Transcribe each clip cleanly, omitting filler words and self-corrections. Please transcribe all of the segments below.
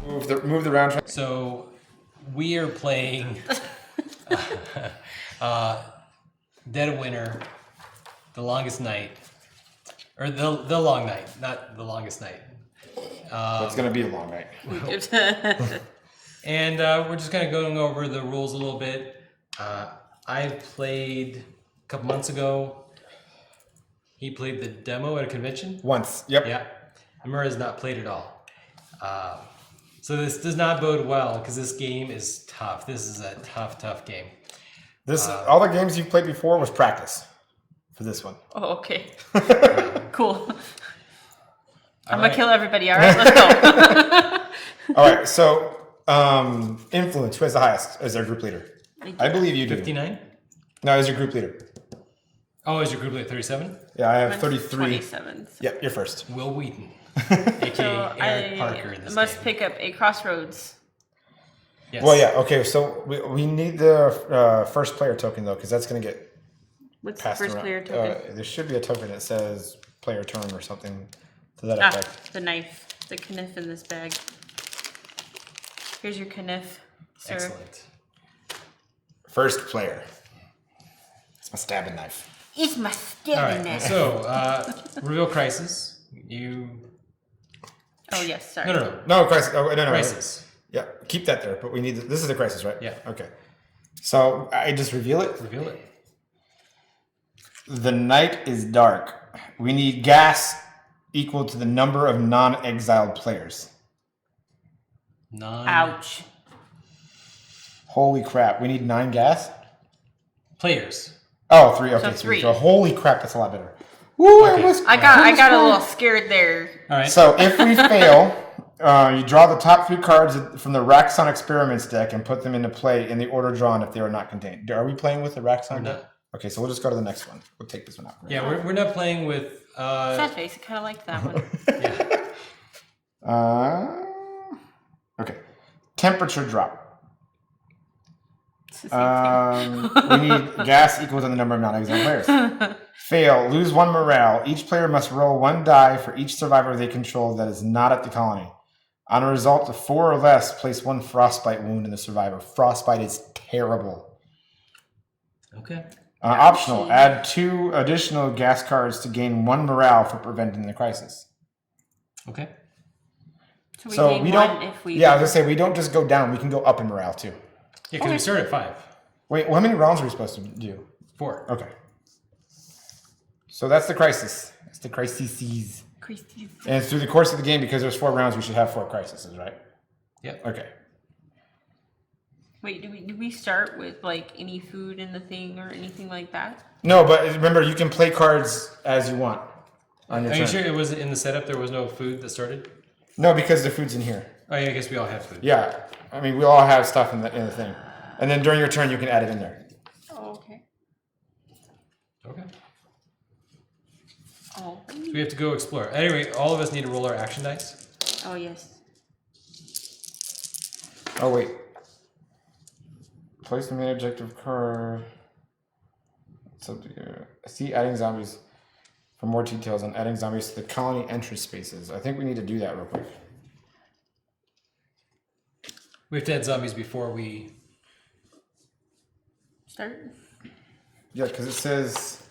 move the round. So we are playing Dead of Winter, The Longest Night, or the Long Night, not The Longest Night. It's going to be a long night. And we're just kind of going over the rules a little bit. I played a couple months ago. He played the demo at a convention. Once, yep. Yeah. Amur has not played at all. So this does not bode well because this game is tough. This is a tough game. All the games you've played before was practice for this one. Oh, okay. Cool. I'm right. gonna kill everybody. All right, let's go. All right, so influence. Who has the highest as their group leader? I believe you do. 59? No, as your group leader. Oh, is your group leader 37? Yeah, I have Mine's 33. 27. Yep, you're first. Will Wheaton, aka So Eric Parker in I this must game. pick up a Crossroads. Yes. Well, yeah, okay, so we need the first player token, though, because that's going to get What's passed the first around. player token? There should be a token that says player turn or something to that Ah, effect. the knife. The kniff in this bag. Here's your kniff, sir. Excellent. First player. It's my stabbing knife. It's my All stabbing right. knife. So, reveal crisis. You. Oh, yes, sorry. No. No, crisis. Oh, no. Crisis. Yeah, keep that there, but we need this is the crisis, right? Yeah. Okay. So I just reveal it. Reveal it. The night is dark. We need gas equal to the number of non-exiled players. Ouch. Holy crap. We need 9 gas? Players. Oh, 3. Okay, So 3. So holy crap, that's a lot better. Woo, Okay. I got a little scared there. All right. So if we fail, you draw the top 3 cards from the Raxon Experiments deck and put them into play in the order drawn if they were not contained. Are we playing with the Raxon deck? not. Okay, so we'll just go to the next one. We'll take this one out. Yeah, we're not playing with. Sad face. I kind of liked that one. Yeah. Okay. Temperature drop. It's the same thing. We need gas equal to the number of non-exiled players. Fail. Lose 1 morale. Each player must roll 1 die for each survivor they control that is not at the colony. On a result of 4 or less, place 1 frostbite wound in the survivor. Frostbite is terrible. Okay. Optional. Add 2 additional gas cards to gain 1 morale for preventing the crisis. Okay. So we gain don't. one if we. Yeah, I was gonna say we don't just go down. We can go up in morale too. Yeah, because we start at 5. Wait, well, how many rounds are we supposed to do? 4. Okay. So that's the crisis. That's the crises. Christie's. And through the course of the game, because there's 4 rounds, we should have 4 crises, right? Yep. Okay. Wait, do we start with like any food in the thing or anything like that? No, but remember, you can play cards as you want on your Are turn. you sure it was in the setup? There was no food that started. No, because the food's in here. Oh yeah, I guess we all have food. Yeah, I mean, we all have stuff in the thing, and then during your turn, you can add it in there. Oh, okay. Okay. Oh. So we have to go explore. Anyway, all of us need to roll our action dice. Oh yes. Oh wait. Place the main objective card. It's up to you. See adding zombies for more details on adding zombies to the colony entry spaces. I think we need to do that real quick. We have to add zombies before we. Start. Yeah, because it says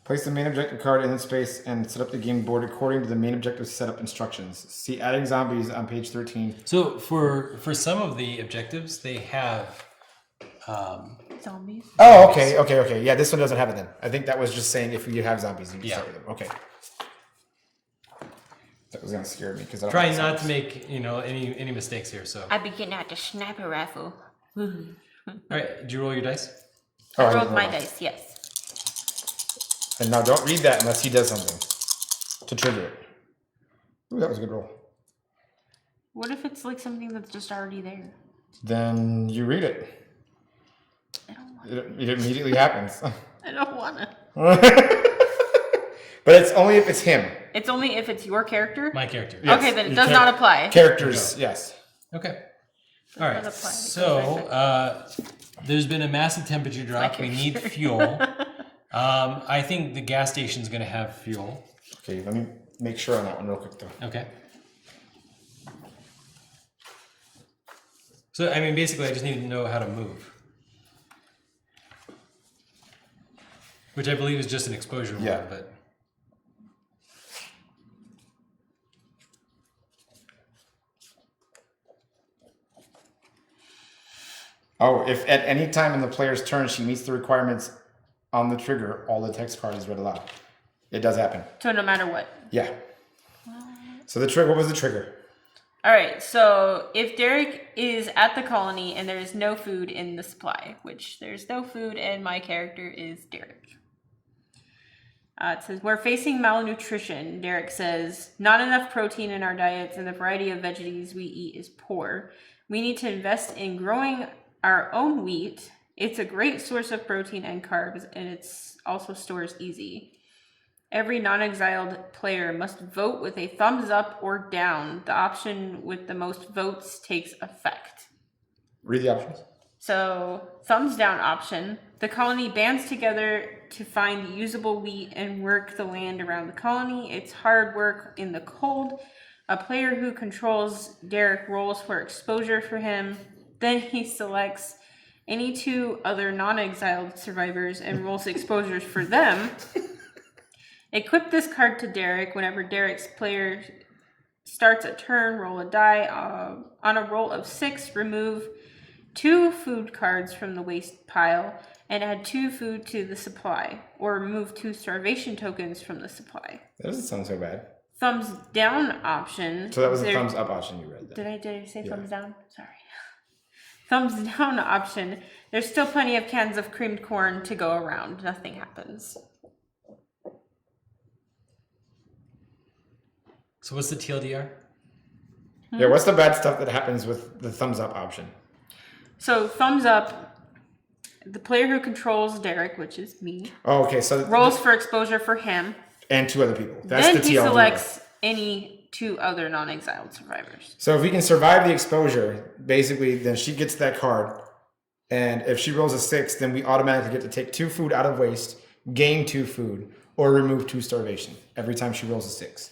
place the main objective card in the space and set up the game board according to the main objective setup instructions. See adding zombies on page 13. So for some of the objectives, they have. Zombies. Oh, okay. Yeah, this one doesn't have it then. I think that was just saying if you have zombies, you can start with them. Okay. That was gonna scare me because I don't Try have not to zombies. make any mistakes here. So. I begin out the sniper rifle. All right. Did you roll your dice? Oh, I didn't rolled roll my one. dice. Yes. And now don't read that unless he does something to trigger it. Ooh, that was a good roll. What if it's like something that's just already there? Then you read it. I don't want. It immediately happens. I don't want to. But it's only if it's him. It's only if it's your character. My character. Yes, Okay, then it you does can't- not apply. Characters, yes. Okay. All right. not apply because So there's been a massive temperature drop. We need character. fuel. I think the gas station's going to have fuel. Okay, let me make sure on that one real quick though. Okay. So, I mean, basically, I just need to know how to move. Which I believe is just an exposure Yeah. one, but... Oh, if at any time in the player's turn she meets the requirements on the trigger, all the text card is read aloud. It does happen. So no matter what. Yeah. So the trigger, what was the trigger? All right, so if Derek is at the colony and there is no food in the supply, which there's no food and my character is Derek. It says, we're facing malnutrition. Derek says, not enough protein in our diets and the variety of veggies we eat is poor. We need to invest in growing our own wheat. It's a great source of protein and carbs, and it's also stores easy. Every non-exiled player must vote with a thumbs up or down. The option with the most votes takes effect. Read the options. So, thumbs down option. The colony bands together to find usable wheat and work the land around the colony. It's hard work in the cold. A player who controls Derek rolls for exposure for him. Then he selects any two other non-exiled survivors and rolls exposures for them. Equip this card to Derek. Whenever Derek's player starts a turn, roll a die. On a roll of 6, remove 2 food cards from the waste pile and add 2 food to the supply. Or remove 2 starvation tokens from the supply. That doesn't sound so bad. Thumbs down option. So that was the thumbs up option you read. Did I say thumbs down? Sorry. Thumbs down option. There's still plenty of cans of creamed corn to go around. Nothing happens. So what's the TLDR? Yeah, what's the bad stuff that happens with the thumbs up option? So thumbs up, the player who controls Derek, which is me, Oh, okay. So rolls for exposure for him. And 2 other people. That's Then the he TLDR. selects any 2 other non-exiled survivors. So if we can survive the exposure, basically, then she gets that card. And if she rolls a 6, then we automatically get to take 2 food out of waste, gain 2 food, or remove 2 starvation every time she rolls a 6.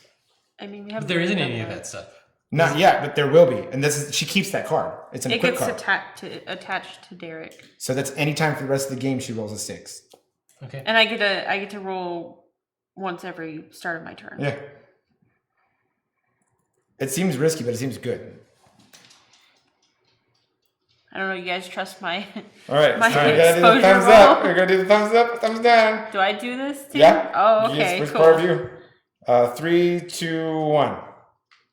I mean, we have. But there isn't any of that stuff. Not yet, but there will be. And this is she keeps that card. It's an It equip gets card. attached to Derek, So that's any time for the rest of the game she rolls a 6. Okay. and I get to roll once every start of my turn. Yeah. It seems risky, but it seems good. I don't know. You guys trust my? All right, My so we gotta do the exposure thumbs up. roll? We're gonna do the thumbs up, thumbs down. Do I do this too? Yeah. Oh, Yes, okay. which Cool. part of you? 3, 2, 1.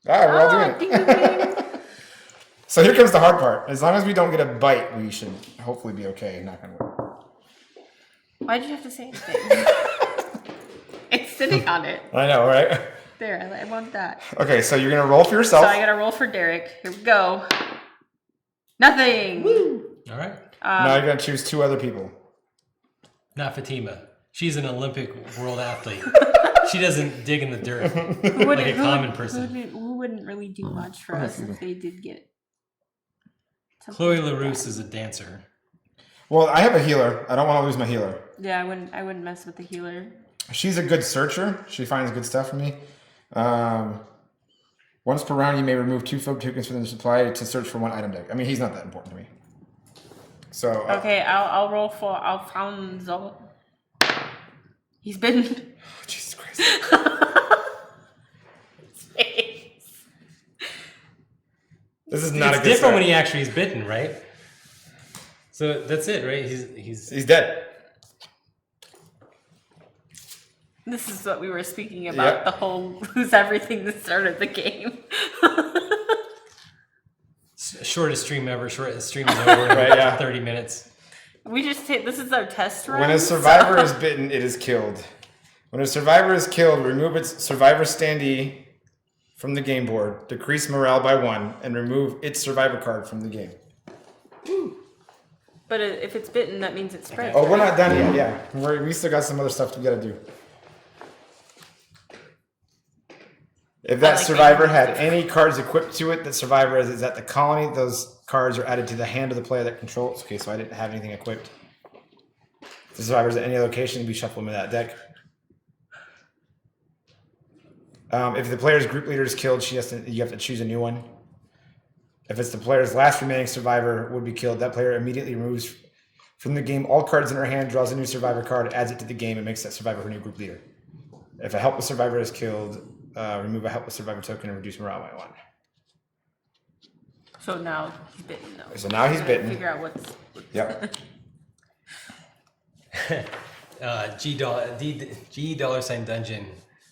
We're all doing ding, it. ding, ding. So here comes the hard part. As long as we don't get a bite, we should hopefully be okay. Not gonna work. Why'd you have to say anything? It's sitting on it. I know, right? There, I want that. Okay, so you're gonna roll for yourself. So I gotta roll for Derek. Here we go. Nothing. All right. Now you're gonna choose 2 other people. Not Fatima. She's an Olympic world athlete. She doesn't dig in the dirt like a common person. Who wouldn't really do much for us if they did get something Chloe like LaRousse that. is a dancer. Well, I have a healer. I don't want to lose my healer. Yeah, I wouldn't mess with the healer. She's a good searcher. She finds good stuff for me. Once per round, you may remove 2 food tokens from the supply to search for 1 item deck. I mean, he's not that important to me. So Okay, I'll roll for Alfonso. He's been. Jesus Christ. This is not It's a good different start. when he actually is bitten, right? So that's it, right? He's dead. This is what we were speaking about. Yep. The whole lose everything that started the game. shortest stream ever. Shortest stream is over in Right, yeah. 30 minutes. We just hit. This is our test run. When a survivor is bitten, it is killed. When a survivor is killed, remove its survivor standee from the game board, decrease morale by 1, and remove its survivor card from the game. But if it's bitten, that means it spreads. Oh, we're right? not done yet. Yeah, we still got some other stuff we gotta do. If that I like survivor making had those any cards equipped to it, that survivor is at the colony, those cards are added to the hand of the player that controls. Okay, so I didn't have anything equipped. If the survivor's at any location, we shuffle them in that deck. If the player's group leader is killed, you have to choose a new one. If it's the player's last remaining survivor would be killed, that player immediately removes from the game all cards in her hand, draws a new survivor card, adds it to the game, and makes that survivor her new group leader. If a helpless survivor is killed, remove a helpless survivor token and reduce morale by 1. So now he's bitten, though. So now he's bitten. Figure out what's Yep. $$ Dungeon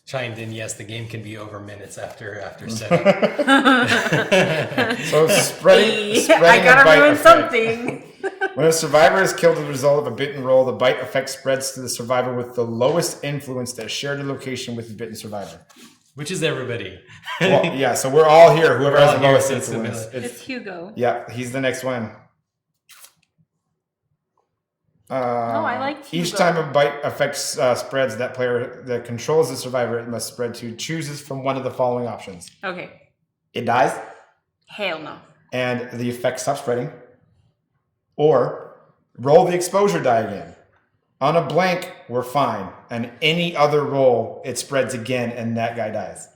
chimed in. Yes, the game can be over minutes after setup. So spreading I gotta a bite ruin effect. something. When a survivor is killed as a result of a bitten roll, the bite effect spreads to the survivor with the lowest influence that shared a location with the bitten survivor. Which is everybody. Well, yeah, so we're all here. Whoever has the here, lowest so it's influence. similar. It's Hugo. Yeah, he's the next one. I like Each Hugo. time a bite effect spreads, that player that controls the survivor it must spread to chooses from one of the following options. Okay. It dies, Hell no. and the effect stops spreading. Or roll the exposure die again. On a blank, we're fine. And any other roll, it spreads again, and that guy dies.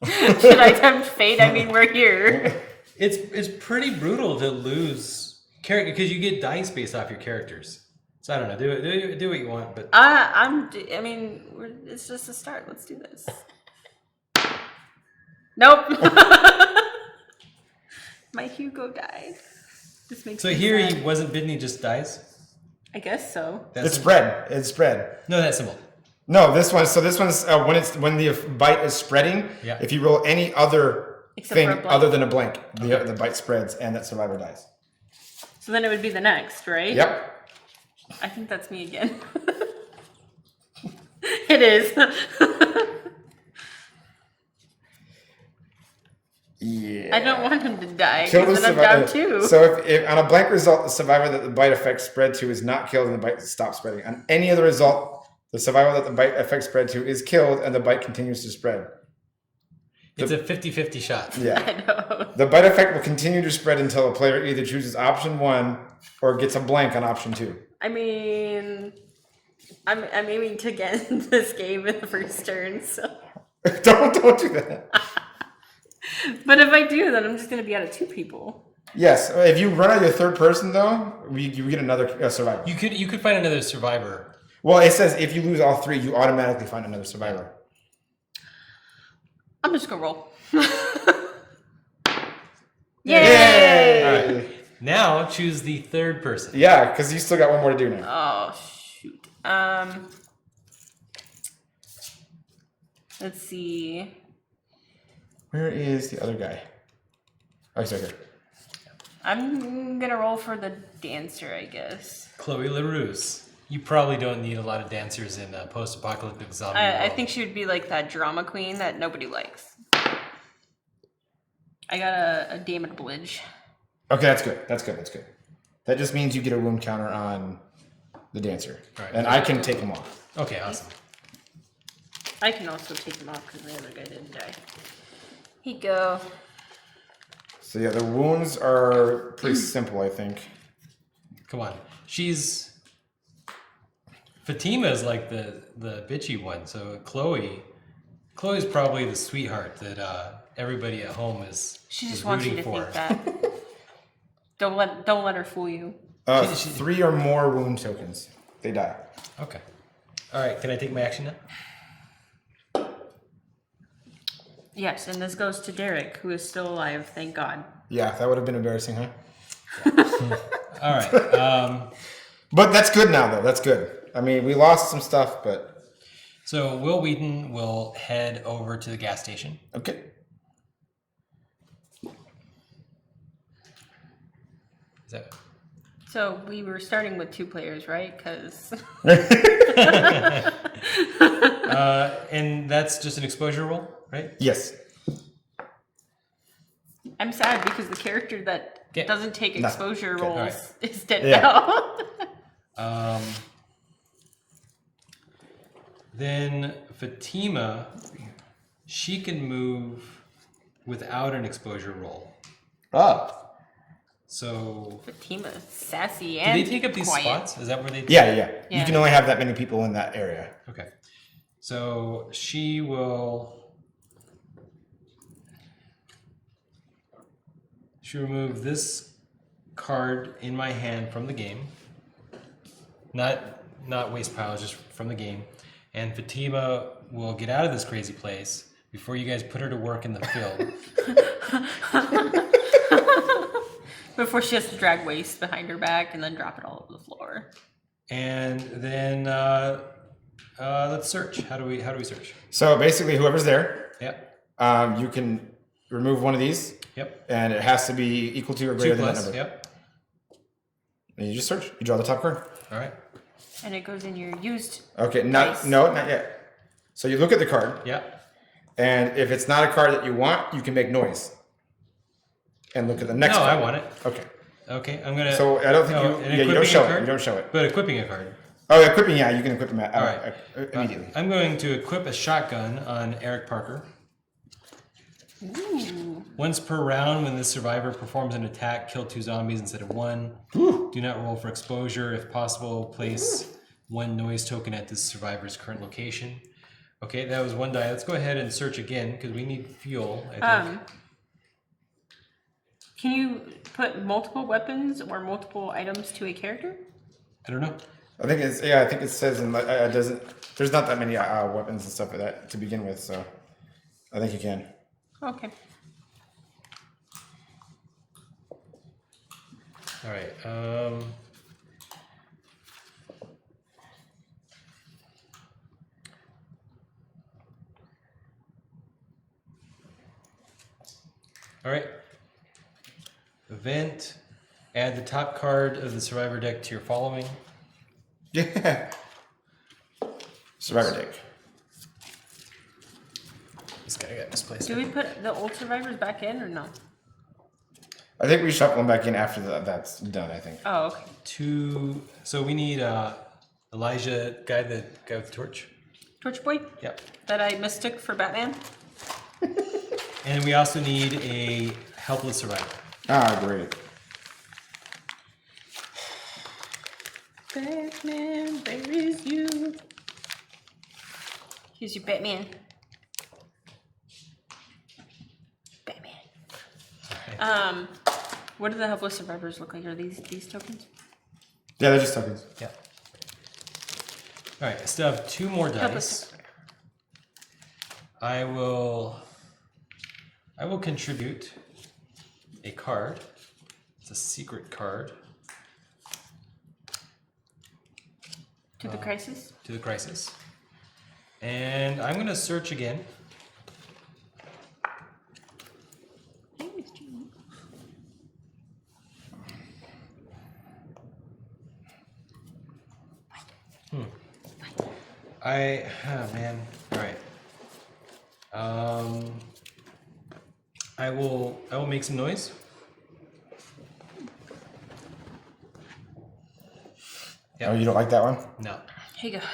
Should I tempt fate? I mean, we're here. It's pretty brutal to lose character because you get dice based off your characters. So I don't know. Do what you want, but It's just a start. Let's do this. Nope. My Hugo died. This makes so me here sad. he wasn't bitten. He just dies. I guess so. It's spread. It's spread. No, that's simple. No, this one. So this one's when the bite is spreading. Yeah. If you roll any other Except thing for a blank. other than a blank, the bite spreads, and that survivor dies. So then it would be the next, right? Yep. I think that's me again. It is. Yeah. I don't want him to die Kill the because then I'm survivor. down too. So if on a blank result, the survivor that the bite effect spread to is not killed and the bite stops spreading. On any other result, the survivor that the bite effect spread to is killed and the bite continues to spread. It's a 50-50 shot. Yeah. I know. The bite effect will continue to spread until a player either chooses option 1 or gets a blank on option 2. I mean, I'm aiming to get this game in the first turn, so. don't do that. But if I do, then I'm just going to be out of 2 people. Yes, if you run out your third person though, you get another survivor. You could find another survivor. Well, it says if you lose all 3, you automatically find another survivor. I'm just going to roll. Yay! All right. Now choose the third person. Yeah, because you still got one more to do now. Oh, shoot. Let's see. Where is the other guy? Oh, he's right here. I'm going to roll for the dancer, I guess. Chloe LaRousse. You probably don't need a lot of dancers in a post-apocalyptic zombie I world. think she would be like that drama queen that nobody likes. I got a damage blidge. Okay, that's good. That's good. That's good. That just means you get a wound counter on the dancer. Right. And I can take him off. Okay, awesome. I can also take him off because the other guy didn't die. Here you go. So yeah, the wounds are pretty simple, I think. Come on. Fatima's like the bitchy one. So Chloe's probably the sweetheart that everybody at home is She just is wants you rooting to for. think that. Don't let her fool you. 3 or more wound tokens. They die. Okay. All right. Can I take my action now? Yes, and this goes to Derek, who is still alive, thank God. Yeah, that would have been embarrassing, huh? All right. But that's good now, though. That's good. I mean, we lost some stuff, but... So Will Wheaton will head over to the gas station. Okay. Is that... So we were starting with 2 players, right? Because and that's just an exposure roll, right? Yes. I'm sad because the character that Okay. doesn't take No. exposure Okay. rolls Alright. is dead Yeah. now. Then Fatima, she can move without an exposure roll. Oh. So Fatima, sassy do and they take up these quiet. spots? Is that where they? Yeah. Yeah. You can only have that many people in that area. Okay. So she will should remove this card in my hand from the game. Not waste piles, just from the game. And Fatima will get out of this crazy place before you guys put her to work in the field. Before she has to drag waste behind her back and then drop it all over the floor. And then let's search. How do we search? So basically, whoever's there, Yep. you can remove one of these. Yep. And it has to be equal to or 2 greater than that plus. number. Yep. And you just search. You draw the top card. All right. And it goes in your used. Okay, Nice. not yet. So you look at the card, Yep. and if it's not a card that you want, you can make noise. And look at the next No, card. I want it. Okay. Okay, I'm gonna. So I don't think No, you. and Yeah, you equipping don't show a it. card? You don't show it. But equipping a card. Oh, equipping. Yeah, you can equip them All right. immediately. I'm going to equip a shotgun on Eric Parker. Ooh. Once per round, when the survivor performs an attack, kill 2 zombies instead of 1. Ooh. Do not roll for exposure. If possible, place 1 noise token at the survivor's current location. Okay, that was 1 die. Let's go ahead and search again because we need fuel. I think. Can you put multiple weapons or multiple items to a character? I don't know. I think it's. Yeah, I think it says in. It doesn't. There's not that many weapons and stuff like that to begin with, so I think you can. Okay. All right. All right. Event. Add the top card of the survivor deck to your following. Yeah. Survivor deck. This guy got misplaced. Do we put the old survivors back in or no? I think we shuffle them back in after that's done. I think. Oh, okay. 2. So we need Elijah, guy with the torch. Torch Boy? Yep. That I mistook for Batman? And we also need a helpless survivor. Ah, great. Batman, where is you? Here's your Batman. Batman. What do the helpless survivors look like? Are these tokens? Yeah, they're just tokens. Yeah. All right, I still have 2 more Helpless dice. I will contribute a card. It's a secret card To the crisis? to the crisis. And I'm going to search again. Hey, Miss Jean. Oh man. All right. I will make some noise. Oh, you don't like that one? No. Here you go.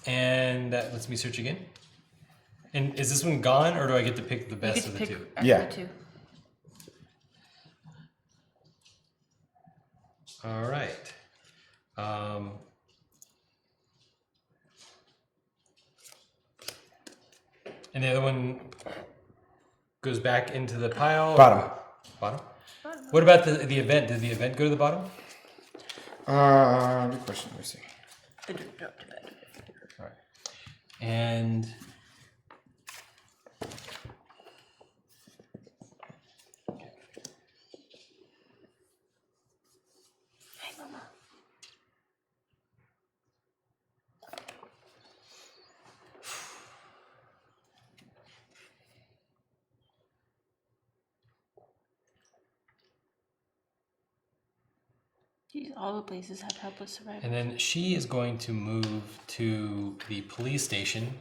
And that lets me search again. And is this one gone, or do I get to pick the You best get to of the pick 2? Yeah. the 2. All right. And the other one goes back into the pile. Bottom. Bottom. What about the event? Did the event go to the bottom? Good question. Let me see. It didn't go to bed. All right. And Hey, Mama. Geez, all the places have helpless survivors. and then she is going to move to the police station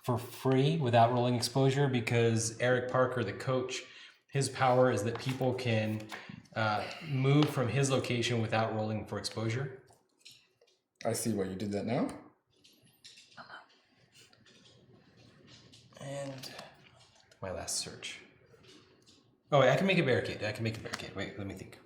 for free without rolling exposure because Eric Parker, the coach, his power is that people can move from his location without rolling for exposure. I see why you did that now. And my last search. Oh, wait, I can make a barricade. Wait, let me think.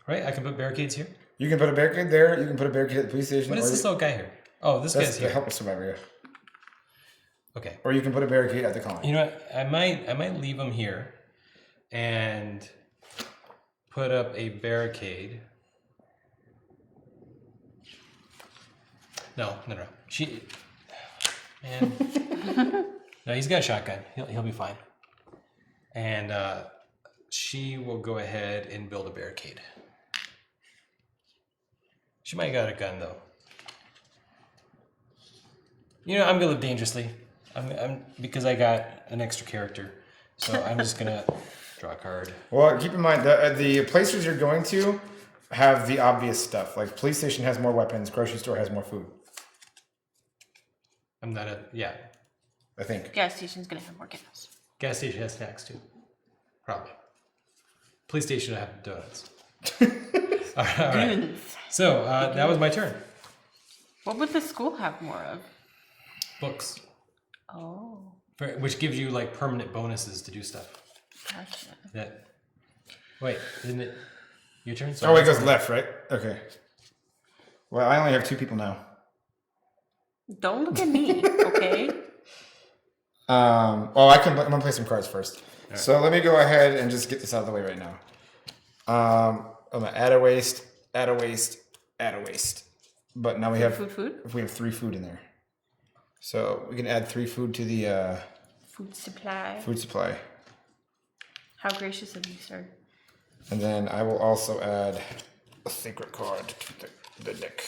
Right, I can put barricades here. You can put a barricade there. You can put a barricade at the police station. What is this little guy here? Oh, this That's guy's the here. helpless survivor. Yeah. Okay. Or you can put a barricade at the colony. You know what? I might leave him here and put up a barricade. No. Man. No, he's got a shotgun. He'll be fine. And she will go ahead and build a barricade. She might got a gun though. You know, I'm gonna live dangerously. I'm because I got an extra character, so I'm just gonna draw a card. Well, keep in mind the places you're going to have the obvious stuff. Like police station has more weapons. Grocery store has more food. I'm not I think. Gas station's gonna have more gas. Gas station has snacks too, probably. Police station will have donuts. All right. So that was my turn. What would the school have more of? Books, Oh, which gives you like permanent bonuses to do stuff. gotcha. Wait, isn't it your turn? Oh, it goes left, right? Okay. Well, I only have 2 people now. Don't look at me, okay? I'm gonna play some cards first. Right. So let me go ahead and just get this out of the way right now. I'm gonna add a waste. But now we have food. We have 3 food in there. So we can add 3 food to the Food supply. food supply. How gracious of you, sir. And then I will also add a sacred card to the deck.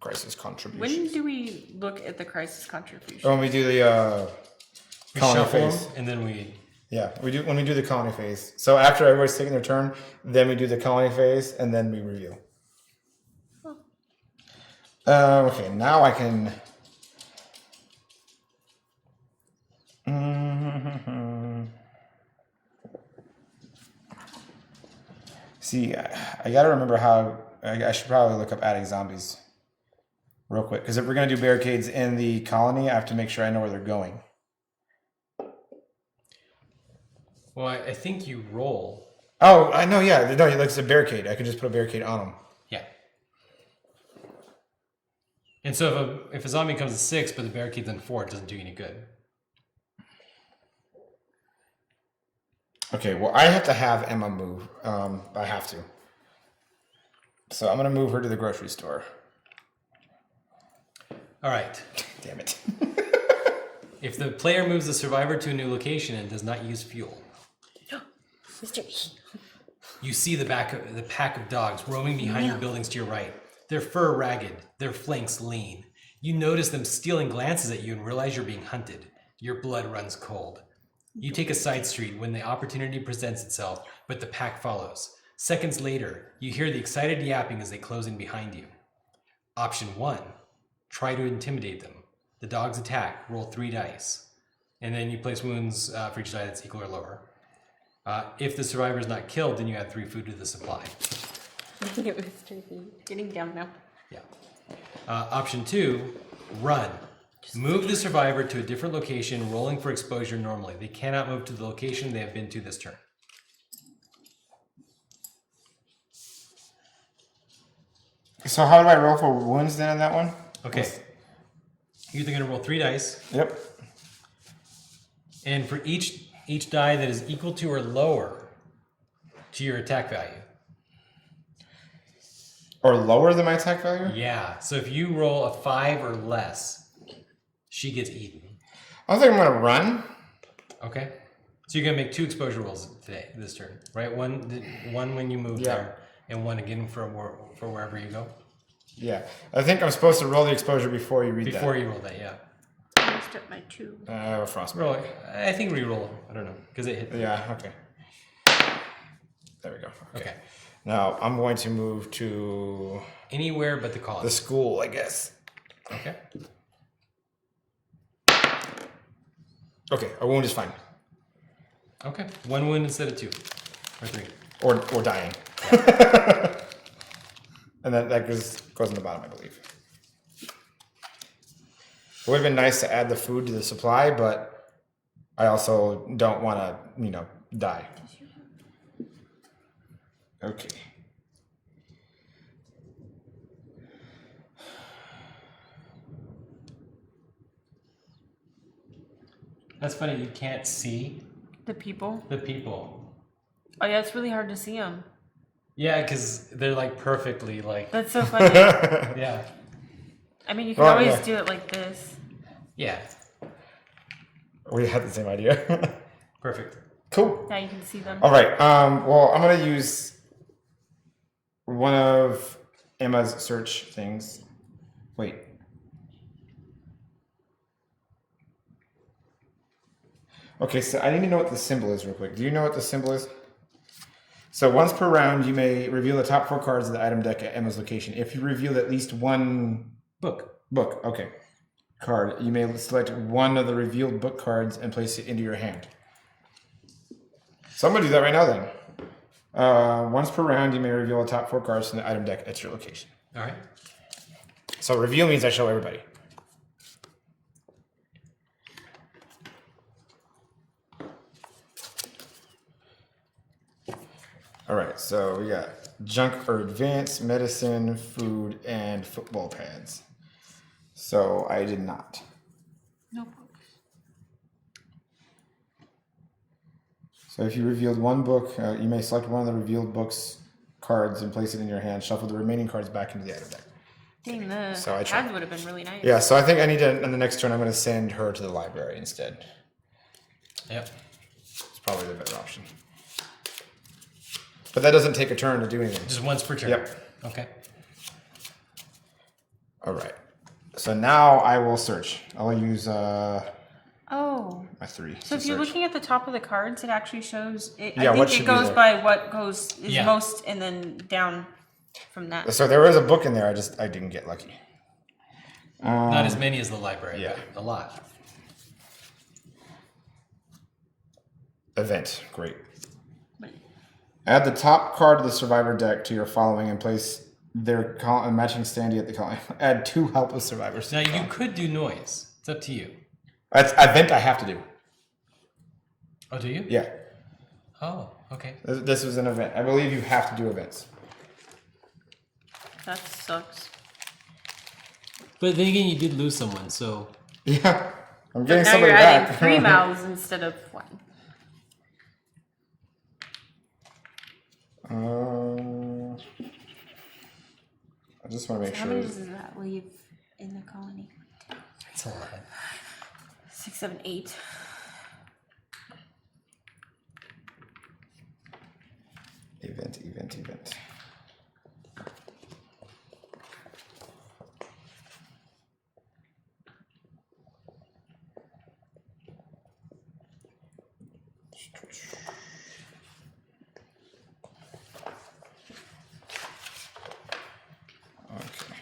Crisis contribution. When do we look at the crisis contribution? When we do the we colony shuffle phase. them, and then we. Yeah, we do when we do the colony phase. So after everybody's taking their turn, then we do the colony phase, and then we reveal. Okay, now I can. See, I gotta remember how. I should probably look up adding zombies real quick, because if we're gonna do barricades in the colony, I have to make sure I know where they're going. Well, I think you roll. Oh, I know. Yeah, no, it's a barricade. I can just put a barricade on them. Yeah. And so if a zombie comes at 6, but the barricade's in 4, it doesn't do you any good. Okay, well, I have to have Emma move. I have to. So I'm gonna move her to the grocery store. All right. Damn it. If the player moves the survivor to a new location and does not use fuel, you see the pack of dogs roaming behind the buildings to your right. Their fur ragged, their flanks lean. You notice them stealing glances at you and realize you're being hunted. Your blood runs cold. You take a side street when the opportunity presents itself, but the pack follows. Seconds later, you hear the excited yapping as they close in behind you. Option 1, try to intimidate them. The dogs attack, roll 3 dice. And then you place wounds for each die that's equal or lower. If the survivor is not killed, then you add 3 food to the supply. It was getting down now. Yeah. Option 2, run. Move the survivor to a different location, rolling for exposure normally. They cannot move to the location they have been to this turn. So how do I roll for wounds then on that one? Okay. You're either going to roll 3 dice. Yep. And for each die that is equal to or lower to your attack value. Or lower than my attack value? Yeah. So if you roll a 5 or less, she gets eaten. I think I'm gonna run. Okay. So you're gonna make 2 exposure rolls this turn, right? One when you move there, and 1 again for wherever you go. Yeah, I think I'm supposed to roll the exposure before you read that. Before you roll that, yeah. I messed up my 2. I have a frostbite. Roll. I think re-roll. I don't know because it hit. Yeah. Okay. There we go. Okay. Now I'm going to move to Anywhere but the colony. the school, I guess. Okay. Okay, a wound is fine. Okay. 1 wound instead of 2 or 3. Or dying. And that goes in the bottom, I believe. It would have been nice to add the food to the supply, but I also don't want to, die. Okay. That's funny. You can't see The people. the people. Oh yeah, it's really hard to see them. Yeah, because they're like perfectly like. That's so funny. Yeah. I mean, you can always do it like this. Yeah. We had the same idea. Perfect. Cool. Now you can see them. All right. Well, I'm gonna use one of Emma's search things. Wait. Okay, so I need to know what the symbol is real quick. Do you know what the symbol is? So once per round, you may reveal the top 4 cards of the item deck at Emma's location. If you reveal at least one Book. okay, card, you may select one of the revealed book cards and place it into your hand. So I'm gonna do that right now then. Once per round, you may reveal the top 4 cards from the item deck at your location. All right. So reveal means I show everybody. All right, so we got junk or advanced, medicine, food, and football pads. So I did not. No books. So if you revealed one book, you may select one of the revealed books cards and place it in your hand. Shuffle the remaining cards back into the item deck. Dang, the So I tried. pads would have been really nice. Yeah, so I think I need to, on the next turn, I'm going to send her to the library instead. Yep. It's probably the better option. But that doesn't take a turn to do anything. Just once per turn. Yep. Okay. All right. So now I will search. I'll use Oh. my 3. So if you're looking at the top of the cards, it actually shows. It, Yeah, I what think should it be goes there. by what goes is Yeah. most, and then down from that. So there was a book in there. I didn't get lucky. Not as many as the library. yeah. But a lot. Event. Great. But- Add the top card of the survivor deck to your following and place their matching standee at the column. Add 2 helpless survivors. Now you could do noise. It's up to you. That's event I have to do. Oh, do you? Yeah. Oh, okay. This was an event. I believe you have to do events. That sucks. But then again, you did lose someone, so Yeah. I'm getting Now somebody you're adding back. 3 mouths instead of 1. I just want to make How sure. many does that leave in the colony? it's a lot. 6, 7, 8. Event. Okay.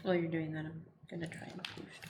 While you're doing that, I'm gonna try and boost.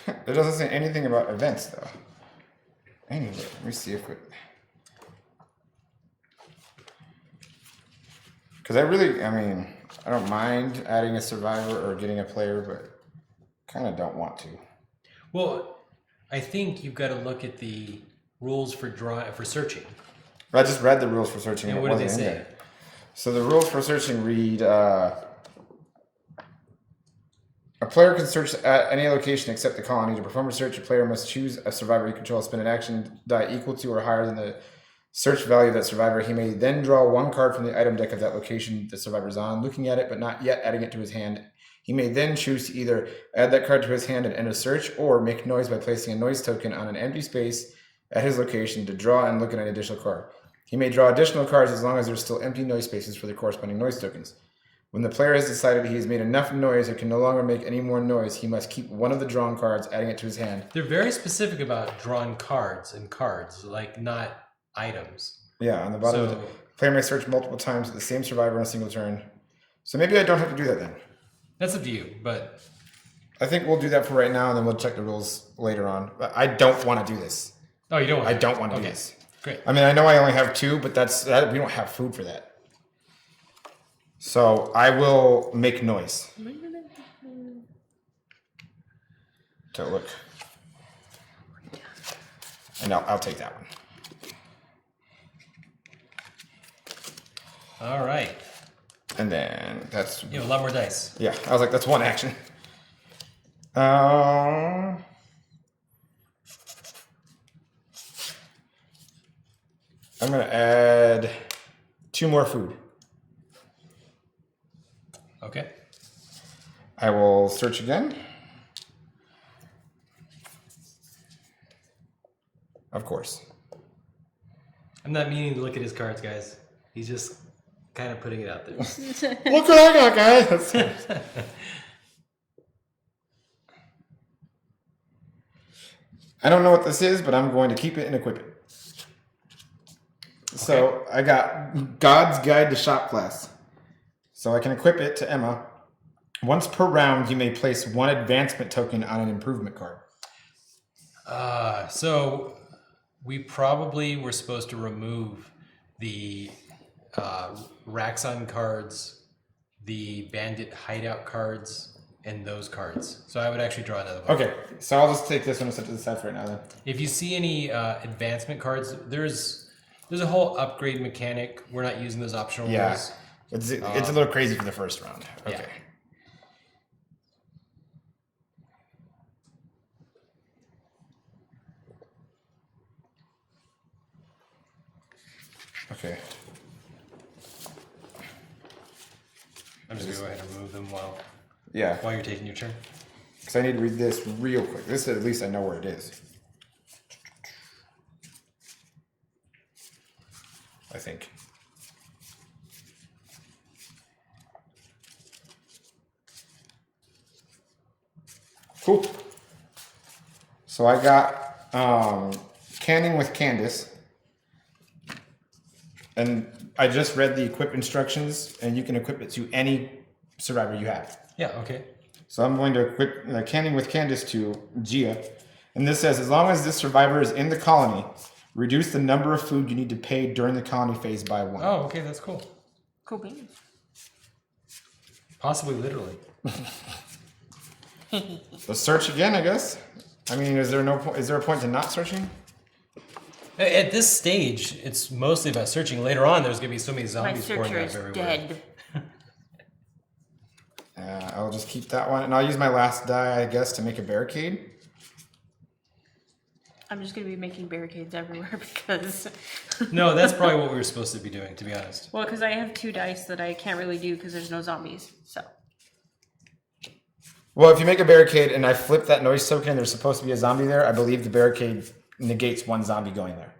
It doesn't say anything about events, though. Anyway, let me see if it... Because I don't mind adding a survivor or getting a player, but kind of don't want to. Well, I think you've got to look at the rules for searching. I just read the rules for searching And and it what do they wasn't in say? there. So the rules for searching read... a player can search at any location except the colony. To perform a search, a player must choose a survivor he controls, spend an action die equal to or higher than the search value of that survivor. He may then draw 1 card from the item deck of that location the survivor is on, looking at it but not yet adding it to his hand. He may then choose to either add that card to his hand and end a search, or make noise by placing a noise token on an empty space at his location to draw and look at an additional card. He may draw additional cards as long as there's still empty noise spaces for the corresponding noise tokens. When the player has decided he has made enough noise or can no longer make any more noise, he must keep one of the drawn cards, adding it to his hand. They're very specific about drawing cards, like not items. Yeah, on the bottom of So- the player may search multiple times at the same survivor in a single turn. So maybe I don't have to do that then. That's up to you, but I think we'll do that for right now, and then we'll check the rules later on. But I don't want to do this. oh, you don't. Want I to don't want to do Okay. this. Great. I mean, I know I only have 2, but we don't have food for that. So I will make noise. To look. And I'll take that one. All right. And then that's... You have a lot more dice. Yeah, I was like, that's one action. I'm going to add 2 more food. Okay. I will search again. Of course. I'm not meaning to look at his cards, guys. He's just kind of putting it out there. Look what I got, guys! I don't know what this is, but I'm going to keep it and equip it. So I got God's Guide to Shop class. So I can equip it to Emma. Once per round, you may place 1 advancement token on an improvement card. So we probably were supposed to remove the Raxon cards, the bandit hideout cards, and those cards. So I would actually draw another one. Okay, so I'll just take this one and set to the side for right now then. If you see any advancement cards, there's a whole upgrade mechanic. We're not using those optional rules. It's a little crazy for the first round. Okay. Yeah. Okay. I'm just gonna go ahead and remove them while Yeah, you're taking your turn. because I need to read this real quick. This at least I know where it is. I think. Cool. So I got canning with Candace. And I just read the equip instructions, and you can equip it to any survivor you have. Yeah, okay. So I'm going to equip canning with Candace to Gia. And this says, as long as this survivor is in the colony, reduce the number of food you need to pay during the colony phase by 1. Oh, okay, that's cool. Cool beans. Possibly literally. So search again, I guess. I mean, is there a point to not searching? At this stage, it's mostly about searching. Later on, there's gonna be so many My zombies pouring searcher out is everywhere. dead. I'll just keep that one, and I'll use my last die, I guess, to make a barricade. I'm just gonna be making barricades everywhere because. No, that's probably what we were supposed to be doing, to be honest. Well, because I have 2 dice that I can't really do because there's no zombies. So. Well, if you make a barricade and I flip that noise token and there's supposed to be a zombie there, I believe the barricade negates 1 zombie going there.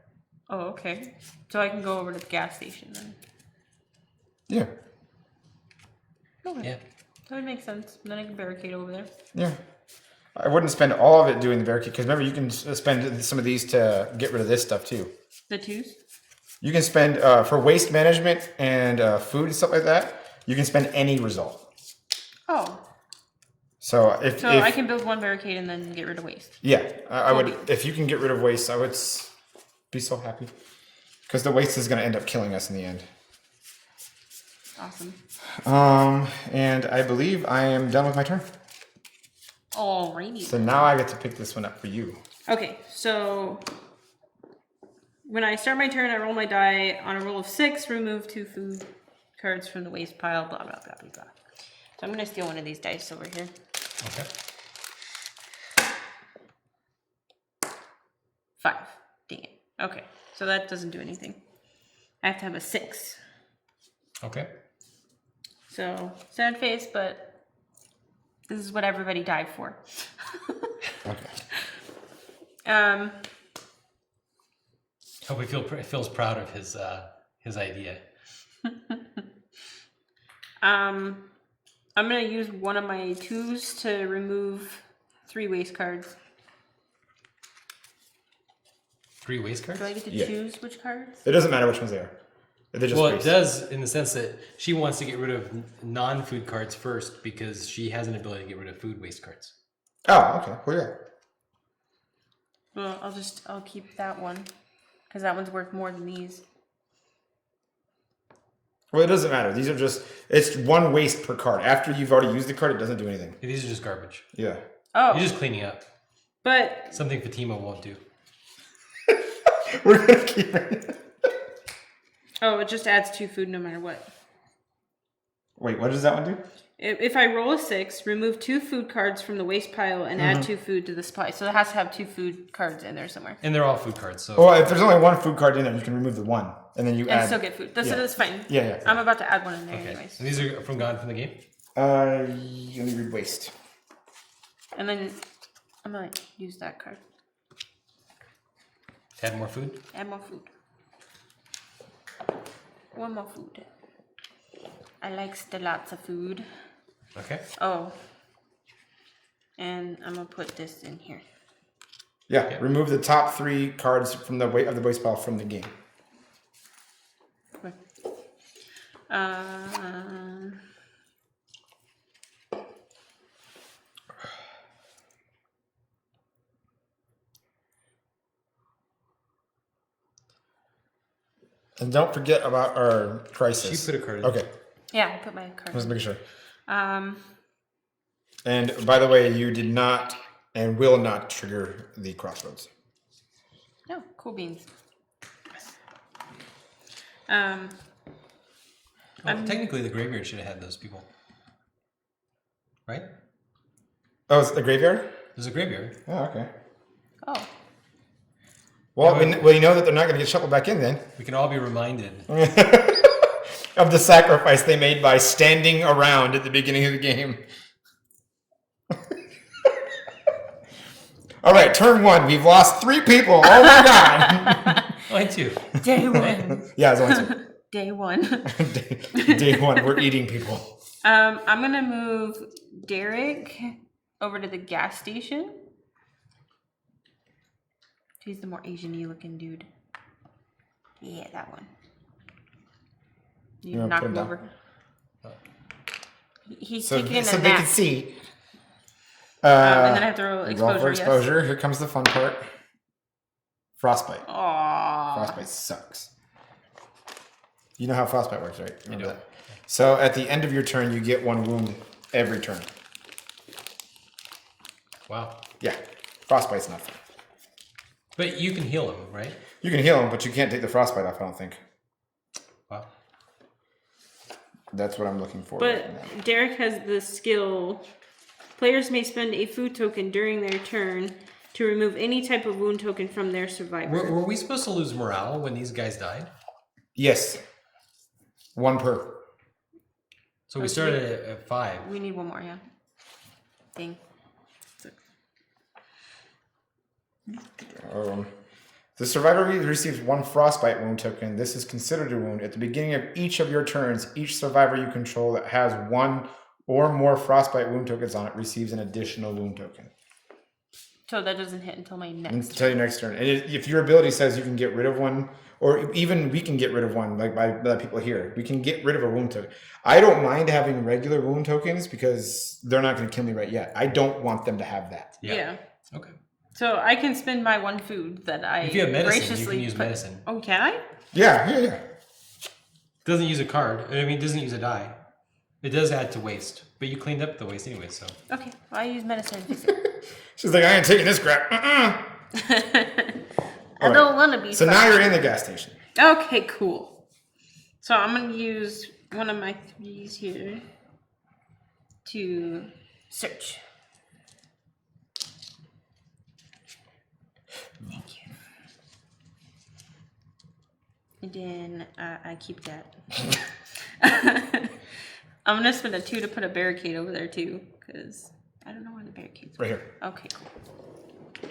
Oh, okay. So I can go over to the gas station then. Yeah. Okay. Yeah. That would make sense. Then I can barricade over there. Yeah. I wouldn't spend all of it doing the barricade, because remember, you can spend some of these to get rid of this stuff too. The 2s? You can spend, for waste management and food and stuff like that, you can spend any result. Oh. So So I can build 1 barricade and then get rid of waste. Yeah, I would. If you can get rid of waste, I would be so happy, because the waste is going to end up killing us in the end. Awesome. And I believe I am done with my turn. Alrighty. So now I get to pick this one up for you. Okay, so when I start my turn, I roll my die. On a roll of 6, remove 2 food cards from the waste pile, blah, blah, blah, blah, blah. So I'm going to steal one of these dice over here. Okay. 5. Dang it. Okay, so that doesn't do anything. I have to have a 6. Okay. So, sad face, but this is what everybody died for. Okay. Hope he feels proud of his idea. I'm gonna use one of my 2s to remove 3 waste cards. 3 waste cards? Do I get to Yeah. choose which cards? It doesn't matter which ones they are. They're just Well, waste. it does in the sense that she wants to get rid of non-food cards first because she has an ability to get rid of food waste cards. Oh, okay. Well, yeah. Well, I'll keep that one. Because that one's worth more than these. Well, it doesn't matter. These are just, it's one waste per card. After you've already used the card, it doesn't do anything. These are just garbage. Yeah. Oh. You're just cleaning up. But. Something Fatima won't do. We're going to keep it. Oh, it just adds 2 food no matter what. Wait, what does that one do? If I roll a 6, remove 2 food cards from the waste pile and add 2 food to the supply. So it has to have 2 food cards in there somewhere. And they're all food cards. So. Well, if there's only one food card in there, you can remove the one. And then you And add. still get food. That's fine. Yeah. I'm about to add one in there Okay. anyways. And these are gone from the game? Let me read waste. And then I'm going to use that card. Add more food? Add more food. One more food. I like lots of food. Okay. Oh. And I'm going to put this in here. Yeah, Okay. remove the top 3 cards from the weight of the waste pile from the game. Okay. And don't forget about our crisis. She put a card in. Okay, Yeah, I put my card let's in. make sure. Um, And by the way, you did not and will not trigger the crossroads. oh, cool beans. Well, technically, the graveyard should have had those people. Right? Oh, it's the graveyard? There's a graveyard. Oh, okay. Oh. Well, you know that they're not going to get shuffled back in then. We can all be reminded. Of the sacrifice they made by standing around at the beginning of the game. All right, turn 1. We've lost 3 people. Oh my god. Only 2. Day 1. Yeah, it's only 2. Day 1. Day 1, we're eating people. I'm going to move Derek over to the gas station. He's the more Asian-y looking dude. Yeah, that one. You wanna knock put him him over. He's So, taking so a they nap. can see. And then I have to roll roll exposure. for exposure. Here comes the fun part. Frostbite. Yes. Aww. Frostbite sucks. You know how Frostbite works, right? Remember I do. that? So at the end of your turn, you get 1 wound every turn. Wow. Yeah, Frostbite's not fun. But you can heal him, right? You can heal him, but you can't take the Frostbite off, I don't think. Wow. That's what I'm looking for. But right now. Derek has the skill. Players may spend a food token during their turn to remove any type of wound token from their survivor. Were we supposed to lose morale when these guys died? Yes. 1 per. So we started at 5. We need one more, yeah. Dang. The survivor receives 1 Frostbite wound token. This is considered a wound. At the beginning of each of your turns, each survivor you control that has 1 or more Frostbite wound tokens on it receives an additional wound token. So that doesn't hit until my next. Until your next turn. And if your ability says you can get rid of 1, or even we can get rid of 1, like by people here, we can get rid of a wound token. I don't mind having regular wound tokens because they're not going to kill me right yet. I don't want them to have that. Yeah. Okay. So I can spend my 1 food that I If you have medicine, you graciously can use put- medicine. Oh, can I? Yeah. Doesn't use a card. I mean, it doesn't use a die. It does add to waste, but you cleaned up the waste anyway, so. Okay, well, I use medicine to fix it. She's like, I ain't taking this crap. I don't want to be. So now you're in the gas station. Okay, cool. So I'm going to use one of my 3s here to search. Thank you. And then I keep that. I'm going to spend a 2 to put a barricade over there too, because I don't know where the barricades are. Right here. Okay, cool.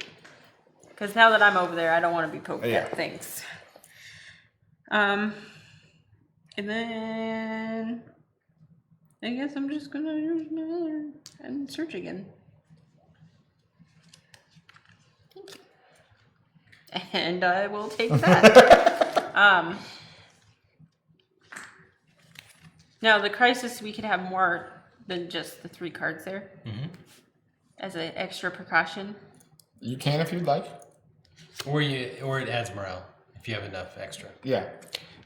Because now that I'm over there, I don't want to be poked Yeah. at. Thanks. And then I guess I'm just gonna use my and search again. Thank you. And I will take that. Now, the crisis, we could have more than just the 3 cards there as an extra precaution. You can if you'd like. Or it adds morale if you have enough extra. Yeah.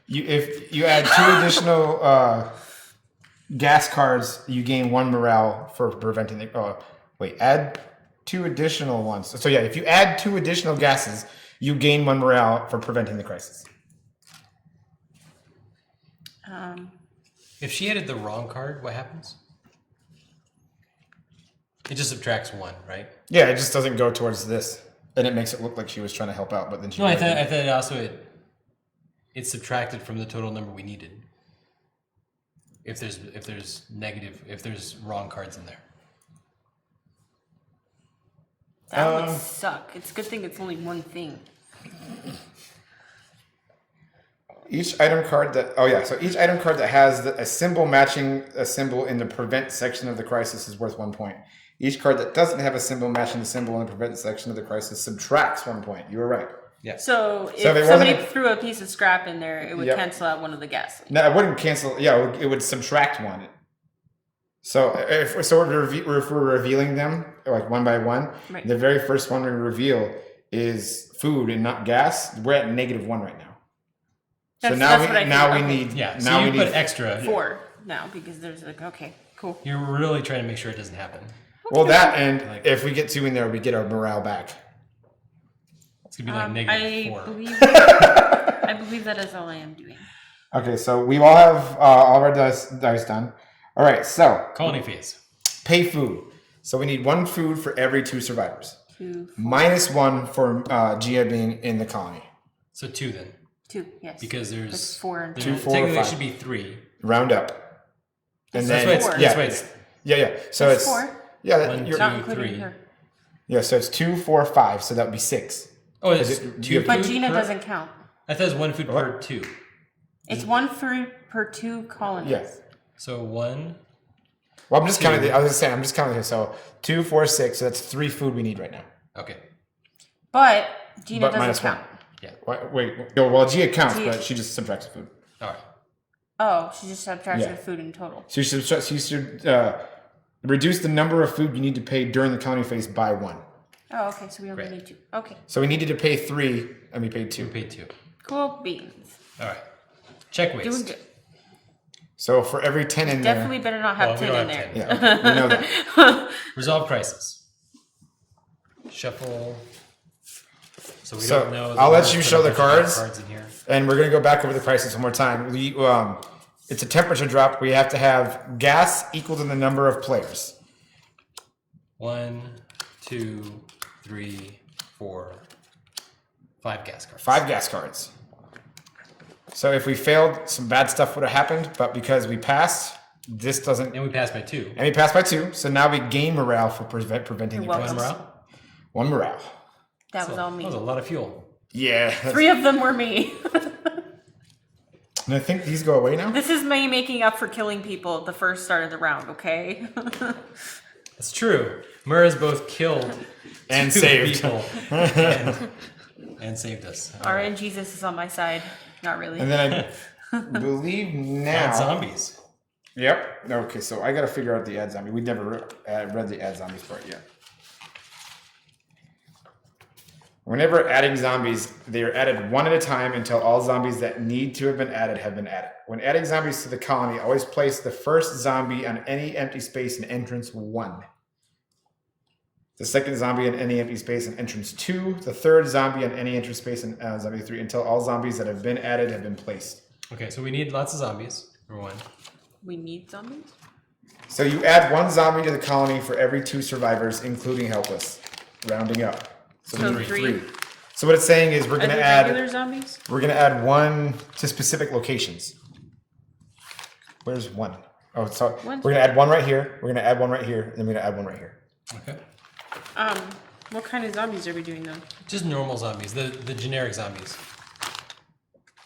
If you add 2 additional gas cards, you gain 1 morale for preventing the. Add 2 additional ones. So yeah, if you add 2 additional gases, you gain 1 morale for preventing the crisis. If she added the wrong card, what happens? It just subtracts 1, right? Yeah, it just doesn't go towards this, and it makes it look like she was trying to help out, but then she. No, I thought also it subtracted from the total number we needed. If there's wrong cards in there. That would suck. It's a good thing it's only one thing. Each item card that each item card that has a symbol matching a symbol in the prevent section of the crisis is worth 1 point. Each card that doesn't have a symbol matching the symbol in the prevent section of the crisis subtracts 1 point. You were right. Yeah. So if it somebody wasn't threw a piece of scrap in there, it would cancel out one of the gases. No, it wouldn't cancel. Yeah, it would subtract 1. So if we're revealing them like one by one, Right. the very first one we reveal is food and not gas. We're at -1 right now. So now we need. Yeah. Now So you we put need extra. 4 now because there's okay, cool. You're really trying to make sure it doesn't happen. Well, that and if we get 2 in there, we get our morale back. It's gonna be like -4. I believe that is all I am doing. Okay, so we all have all of our dice done. All right, so Colony phase. pay food. So we need 1 food for every 2 survivors. 2, -1 for Gia being in the colony. So 2 then. 2, yes. Because there's It's 4 and 2, 4, technically there 5. should be 3. Round up. And That's then why it's- that's why it's yeah. So It's it's 4. yeah. One, You're, Not two, including 3. her. yeah. So it's 2, 4, 5. So that would be 6. Oh, it's it- 2 But food Gina per- doesn't count. I thought it was 1 food per 2. It's 1 food per 2 colonies. Yes. So 1. Well, I'm just counting. I was just saying. I'm just counting here. So 2, 4, 6. So that's 3 food we need right now. Okay. But Gina But doesn't -1. count. Yeah. Wait. Well, Gia counts, Gia- but she just subtracts the food. All right. Oh, she just subtracts Yeah. her food in total. So you should reduce the number of food you need to pay during the colony phase by 1. Oh, okay, so we only Right. need 2. Okay, So we needed to pay 3, and we paid We 2. paid 2. cool beans. All right. Check waste. Doing good. So for every 10 in Definitely better not have Well, we 10 don't in have there. 10. there. Yeah, we know that. Resolve crisis. Shuffle. So we So, don't know. I'll let we're you gonna show put the a bunch of cards. cards in here. And we're going to go back over the crisis one more time. It's a temperature drop. We have to have gas equal to the number of players. 1, 2, 3, 4, 5 gas cards. 5 gas cards. So if we failed, some bad stuff would have happened. But because we passed, this doesn't. And we passed by 2. And we passed by 2. So now we gain morale for preventing the You're welcome. crisis. 1 morale. 1 morale. That was all That me. was a lot of fuel. Yeah. 3 of them were me. And I think these go away now. This is me making up for killing people at the first start of the round, okay? That's true. Murrah's both killed And 2 saved. people and saved us. RN Jesus is on my side. Not really. And then I believe Add now. zombies. Yep. Okay, so I got to figure out the add zombie. We never read the add zombies part yet. Whenever adding zombies, they are added 1 at a time until all zombies that need to have been added have been added. When adding zombies to the colony, always place the first zombie on any empty space in entrance 1. The second zombie on any empty space in entrance 2. The third zombie on any entrance space in zombie 3 until all zombies that have been added have been placed. Okay, so we need lots of zombies. Number 1. We need zombies? So you add 1 zombie to the colony for every 2 survivors, including helpless, rounding up. So we need 3. So what it's saying is we're Are gonna they add regular zombies? 1 to specific locations. Where's 1? Oh, so One's- we're gonna add 1 right here. We're gonna add 1 right here, and then we're gonna add 1 right here. Okay. What kind of zombies are we doing though? Just normal zombies. The generic zombies.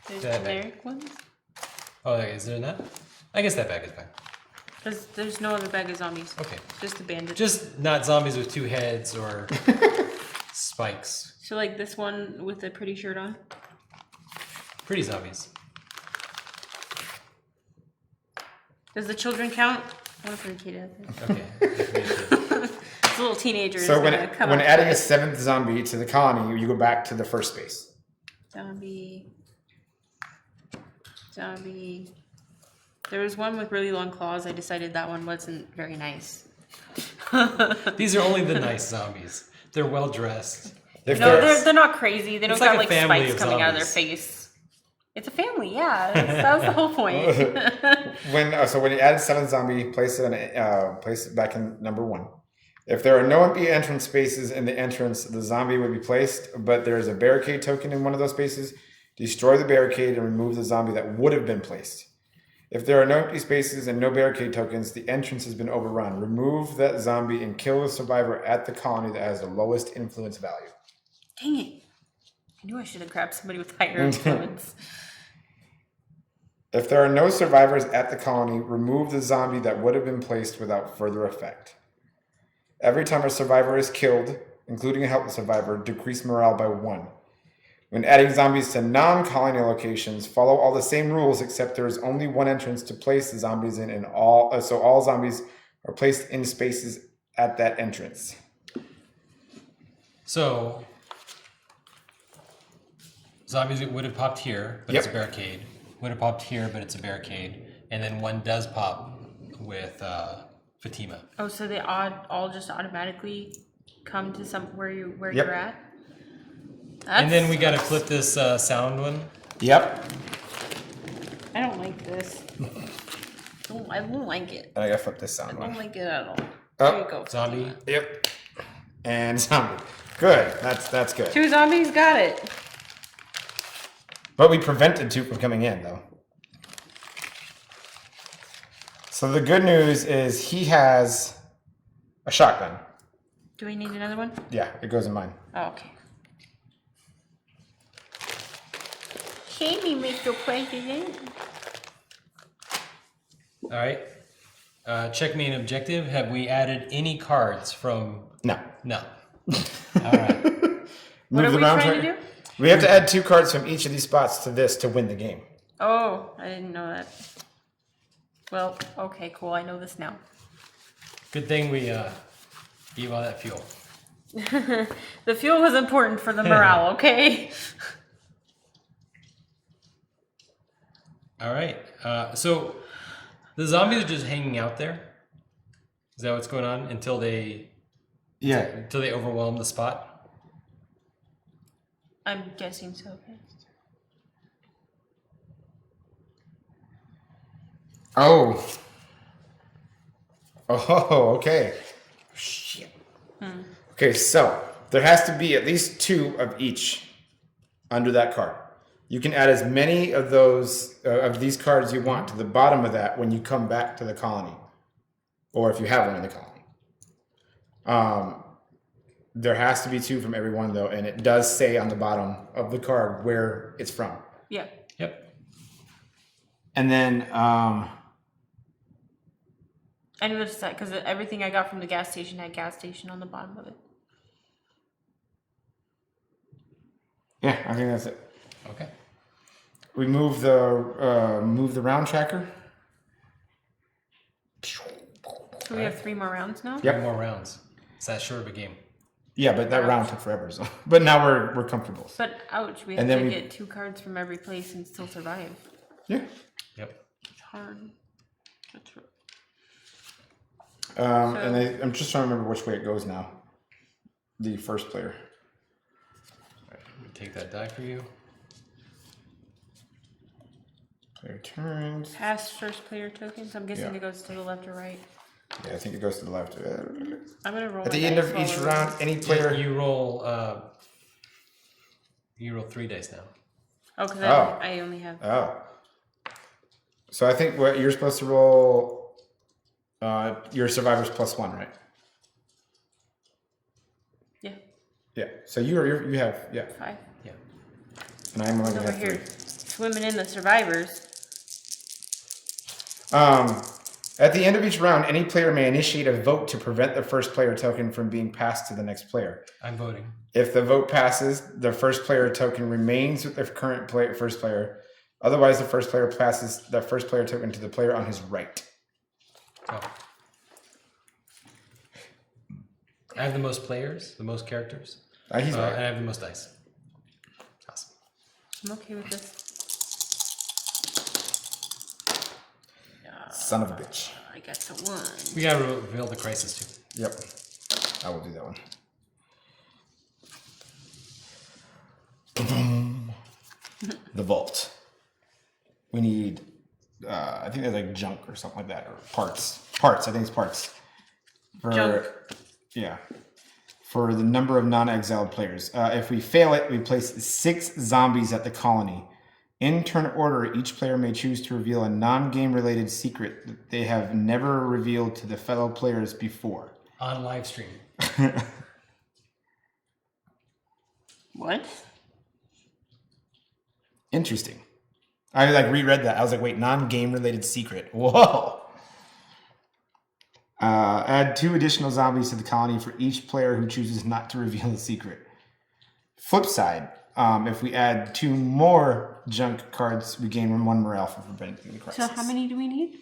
There's That generic ones? Oh, is there that? I guess that bag is fine. There's no other bag of zombies. Okay. Just the bandits. Just not zombies with 2 heads or spikes. So like this one with the pretty shirt on? Pretty zombies. Does the children count? One for the kid. Okay. This little teenager is So when gonna come when out adding a first. 7th zombie to the colony, you go back to the first space. Zombie. There was one with really long claws. I decided that one wasn't very nice. These are only the nice zombies. They're well dressed. If No, there's- they're not crazy. They don't like got a like family spikes of coming out of their zombies. face. It's a family, yeah. That was the whole point. when you add 7th zombie, place it back in number 1. If there are no empty entrance spaces in the entrance, the zombie would be placed, but there is a barricade token in one of those spaces. Destroy the barricade and remove the zombie that would have been placed. If there are no empty spaces and no barricade tokens, the entrance has been overrun. Remove that zombie and kill the survivor at the colony that has the lowest influence value. Dang it. I knew I should have grabbed somebody with higher influence. If there are no survivors at the colony, remove the zombie that would have been placed without further effect. Every time a survivor is killed, including a helpless survivor, decrease morale by 1. When adding zombies to non-colony locations, follow all the same rules except there is only one entrance to place the zombies in, and all zombies are placed in spaces at that entrance. So, zombies that would have popped here, but it's a Yep. barricade. Would have popped here, but it's a barricade. And then one does pop with Fatima. Oh, so they all just automatically come to where Yep. you're at? And then we got to flip this sound one. Yep. I don't like this. I don't like it. And I gotta flip this sound I don't one. like it at all. Oh. There you go. Zombie. Yep. And zombie. Good. That's good. 2 zombies, got it. But we prevented 2 from coming in, though. So the good news is he has a shotgun. Do we need another one? Yeah, it goes in mine. Oh, okay. Jamie, Mr. President. All right. Check main objective. Have we added any cards from... No. No. All right. What are the we round trying to track- do? We have to add 2 cards from each of these spots to this to win the game. Oh, I didn't know that. Well, okay, cool. I know this now. Good thing we gave all that fuel. The fuel was important for the morale, okay? All right. So the zombies are just hanging out there. Is that what's going on until they overwhelm the spot? I'm guessing so. Okay. Oh, okay. Shit. Okay, so there has to be at least 2 of each under that card. You can add as many of those of these cards you want to the bottom of that when you come back to the colony, or if you have one in the colony. There has to be 2 from every one, though, and it does say on the bottom of the card where it's from. Yeah. Yep. And then, I noticed that because everything I got from the gas station had gas station on the bottom of it. yeah, I think that's it. Okay. We move the round tracker. So we have 3 more rounds now? Yep. 3 more rounds. It's that short of a game. Yeah, but that round took forever. So, but now we're comfortable. But ouch, we have And to then we- get 2 cards from every place and still survive. Yeah. Yep. It's hard. That's right. And I'm just trying to remember which way it goes now. The first player. All right. Let me take that die for you. Player turns. Past first player tokens. I'm guessing Yeah. it goes to the left or right. Yeah, I think it goes to the left. I'm gonna roll. At my the end dice of while each we're- round, any player. You roll. You roll 3 dice now. Oh, because Oh. I only have. Oh. So I think what you're supposed to roll. Your survivors +1, right? Yeah, Yeah. So you have 5. Yeah. and I'm only gonna Over have here, 3. swimming in the survivors. At the end of each round, any player may initiate a vote to prevent the first player token from being passed to the next player. I'm voting. If the vote passes, the first player token remains with the current first player. Otherwise, the first player passes the first player token to the player on his right. So I have the most players, the most characters, He's right. and I have the most dice. Awesome. I'm okay with this. Son of a bitch. I got the 1. We gotta reveal the crisis too. Yep. I will do that one. The vault. We need, I think there's like junk or something like that, or parts. Parts, I think it's parts. Junk. Yeah. For the number of non-exiled players. If we fail it, we place 6 zombies at the colony. In turn order, each player may choose to reveal a non-game related secret that they have never revealed to the fellow players before. On Livestream. What? Interesting. I like reread that. I was like, wait, non-game related secret. Whoa. Add 2 additional zombies to the colony for each player who chooses not to reveal the secret. Flip side, if we add 2 more junk cards, we gain 1 morale for preventing the crisis. So how many do we need?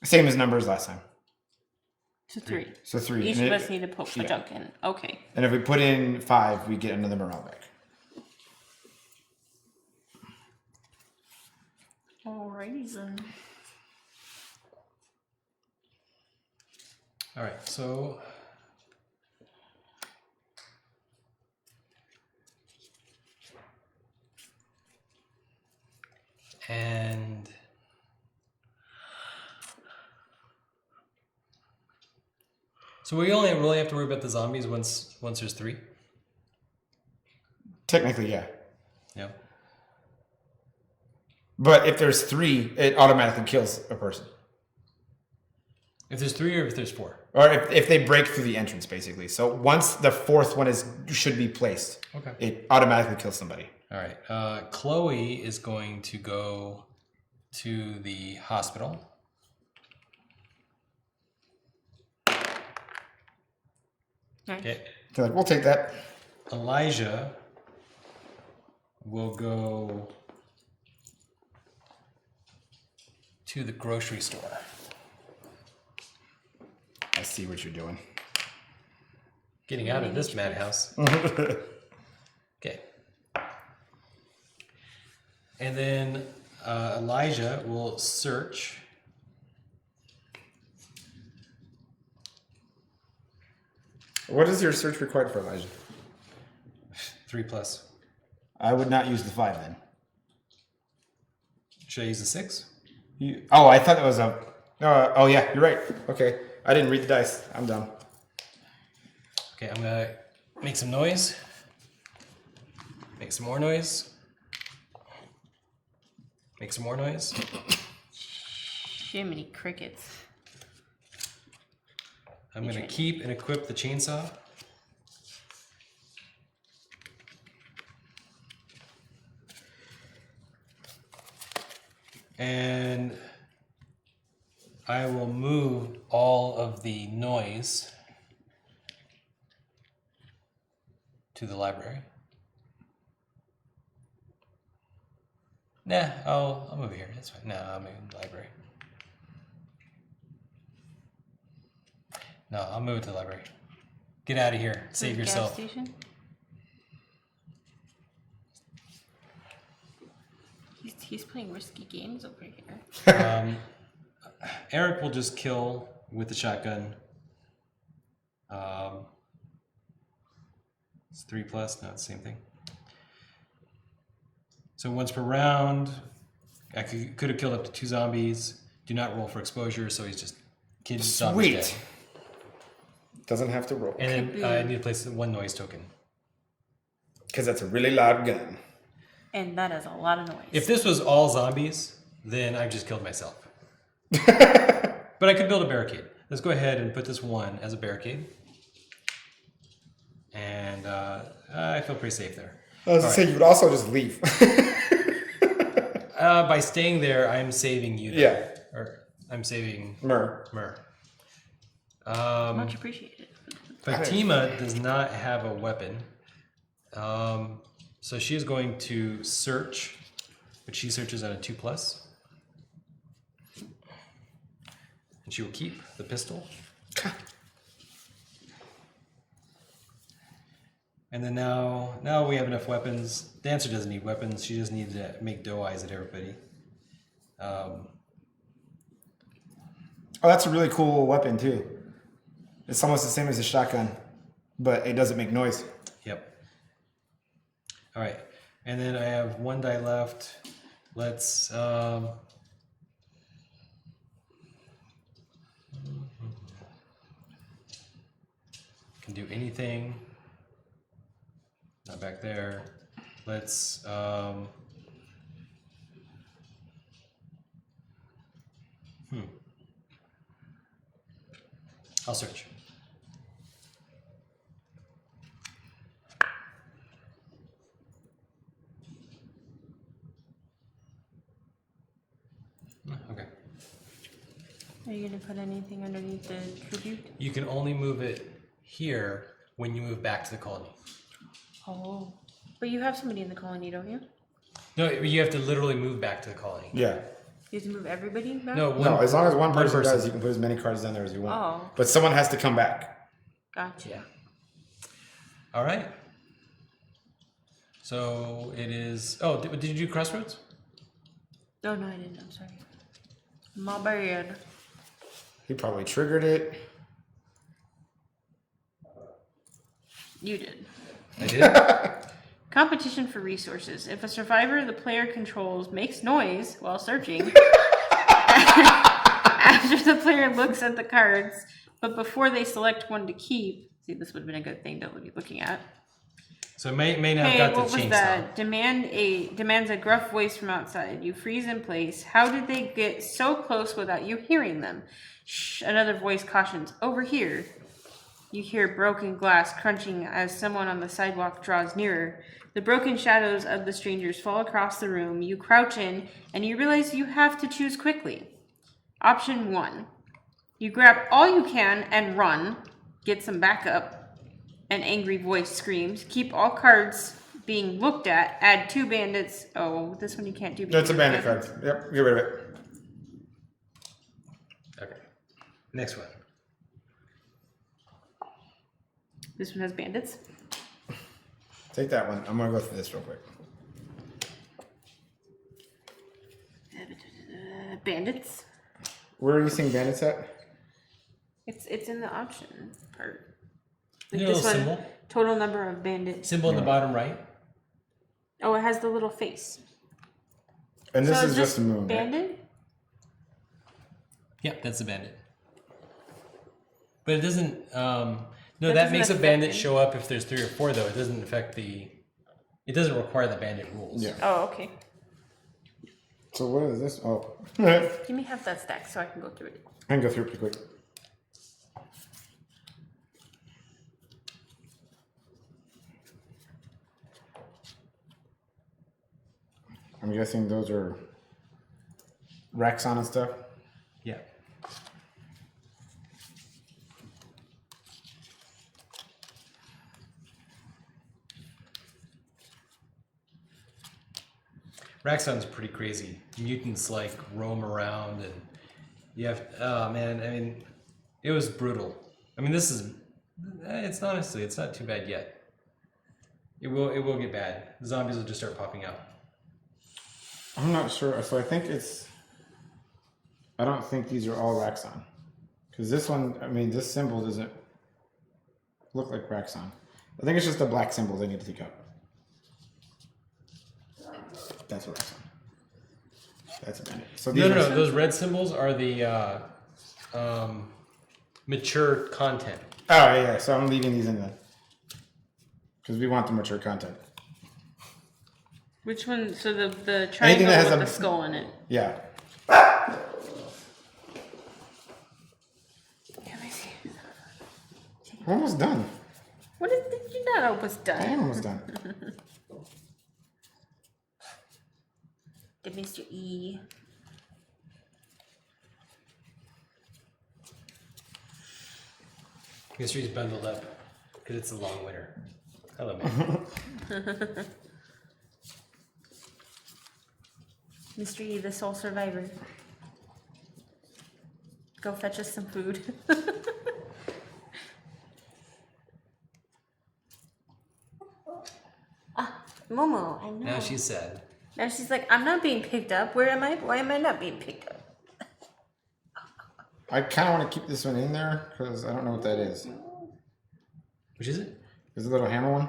Same as numbers last time. So 3. So 3. Each And of it- us need to put a junk in. Okay. And if we put in 5, we get another morale back. Alrighty then. All right, so and so we only really have to worry about the zombies once there's 3. Technically, yeah. Yeah. But if there's 3, it automatically kills a person. If there's 3 or if there's 4. Or if they break through the entrance, basically. So once the 4th one should be placed, Okay. it automatically kills somebody. All right. Chloe is going to go to the hospital. Nice. Okay. They're like, we'll take that. Elijah will go to the grocery store. I see what you're doing. Getting out of this madhouse. Okay. And then Elijah will search. What is your search required for, Elijah? 3+. I would not use the 5 then. Should I use the 6? I thought it was a... oh, yeah, you're right. Okay. I didn't read the dice. I'm done. Okay, I'm gonna make some noise. Make some more noise. Make some more noise. Jiminy crickets. I'm gonna keep and equip the chainsaw. And I will move all of the noise to the library. Nah, I'll move here. That's fine. No, I'll move in the library. No, I'll move it to the library. Get out of here. Save The yourself. Gas station? He's playing risky games over here. Eric will just kill with the shotgun. It's 3+. No, it's the same thing. So once per round, I could have killed up to 2 zombies. Do not roll for exposure, so he's just killed zombies dead. Sweet. Doesn't have to roll. And then I need to place 1 noise token. Because that's a really loud gun. And that is a lot of noise. If this was all zombies, then I've just killed myself. But I could build a barricade. Let's go ahead and put this 1 as a barricade. And I feel pretty safe there. I was going to say, you would also just leave. By staying there, I'm saving you. Yeah. Or I'm saving Myrrh. Much appreciated. Fatima does not have a weapon. So she is going to search, but she searches on a 2+. And she will keep the pistol. And then now we have enough weapons. Dancer doesn't need weapons. She just needs to make doe eyes at everybody. Oh, that's a really cool weapon too. It's almost the same as a shotgun, but it doesn't make noise. Yep. All right. And then I have one die left. Let's can do anything. Not back there. Let's I'll search. Okay. Are you going to put anything underneath the tribute? You can only move it here when you move back to the colony. Oh. But you have somebody in the colony, don't you? No, you have to literally move back to the colony. Yeah. You have to move everybody back? No, No, as long as one person person. does, you can put as many cards down there as you want. Oh. But someone has to come back. Gotcha. Yeah. All right. So it is. Oh, did you do Crossroads? Oh, no, I didn't. I'm sorry. My bad. He probably triggered it. You did. I did. Competition for resources. If a survivor the player controls makes noise while searching, after the player looks at the cards, but before they select one to keep, see, this would have been a good thing to be looking at. So may not Hey, have got what the was chainsaw. that? Demands a gruff voice from outside. You freeze in place. How did they get so close without you hearing them? Shh, another voice cautions. Over here. You hear broken glass crunching as someone on the sidewalk draws nearer. The broken shadows of the strangers fall across the room. You crouch in, and you realize you have to choose quickly. Option 1. You grab all you can and run. Get some backup. An angry voice screams. Keep all cards being looked at. Add 2 bandits. Oh, this one you can't do. That's a bandit card. Yep, get rid of it. Okay. Next one. This one has bandits. Take that one. I'm gonna go through this real quick. Bandits. Where are you seeing bandits at? It's in the option part. You know, this one, symbol? total number of bandits. Symbol in the bottom right. Oh, it has the little face. And this So is just a moon. Right? bandit. Yep, that's a bandit. But it doesn't. No, that doesn't makes a affect bandit it. show up if there's 3 or 4, though. It doesn't affect the. It doesn't require the bandit rules. Yeah. Oh, okay. So what is this? Oh. I Give me half that stack so I can go through it. can go through it pretty quick. I'm guessing those are racks on and stuff. Yeah. Raxon's pretty crazy. Mutants like roam around, and you have. Oh man, I mean, it was brutal. I mean, this is. It's honestly, it's not too bad yet. It will get bad. The zombies will just start popping out. I'm not sure. So I think it's. I don't think these are all Raxon. Because this one, I mean, this symbol doesn't look like Raxon. I think it's just a black symbol they need to take out. That's what Raxon. That's a bandit. So these No. are- Those red symbols are the mature content. Oh, yeah. So I'm leaving these in the. Because we want the mature content. Which one? So the triangle that has with a- the skull in it. Yeah. Let me see. We're almost done. What did you not almost I am done? almost done. The Mr. E. Mystery's bundled up because it's a long winter. Hello, man. Mr. E, the sole survivor. Go fetch us some food. Momo, I know. Now she's sad. Now she's like, I'm not being picked up. Where am I? Why am I not being picked up? I kind of want to keep this one in there because I don't know what that is. Which is it? Is the little hammer one?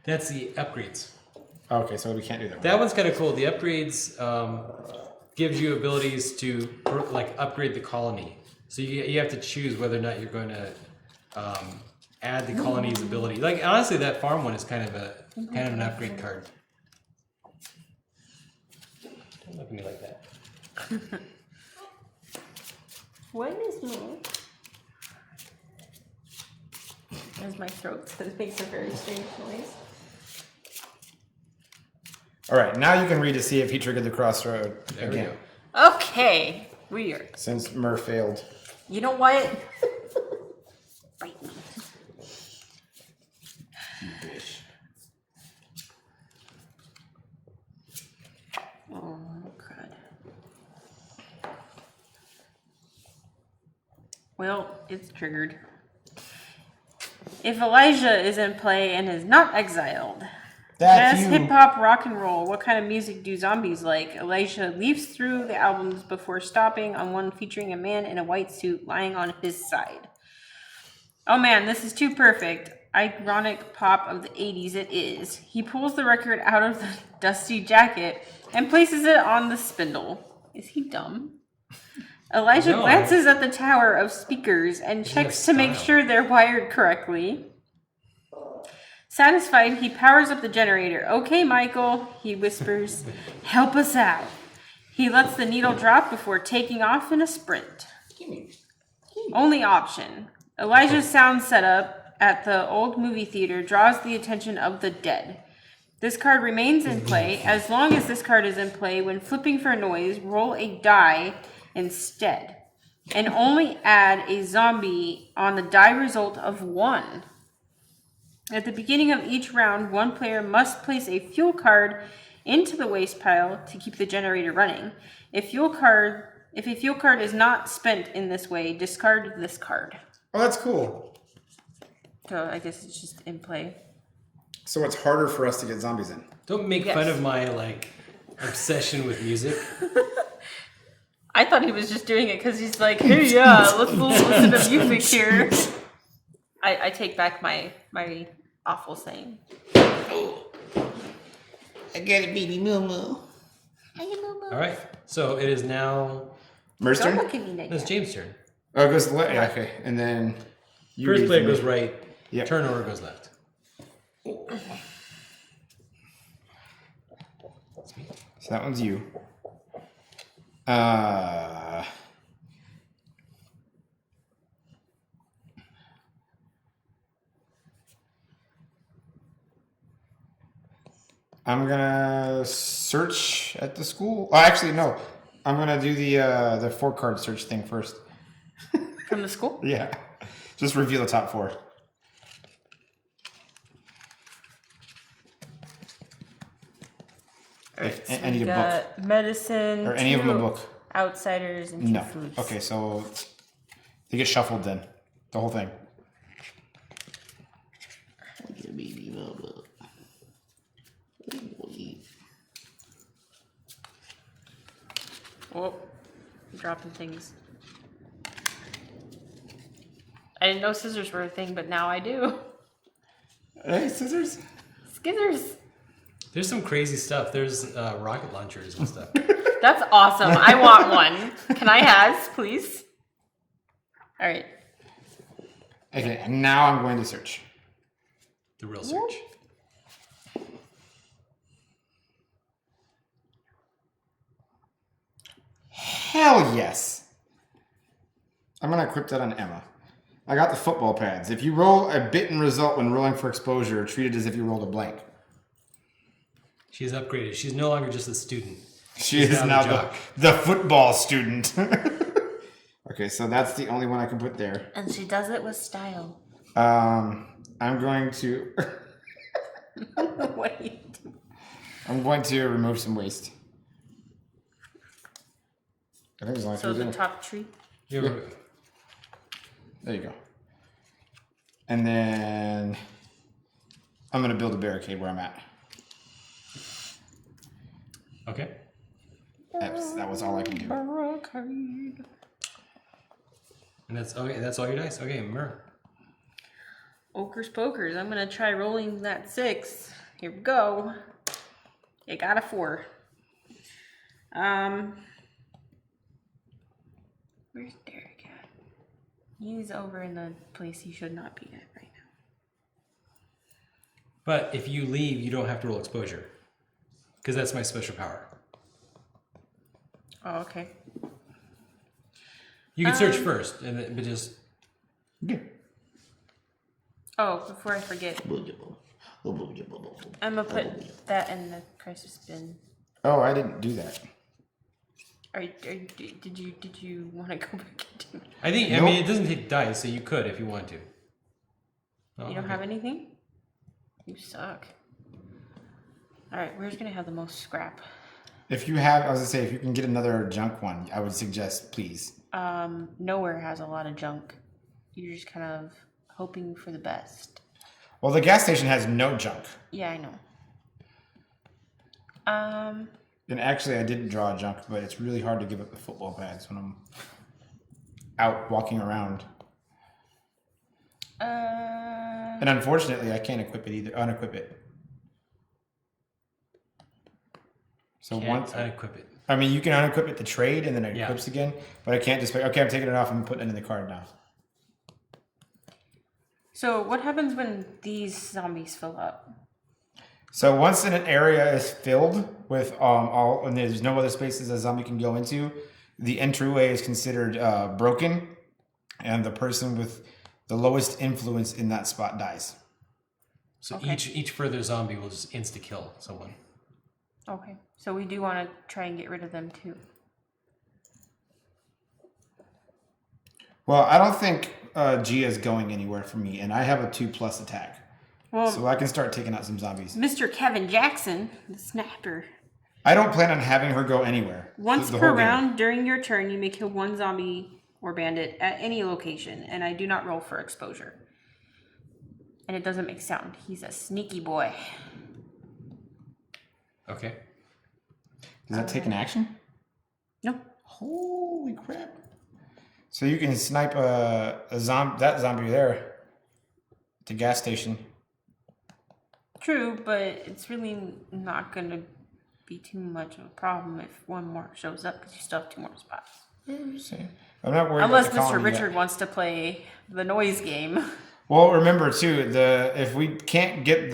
That's the upgrades. Okay, so we can't do that. That one's kind of cool. The upgrades gives you abilities to like upgrade the colony. So you have to choose whether or not you're going to add the colony's ability. Like honestly, that farm one is kind of an upgrade card. Don't look at me like that. What is me? There's my throat, so it makes a very strange noise. All right, now you can read to see if he triggered the crossroad There again. we go. Okay, weird. Since Mur failed. You know what? Bite me. You bitch. Oh, crud. Well, it's triggered. If Elijah is in play and is not exiled, That's jazz, you. hip hop, rock and roll, what kind of music do zombies like? Elijah leaps through the albums before stopping on one featuring a man in a white suit lying on his side. Oh man, this is too perfect. Ironic pop of the 80s it is. He pulls the record out of the dusty jacket and places it on the spindle. Is he dumb? Elijah No. glances at the tower of speakers and checks to make style. sure they're wired correctly. Satisfied, he powers up the generator. Okay, Michael, he whispers, help us out. He lets the needle drop before taking off in a sprint. Only option. Elijah's sound setup at the old movie theater draws the attention of the dead. This card remains in play. As long as this card is in play, when flipping for noise, roll a die instead. And only add a zombie on the die result of 1. At the beginning of each round, one player must place a fuel card into the waste pile to keep the generator running. If a fuel card is not spent in this way, discard this card. Oh, that's cool. So I guess it's just in play. So it's harder for us to get zombies in. Don't make Yes. fun of my like obsession with music. I thought he was just doing it because he's like, hey, yeah, let's listen to music here. I take back my awful saying. I get it, baby moo. All right. So it is now. Mur's Don't turn? look at me like It's that. James' turn. Oh, it goes to left. Yeah, okay. And then you First read player for me. goes right. Yep. Turn order goes left. So that one's you. I'm gonna search at the school. Oh, actually, no. I'm gonna do the 4-card search thing first. From the school? Yeah. Just reveal the top 4. If So any we of a book. got medicine, Or any of them a 2 book. outsiders, and 2 No. foods. Okay, so they get shuffled then. The whole thing. Oh, I'm dropping things. I didn't know scissors were a thing, but now I do. Hey, scissors. Skizzers. There's some crazy stuff. There's rocket launchers and stuff. That's awesome. I want one. Can I has, please? All right. Okay, and now I'm going to search. The real search. Hell yes. I'm going to equip that on Emma. I got the football pads. If you roll a bitten result when rolling for exposure, treat it as if you rolled a blank. She's upgraded. She's no longer just a student. She She's is now now the jock. the football student. Okay, so that's the only one I can put there. And she does it with style. I'm going to What do you do? I'm going to remove some waste. I think there's only So 3 the there. top tree. You're, There you go. And then I'm going to build a barricade where I'm at. Okay. That was all I can do. Barricade. And that's okay. That's all your dice. Okay, Myrrh. Okers pokers. I'm gonna try rolling that 6. Here we go. It got a 4. Where's Derek at? He's over in the place he should not be at right now. But if you leave, you don't have to roll exposure. Because that's my special power. Oh, okay. You can search first, and then, but just... Yeah. Oh, before I forget, I'm gonna put that in the crisis bin. Oh, I didn't do that. Did you want to go back into? I think, I mean, it doesn't take dice, so you could if you want to. Oh, You don't have anything? You suck. Alright, where's gonna have the most scrap? If you have, I was going to say, if you can get another junk one, I would suggest, please. Nowhere has a lot of junk. You're just kind of hoping for the best. Well, the gas station has no junk. Yeah, I know. And actually, I didn't draw junk, but it's really hard to give up the football pads when I'm out walking around. And unfortunately, I can't equip it either. Unequip it. So once unequip it. I mean, you can unequip it to trade, and then it Yeah. equips again. But I can't just be, okay, I'm taking it off and putting it in the card now. So what happens when these zombies fill up? So once an area is filled with all, and there's no other spaces a zombie can go into, the entryway is considered broken, and the person with the lowest influence in that spot dies. So Okay. each further zombie will just insta-kill someone. Okay, so we do want to try and get rid of them too. Well, I don't think Gia is going anywhere for me, and I have a 2+ attack. Well, So I can start taking out some zombies. Mr. Kevin Jackson, the snapper. I don't plan on having her go anywhere. Once the per whole game. round during your turn, you may kill one zombie or bandit at any location, and I do not roll for exposure. And it doesn't make sound. He's a sneaky boy. Okay. Does that take an action? No. Holy crap. So you can snipe that zombie there at the gas station. True, but it's really not going to be too much of a problem if one more shows up because you still have 2 more spots. I'm not worried Unless about the Mr. colony Richard yet. wants to play the noise game. Well, remember too, if we can't get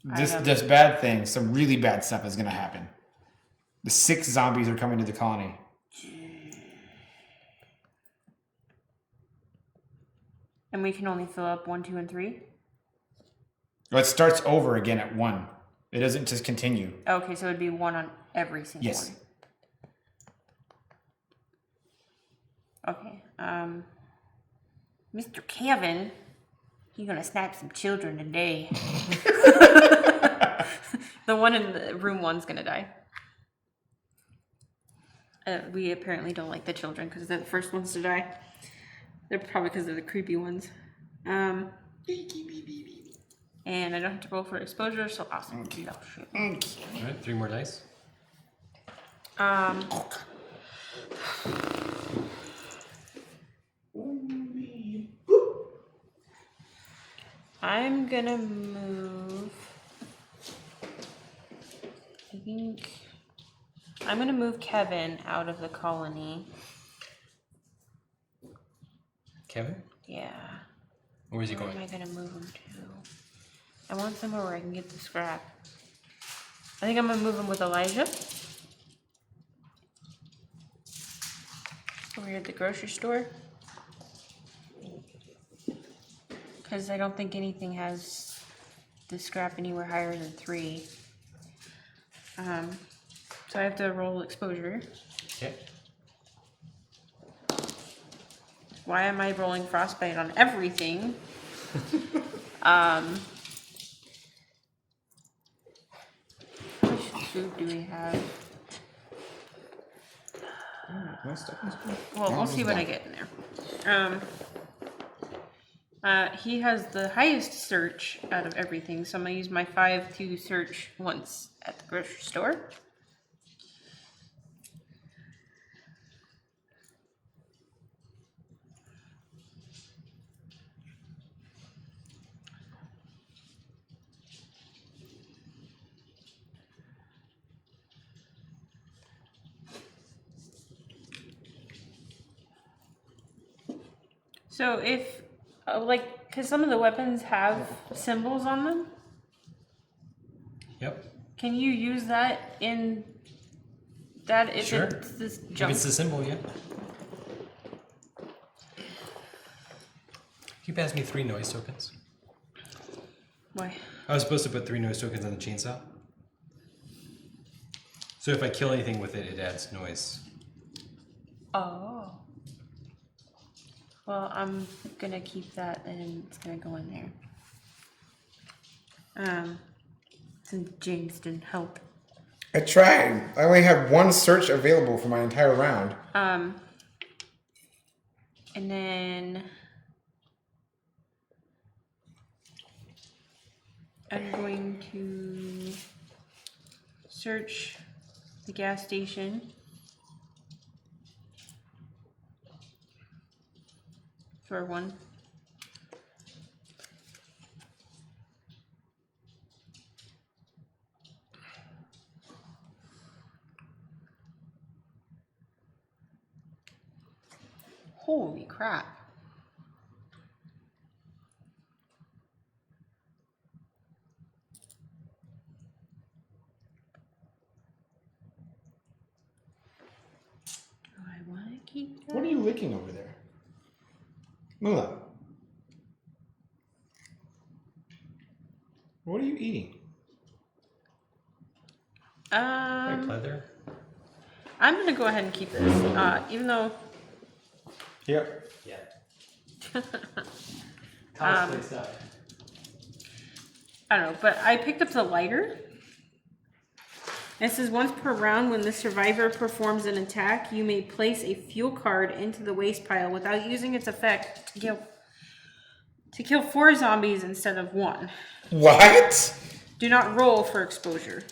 this bad thing, some really bad stuff is going to happen. The 6 zombies are coming to the colony. And we can only fill up 1, 2, and 3? Well, it starts over again at 1. It doesn't just continue. Okay, so it'd be 1 on every single Yes. one. Okay. Mr. Kevin, you're gonna snipe some children today. The one in the room 1's gonna die. We apparently don't like the children because they're the first ones to die. They're probably because they're the creepy ones. And I don't have to roll for exposure, so awesome. Okay. Oh, shit. All right, 3 more dice. I'm gonna move. I'm gonna move Kevin out of the colony. Kevin? Yeah. Where is he Where going? am I gonna move him to? I want somewhere where I can get the scrap. I think I'm gonna move him with Elijah. Over here at the grocery store. Because I don't think anything has the scrap anywhere higher than 3. So I have to roll exposure. Okay. Why am I rolling Frostbite on everything? How much food do we have? Well, we'll see what I get in there. He has the highest search out of everything, so I'm gonna use my 5 to search once at the grocery store. So if, because some of the weapons have symbols on them, Yep. can you use that in that if Sure. it's this If junk? it's the symbol, yeah. Can you pass me 3 noise tokens? Why? I was supposed to put 3 noise tokens on the chainsaw. So if I kill anything with it, it adds noise. Oh. Well, I'm gonna keep that and it's gonna go in there. Since James didn't help. I tried. I only have 1 search available for my entire round. And then I'm going to search the gas station. For 1. Holy crap. Do I want to keep that? What are you licking over there? Mula. What are you eating? Right, pleather. I'm gonna go ahead and keep this, even though Yep. Yeah. I don't know, but I picked up the lighter. It says once per round, when the survivor performs an attack, you may place a fuel card into the waste pile without using its effect to kill 4 zombies instead of 1. What? Do not roll for exposure.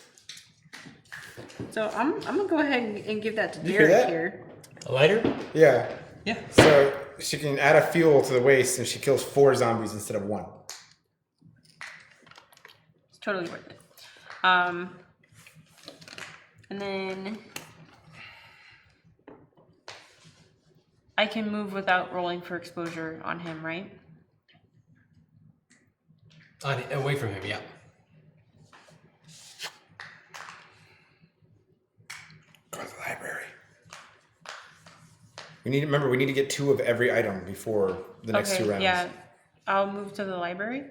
So I'm gonna go ahead and give that to You hear Derek that? here. A lighter? Yeah. Yeah. So she can add a fuel to the waste and she kills 4 zombies instead of 1. It's totally worth it. And then I can move without rolling for exposure on him, right? Away from him, yeah. Go to the library. We need to get 2 of every item before the next 2 rounds. Yeah. I'll move to the library.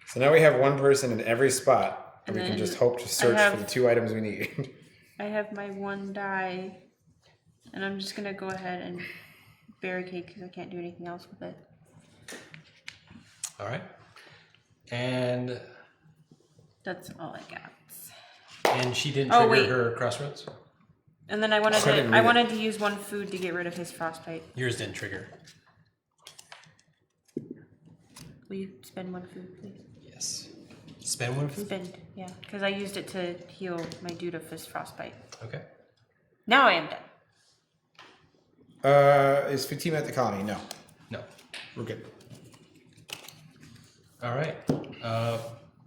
So now we have 1 person in every spot, and we And can then just hope to search have- for the 2 items we need. I have my 1 die, and I'm just gonna go ahead and barricade because I can't do anything else with it. All right. And That's all I got. she didn't Oh, trigger wait. her crossroads? And then I wanted to use 1 food to get rid of his frostbite. Yours didn't trigger. Will you spend 1 food, please? Yes. Spend 1 food? Spend, yeah, because I used it to heal my dude of his frostbite. Okay. Now I am done. Is Fatima at the colony? No. No. We're good. All right.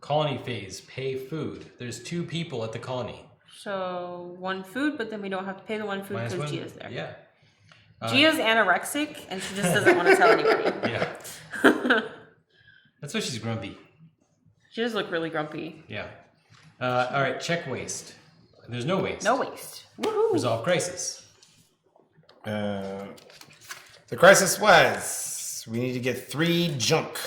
Colony phase. Pay food. There's 2 people at the colony. So 1 food, but then we don't have to pay the 1 food Minus because 1? Gia's there. Yeah. Gia's anorexic, and she just doesn't want to tell anybody. Yeah. That's why she's grumpy. She does look really grumpy. Yeah. All right. Check waste. There's no waste. No waste. Woohoo! Resolve crisis. The crisis was we need to get 3 junk.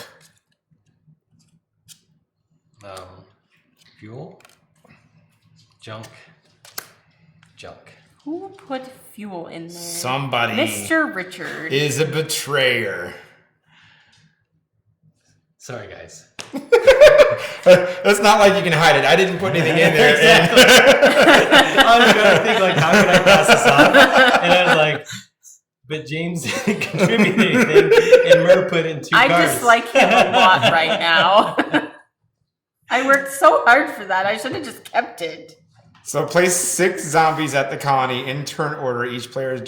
Fuel. Junk. Who put fuel in there? Somebody Mr. Richard. is a betrayer. Sorry, guys. It's not like you can hide it. I didn't put anything in there. Exactly. I was trying to think, like, how can I pass this off? And I was like, but James didn't contribute anything, and Mur put in 2 I cards. dislike him a lot right now. I worked so hard for that. I should have just kept it. So place 6 zombies at the colony in turn order. Each player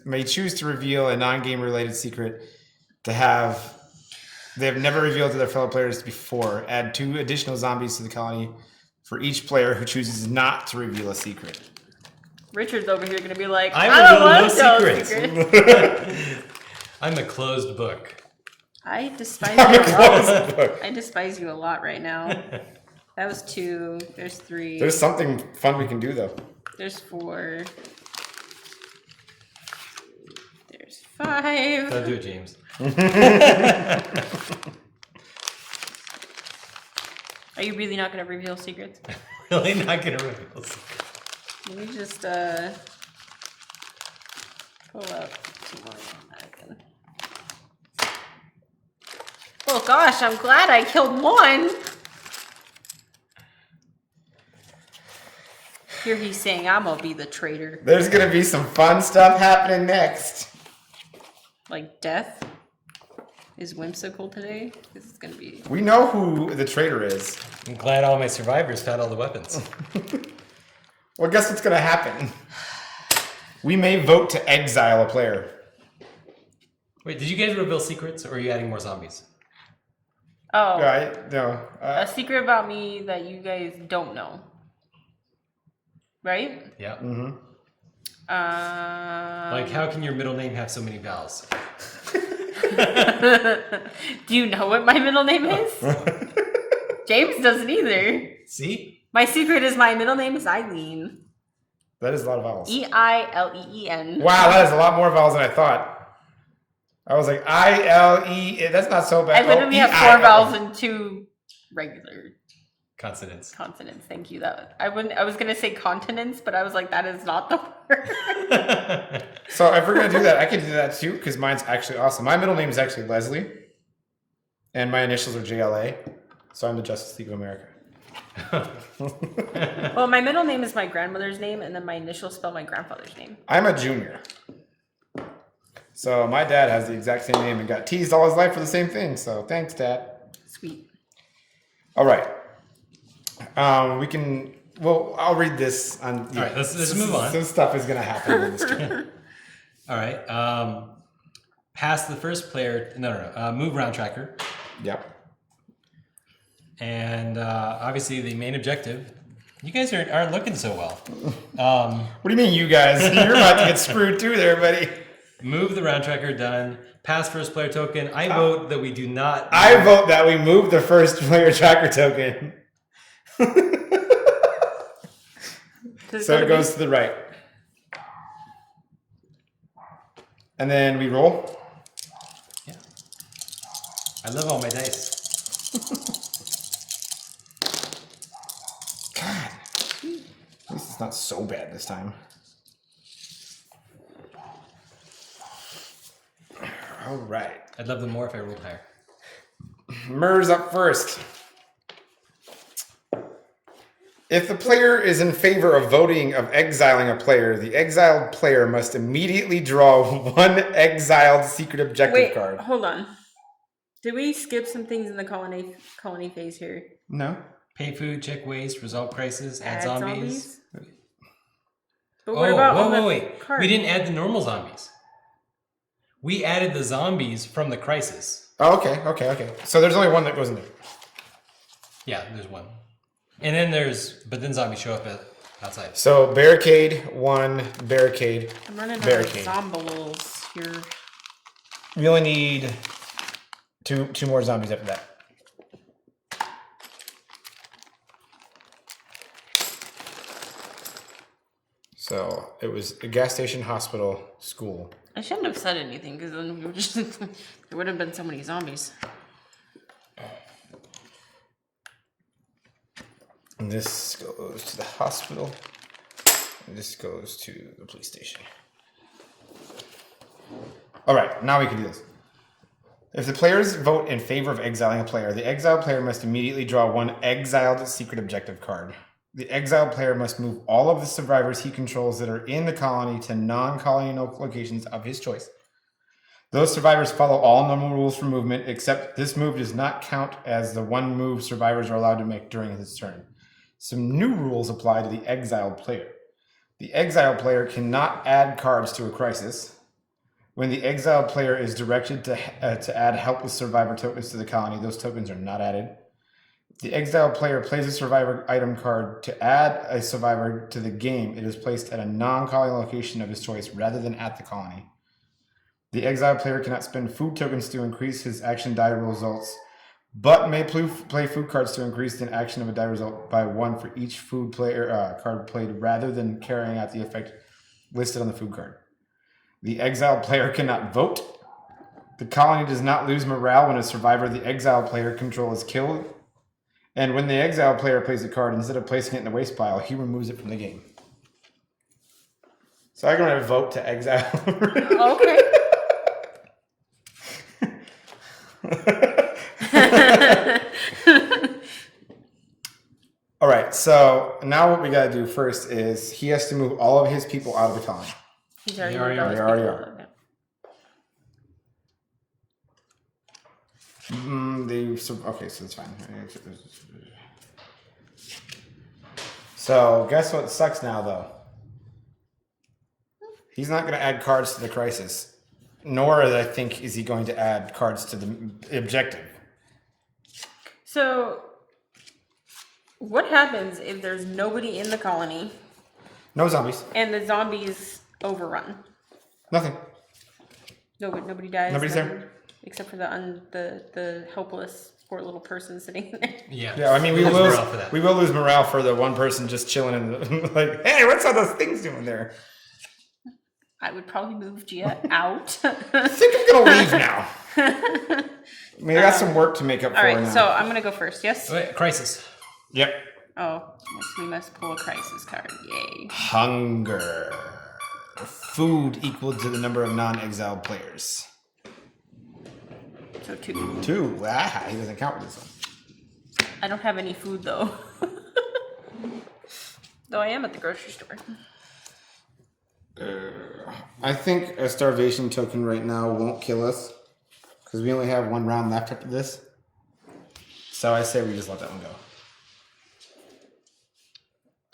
may choose to reveal a non-game related secret they have never revealed to their fellow players before. Add 2 additional zombies to the colony for each player who chooses not to reveal a secret. Richard's over here going to be like, I I don't reveal want no to tell a secret. I'm a closed book. I despise you a lot. I despise you a lot right now. That was 2. There's 3. There's something fun we can do, though. There's 4. There's 5. Don't do it, James. Are you really not going to reveal secrets? Really not going to reveal secrets. Let me just pull up 2 more. Oh gosh, I'm glad I killed 1. Here he's saying I'm gonna be the traitor. There's going to be some fun stuff happening next. Like death is whimsical today. This is gonna be. We know who the traitor is. I'm glad all my survivors found all the weapons. Well, guess what's going to happen? We may vote to exile a player. Wait, did you guys reveal secrets, or are you adding more zombies? Oh, Right? No. a secret about me that you guys don't know. Right? Yeah. Mm-hmm. Like, how can your middle name have so many vowels? Do you know what my middle name is? James doesn't either. See? My secret is my middle name is Eileen. That is a lot of vowels. Eileen. Wow, that is a lot more vowels than I thought. I was like, I-L-E. That's not so bad. I literally have 4 vowels and 2 regular Consonants. consonants. Thank you. That I was gonna say continents, but I was like, that is not the word. So if we're gonna do that, I can do that too because mine's actually awesome. My middle name is actually Leslie, and my initials are JLA. So I'm the Justice League of America. Well, my middle name is my grandmother's name, and then my initials spell my grandfather's name. I'm a junior. So my dad has the exact same name and got teased all his life for the same thing. So thanks, Dad. Sweet. All right. I'll read this on. All right, let's move on. Some stuff is going to happen in this turn. All right. Pass the first player. No. Move round tracker. Yep. And obviously the main objective. You guys aren't looking so well. What do you mean, you guys? You're about to get screwed too there, buddy. Move the round tracker, done. Pass first player token. I vote that we do not. I vote that we move the first player tracker token. So it goes to the right. And then we roll. Yeah. I love all my dice. God. At least it's not so bad this time. All right. I'd love them more if I rolled higher. Mur's up first. If the player is in favor of voting of exiling a player, the exiled player must immediately draw 1 exiled secret objective card. Hold on. Did we skip some things in the colony phase here? No. Pay food, check waste, resolve crisis, add zombies. But what about all the wait. cards? We didn't add the normal zombies. We added the zombies from the crisis. Oh, okay. So there's only 1 that goes in there. Yeah, there's 1. And then then zombies show up outside. So barricade, 1, barricade. I'm running out of barricade. zombies here. We only need two more zombies after that. So it was a gas station, hospital, school. I shouldn't have said anything because then we were just there would have been so many zombies. And this goes to the hospital. And this goes to the police station. All right, now we can do this. If the players vote in favor of exiling a player, the exiled player must immediately draw one exiled secret objective card. The exiled player must move all of the survivors he controls that are in the colony to non-colony locations of his choice. Those survivors follow all normal rules for movement, except this move does not count as the one move survivors are allowed to make during his turn. Some new rules apply to the exiled player. The exiled player cannot add cards to a crisis. When the exiled player is directed to add helpless survivor tokens to the colony, those tokens are not added. If the exiled player plays a survivor item card to add a survivor to the game, it is placed at a non-colony location of his choice rather than at the colony. The exiled player cannot spend food tokens to increase his action die results, but may play food cards to increase the action of a die result by 1 for each food card played rather than carrying out the effect listed on the food card. The exiled player cannot vote. The colony does not lose morale when a survivor the exiled player control is killed. And when the exiled player plays a card, instead of placing it in the waste pile, he removes it from the game. So I'm going to vote to exile. Okay. All right, so now what we got to do first is he has to move all of his people out of the colony. He's already They moved all his already people. are. Okay, so that's fine. So guess what sucks now, though? He's not going to add cards to the crisis, nor I think is he going to add cards to the objective. So, what happens if there's nobody in the colony No zombies. and the zombies overrun? Nothing. Nobody dies. Nobody's nothing, there. except for the helpless poor little person sitting there. Yeah. Yeah, I mean we Lose will morale for that. we will lose morale for the one person just chilling in the like, hey, what's all those things doing there? I would probably move Gia out. I think I'm gonna leave now. I mean, I got some work to make up All for right, now. so I'm gonna go first. Yes. Wait, crisis. Yep. Oh, yes, we must pull a crisis card. Yay. Hunger. Food equal to the number of non-exiled players. So 2. 2. Ah, he doesn't count with this one. I don't have any food though. Though I am at the grocery store. I think a starvation token right now won't kill us because we only have 1 round left after this. So I say we just let that one go.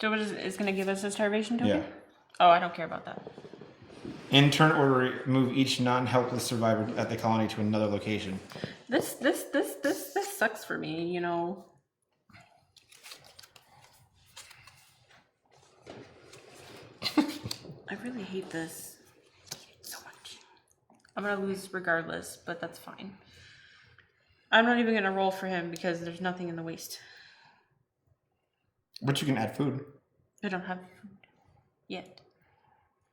So what is going to give us a starvation token? Yeah. Oh, I don't care about that. In turn order, move each non-helpless survivor at the colony to another location. This sucks for me, you know. I really hate this so much. I'm gonna lose regardless, but that's fine. I'm not even gonna roll for him because there's nothing in the waste. But you can add food. I don't have food yet.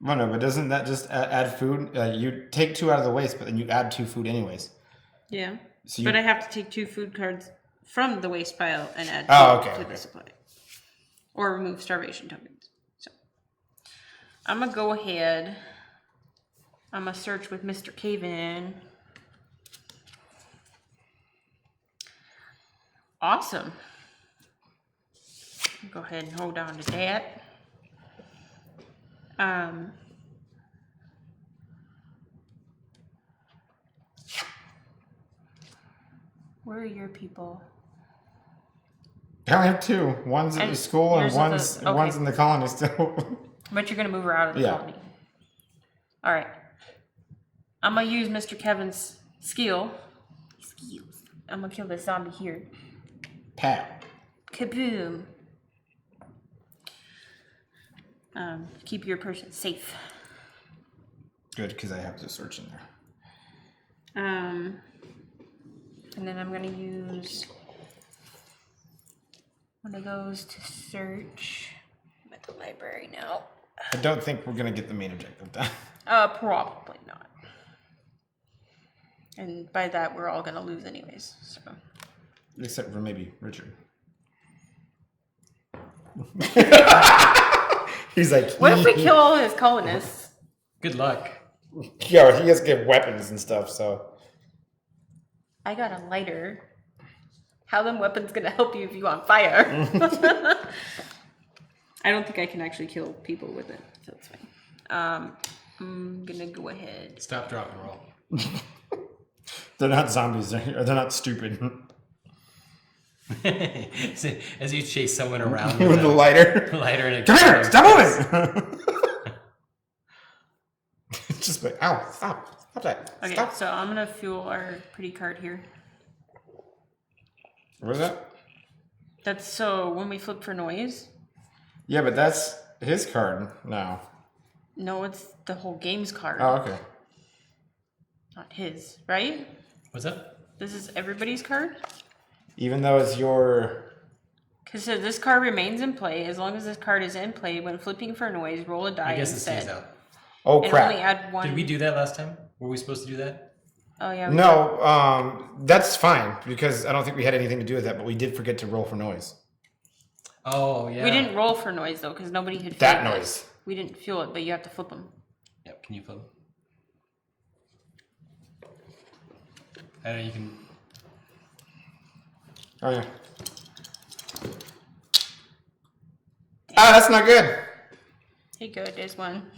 Well, no, but doesn't that just add food? You take 2 out of the waste, but then you add 2 food anyways. Yeah. So you- But I have to take 2 food cards from the waste pile and add Oh, 2 okay, to okay. the supply. Or remove starvation tokens. So I'm gonna go ahead. I'm gonna search with Mr. Caven. Awesome. Go ahead and hold on to that. Where are your people? I only have 2. One's at And the school and yours is one's the- okay. one's in the colony still. But you're gonna move her out of the Yeah. colony. All right. I'm gonna use Mr. Kevin's skill. Skills. I'm gonna kill this zombie here. Pat. Kaboom. Keep your person safe. Good, because I have to search in there. And then I'm gonna use one of those to search. I'm at the library now. I don't think we're gonna get the main objective done. Probably not. And by that, we're all gonna lose anyways. So. Except for maybe Richard. He's like, What if we kill all his colonists? Good luck. yeah, he has to give weapons and stuff, so. I got a lighter. How them weapons gonna help you if you on fire? I don't think I can actually kill people with it, so it's fine. I'm gonna go ahead. Stop, drop, and roll. They're not zombies. They're not stupid. As you chase someone around With the lighter. lighter and a Come here! Stop moving! Just like, ow, stop. Stop that. Okay, Stop. so I'm gonna fuel our pretty card here. What is that? That's so when we flip for noise. Yeah, but that's his card now. No, it's the whole game's card. Oh, okay. Not his, right? What's up? This is everybody's card? Even though it's your... Because this card remains in play. As long as this card is in play, when flipping for noise, roll a die I guess it instead. stays out. Oh, And crap. only add one. Did we do that last time? Were we supposed to do that? Oh, yeah. No, that's fine, because I don't think we had anything to do with that, but we did forget to roll for noise. Oh, yeah. We didn't roll for noise, though, because nobody had That fueled it. noise. We didn't fuel it, but you have to flip them. Yep, can you flip? I don't know, you can... Oh, yeah. Ah, that's not good. Hey, good. There's one.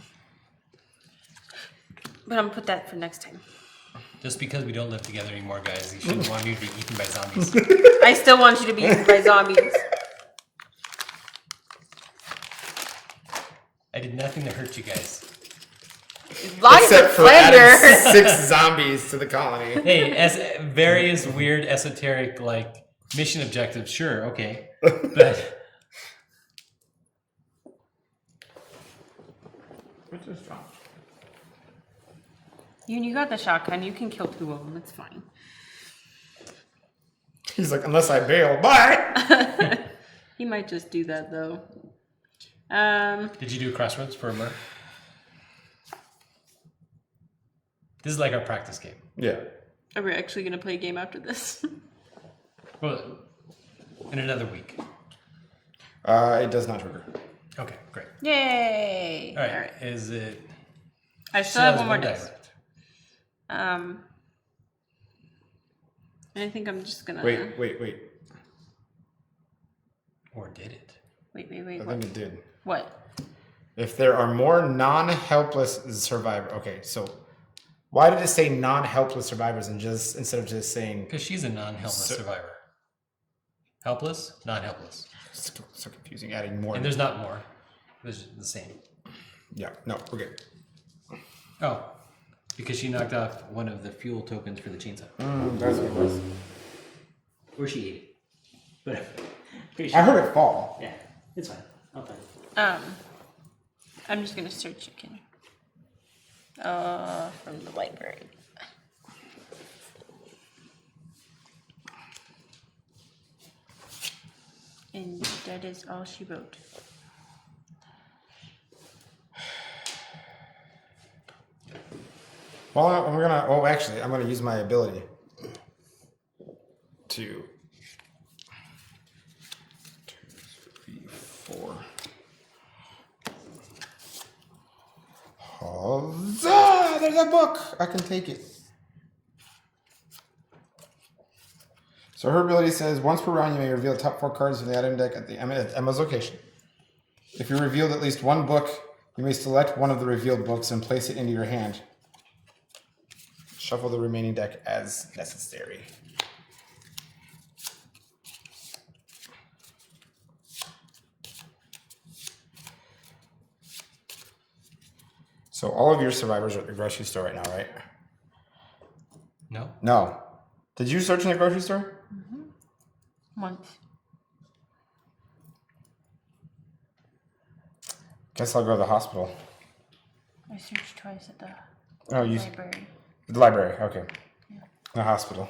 But I'm going to put that for next time. Just because we don't live together anymore, guys, you shouldn't want me to be eaten by zombies. I still want you to be eaten by zombies. I did nothing to hurt you guys. Lots Except of for slander. adding 6 zombies to the colony. Hey, as various weird, esoteric, like, mission objectives, sure, okay. But... You got the shotgun. You can kill 2 of them. It's fine. He's like, unless I bail, bye! He might just do that, though. Did you do Crossroads for a Merc? This is like our practice game. Yeah. Are we actually going to play a game after this? Well, in another week. It does not trigger. Okay, great. Yay! All right. Is it... I still have one more die dice. left. And I think I'm just gonna... Wait. Or did it? Wait. I What? think it did. What? If there are more non-helpless survivors... Okay, so... Why did it say non-helpless survivors instead of just saying... Because she's a non-helpless survivor. Helpless, non-helpless. So confusing, adding more. And there's not more. There's the same. Yeah, no, we're good. Oh, because she knocked off one of the fuel tokens for the chainsaw. That's what it was. Or she ate it. But pretty I heard it fall. Yeah, it's fine. I'll find it. I'm just gonna search chicken. From the library. And that is all she wrote. Well, I'm gonna use my ability to 2, 3, 4. Huzzah! There's a book. I can take it. So her ability says, once per round, you may reveal the top 4 cards of the item deck at Emma's location. If you revealed at least one book, you may select one of the revealed books and place it into your hand. Shuffle the remaining deck as necessary. So all of your survivors are at the grocery store right now, right? No? No. Did you search in the grocery store? Once. Guess I'll go to the hospital. I searched twice at the library. library. The library, okay. Yeah. The hospital.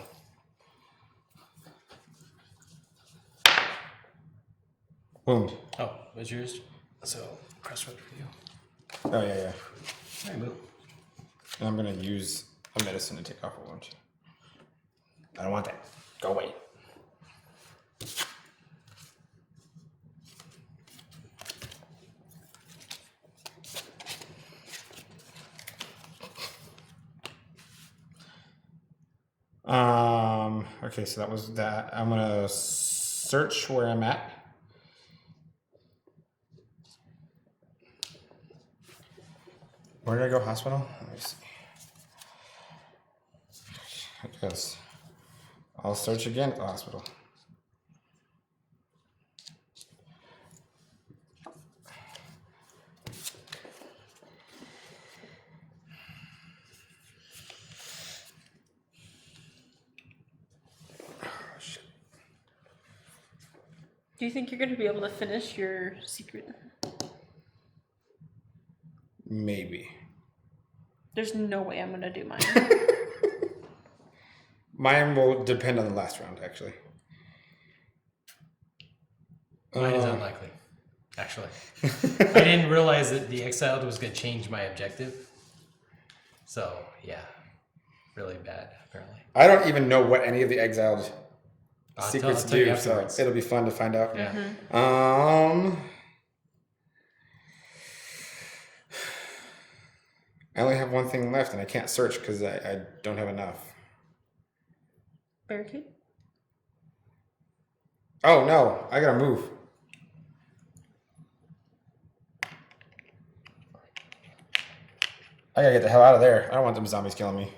Wound. Oh, was yours? So, Crossroad for you. Oh, yeah. All right, move. And I'm going to use a medicine to take off a wound. I don't want that. Go away. Okay, so that was that. I'm gonna search where I'm at. Where did I go? Hospital? Let me see. Yes. I'll search again at the hospital. Do you think you're going to be able to finish your secret? Maybe. There's no way I'm going to do mine. Mine will depend on the last round, actually. Mine is unlikely, actually. I didn't realize that the Exiled was going to change my objective. So, yeah. Really bad, apparently. I don't even know what any of the Exiled secrets I'll tell you do, so afterwards. it'll be fun to find out. Yeah. I only have one thing left, and I can't search because I don't have enough. Barricade? Oh, no. I gotta move. I gotta get the hell out of there. I don't want them zombies killing me.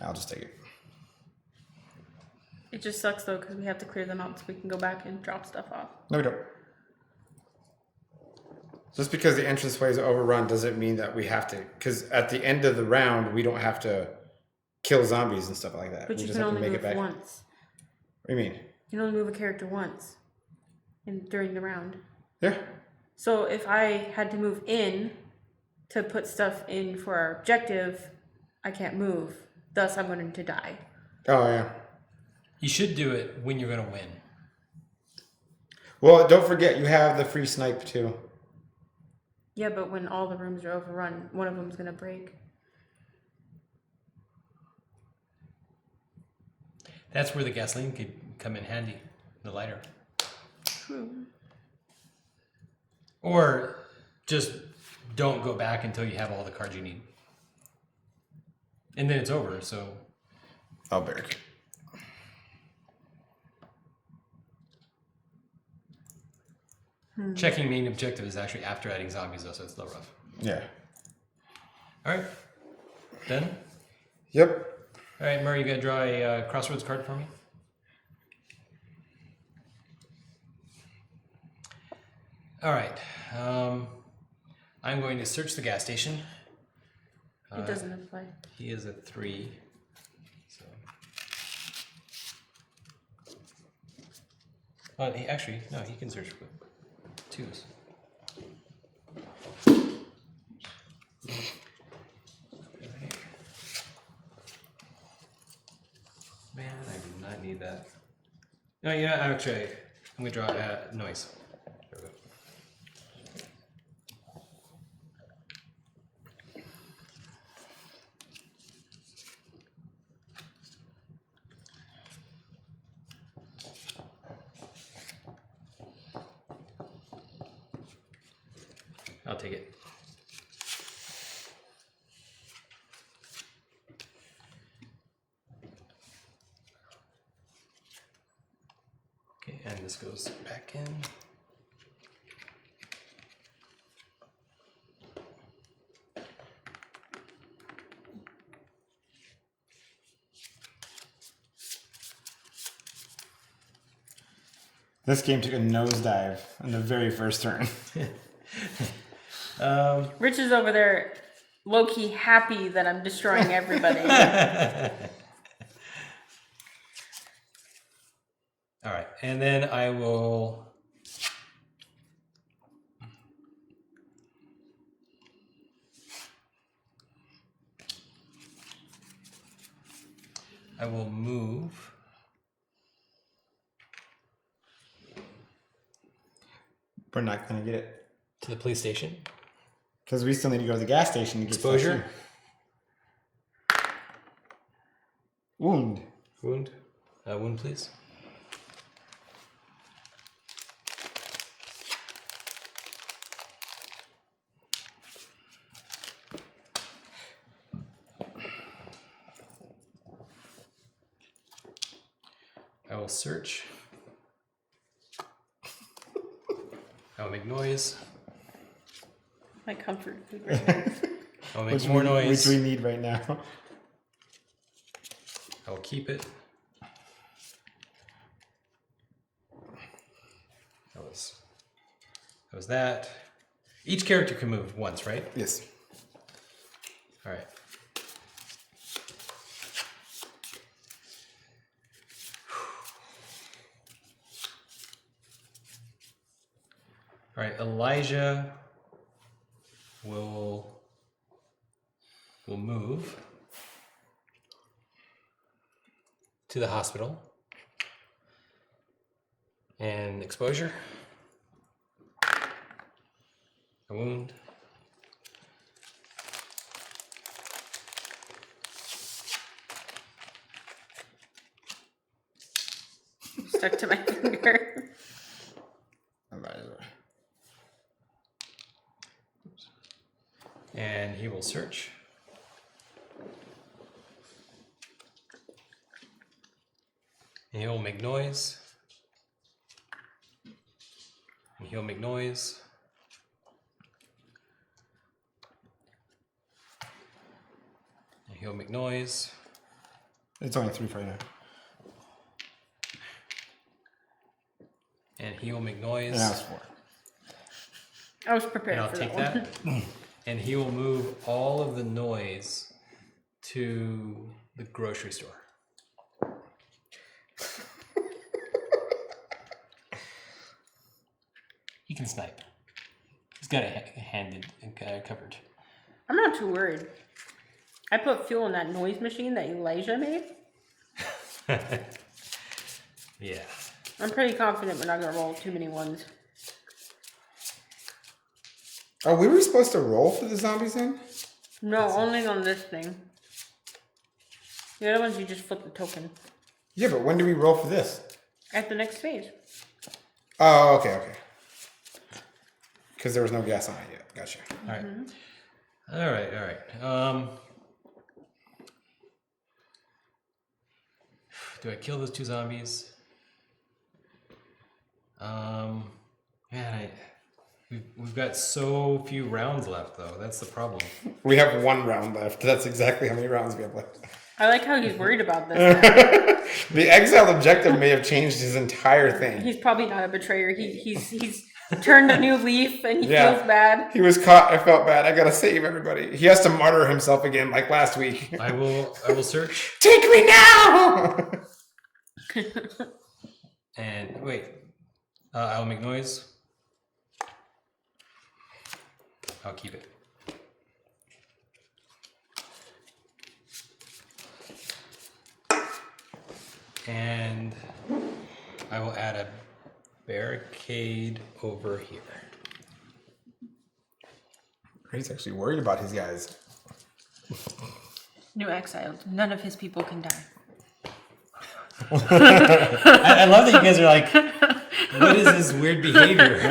I'll just take it. It just sucks though because we have to clear them out so we can go back and drop stuff off. No, we don't. Just because the entranceway is overrun doesn't mean that we have to. Because at the end of the round, we don't have to kill zombies and stuff like that. But we you just can have to only make it move back. once. What do you mean? You can only move a character once during the round. Yeah. So if I had to move in to put stuff in for our objective, I can't move. Thus, I'm going to die. Oh, yeah. You should do it when you're going to win. Well, don't forget, you have the free snipe, too. Yeah, but when all the rooms are overrun, one of them's going to break. That's where the gasoline could come in handy, the lighter. True. Or just don't go back until you have all the cards you need. And then it's over, so... I'll barricade. Checking main objective is actually after adding zombies, though, so it's a little rough. Yeah. All right. Done? Yep. All right, Murray, you got to draw a Crossroads card for me? All right. I'm going to search the gas station. It doesn't apply. He is a 3. So. Well, he can search with 2s. Man, I do not need that. No, yeah, actually, I'm going to draw noise. There we go. I'll take it. Okay, and this goes back in. This game took a nosedive on the very first turn. Rich is over there low-key happy that I'm destroying everybody. All right, and then I will move We're not going to get it. to the police station. Because we still need to go to the gas station to get Exposure. stuff. Wound. Wound. Wound, please. search. I will make noise. My comfort food right now. I will make more noise. Which we need right now. I will keep it. That was that. Each character can move once, right? Yes. All right. All right, Elijah will move to the hospital. And exposure. A wound. Stuck to my finger. And he will search. And he'll make noise. And he'll make noise. And he'll make noise. It's only 3 for now. And he will make noise. And that was 4. I was prepared And I'll for take that. that. And he will move all of the noise to the grocery store. He can snipe. He's got it handed and covered. I'm not too worried. I put fuel in that noise machine that Elijah made. Yeah. I'm pretty confident we're not gonna roll too many ones. Oh, we were supposed to roll for the zombies then? No, only on this thing. The other ones you just flip the token. Yeah, but when do we roll for this? At the next phase. Oh, okay. Because there was no gas on it yet. Gotcha. All right. All right. Do I kill those 2 zombies? Man, we've got so few rounds left, though. That's the problem. We have 1 round left. That's exactly how many rounds we have left. I like how he's worried about this. The Exile objective may have changed his entire thing. He's probably not a betrayer. He's turned a new leaf and he Yeah. feels bad. He was caught. I felt bad. I gotta save everybody. He has to martyr himself again, like last week. I will search. Take me now! And wait. I'll make noise. I'll keep it. And I will add a barricade over here. He's actually worried about his guys. New exiled. None of his people can die. I love that you guys are like, what is this weird behavior?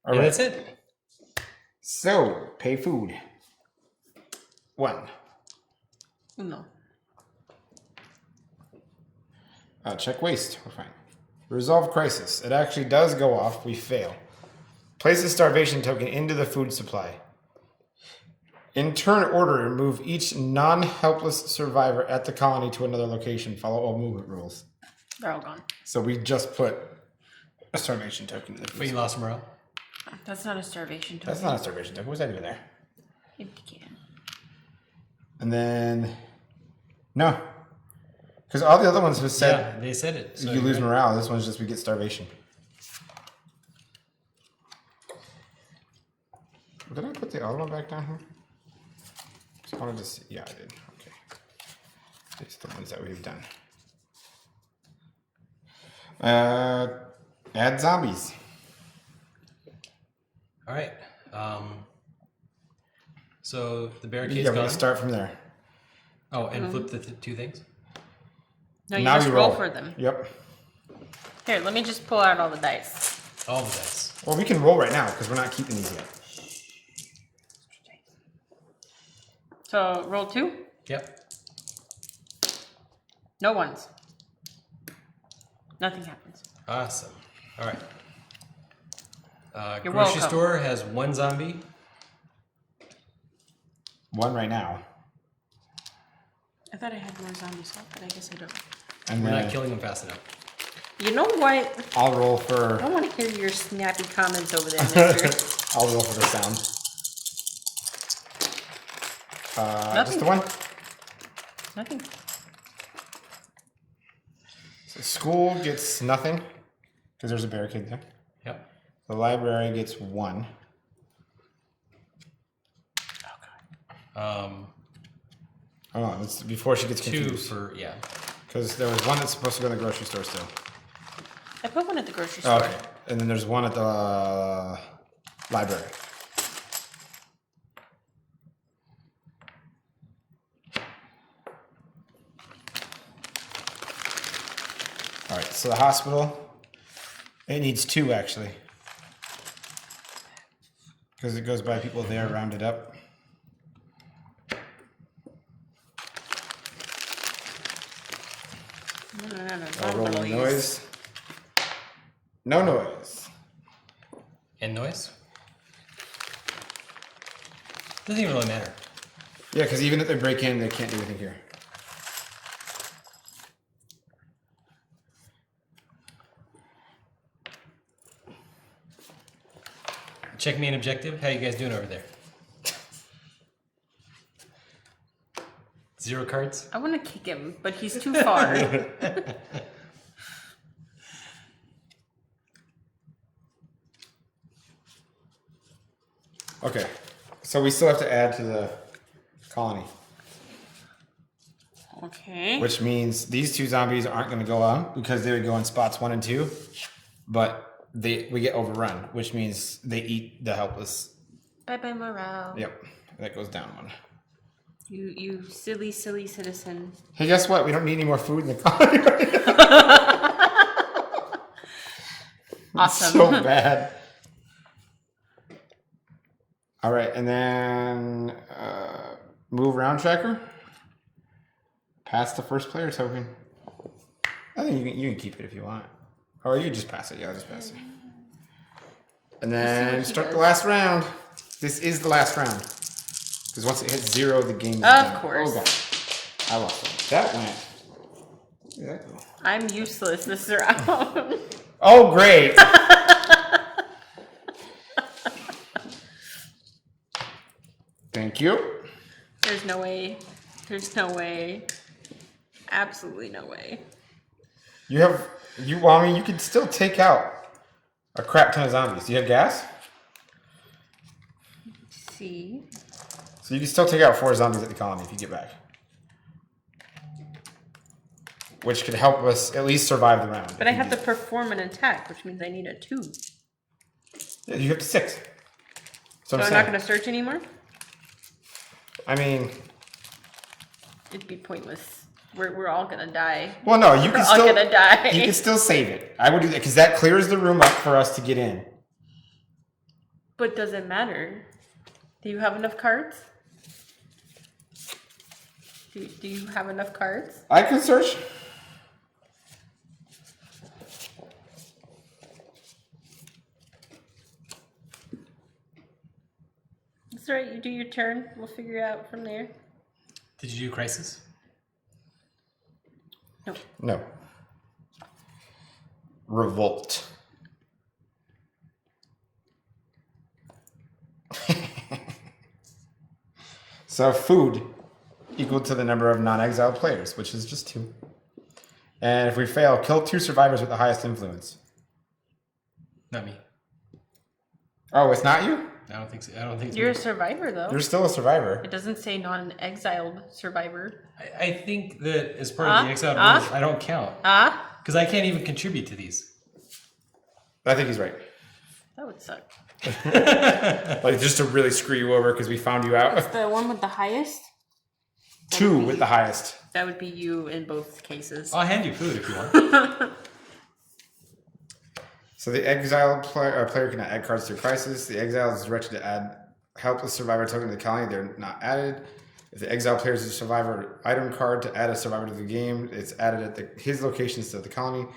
All And right. that's it. So, pay food. 1. No. Check waste. We're fine. Resolve crisis. It actually does go off. We fail. Place a starvation token into the food supply. In turn order, move each non-helpless survivor at the colony to another location. Follow all movement rules. They're all gone. So we just put a starvation token in the food But you supply. lost morale. That's not a starvation token. That's not a starvation token. What's that doing there? It can. And then... No. Because all the other ones have said Yeah, they said it. So you lose morale. This one's just we get starvation. Did I put the other one back down here? I wanted to see. Yeah, I did. Okay. These are the ones that we've done. Add zombies. All right. So the barricade's Yeah, we're gone. gonna start from there. Oh, and flip the 2 things. No, you Now just we roll for them. Yep. Here, let me just pull out all the dice. All the dice. Well, we can roll right now because we're not keeping these yet. So roll 2. Yep. No ones. Nothing happens. Awesome. All right. You're Grocery welcome. store has one zombie. One right now. I thought I had more zombies left, but I guess I don't. And We're then not killing them fast enough. You know what? I'll roll I for don't want to hear your snappy comments over there, mister. I'll roll for the sound. Just the one. Nothing. So school gets nothing because there's a barricade there. Yep. The library gets 1. Hold on, it's before she gets 2 confused. for yeah. Because there was one that's supposed to go to the grocery store still. I put one at the grocery store. Oh, okay. And then there's one at the library. All right, so the hospital, it needs 2 actually. Because it goes by people there rounded up. I'll roll the noise. No noise. And noise. Doesn't even really matter. Yeah, because even if they break in, they can't do anything here. Check main objective. How you guys doing over there? 0 cards. I want to kick him, but he's too far. Okay, so we still have to add to the colony, Okay. which means these 2 zombies aren't going to go on because they would go in spots 1 and 2, but we get overrun, which means they eat the helpless. Bye bye morale. Yep, that goes down 1. You silly citizen. Hey, guess what? We don't need any more food in the colony right now. Awesome. So bad. All right, and then move round tracker. Pass the first player token. I think you can keep it if you want. Or you can just pass it. Yeah, I'll just pass it. And then start the last round. This is the last round. Because once it hits 0, the game is done. Of course. Oh, God. I lost it. That went. Where did that go? I'm useless this round. Oh, great. Thank you. There's no way. There's no way. Absolutely no way. You can still take out a crap ton of zombies. Do you have gas? See? So you can still take out 4 zombies at the colony if you get back. Which could help us at least survive the round. But I have to perform an attack, which means I need a 2. Yeah, you have to 6. So I'm not going to search anymore? I mean... It'd be pointless. We're all going to die. Well, no, you can all still... gonna die. You can still save it. I would do that, because that clears the room up for us to get in. But does it matter? Do you have enough cards? Do you have enough cards? I can search. That's right, you do your turn. We'll figure it out from there. Did you do crisis? No. No. Revolt. So food equal to the number of non-exiled players, which is just 2. And if we fail, kill 2 survivors with the highest influence. Not me. Oh, it's not you? I don't think so. I don't think You're a so. survivor, though. You're still a survivor. It doesn't say non-exiled survivor. I think that as part of the exiled rules, I don't count. Because I can't even contribute to these. I think he's right. That would suck. Like, just to really screw you over because we found you out. The one with the highest? 2 with the highest. That would be you in both cases. I'll hand you food if you want. So the exiled player cannot add cards to a crisis. The exile is directed to add helpless survivor token to the colony. They're not added. If the exile player is a survivor item card to add a survivor to the game, it's added at his location instead of the colony.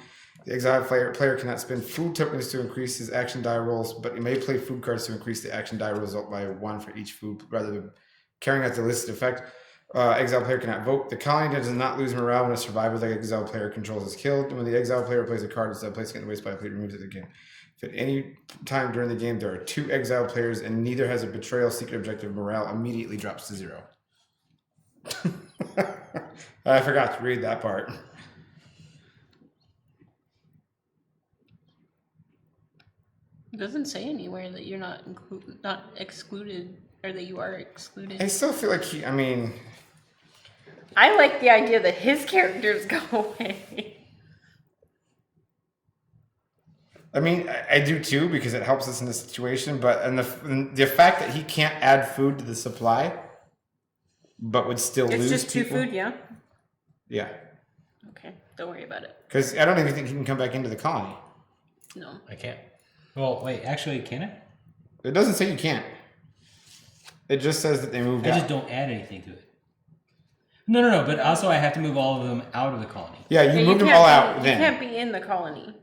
The exile player cannot spend food tokens to increase his action die rolls, but he may play food cards to increase the action die result by 1 for each food, rather than carrying out the listed effect. Exile player cannot vote. The colony does not lose morale when a survivor the exile player controls is killed. And when the exile player plays a card instead of placing it in the waste pile, he removes it again. If at any time during the game there are 2 exile players and neither has a betrayal secret objective, morale immediately drops to 0. I forgot to read that part. It doesn't say anywhere that you're not excluded, or that you are excluded. I still feel like I like the idea that his characters go away. I mean, I do too, because it helps us in this situation, but and the fact that he can't add food to the supply, but would still lose It's just 2 people. food, yeah? Yeah. Okay, don't worry about it. Because I don't even think he can come back into the colony. No. I can't. Well, wait, actually, can I? It doesn't say you can't. It just says that they moved I out. just don't add anything to it. No, but also I have to move all of them out of the colony. Yeah, you moved them all out You then. can't be in the colony.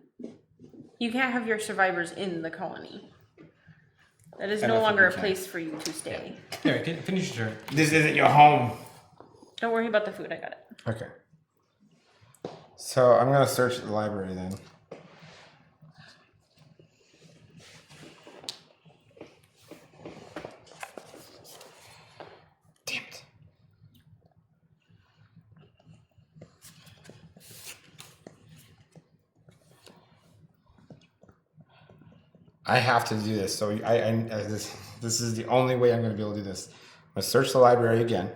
You can't have your survivors in the colony. That is I no don't longer a think you can. place for you to stay. There, finish your turn. This isn't your home. Don't worry about the food, I got it. Okay. So I'm going to search the library then. Damn it. I have to do this. So this is the only way I'm going to be able to do this. I'm going to search the library again.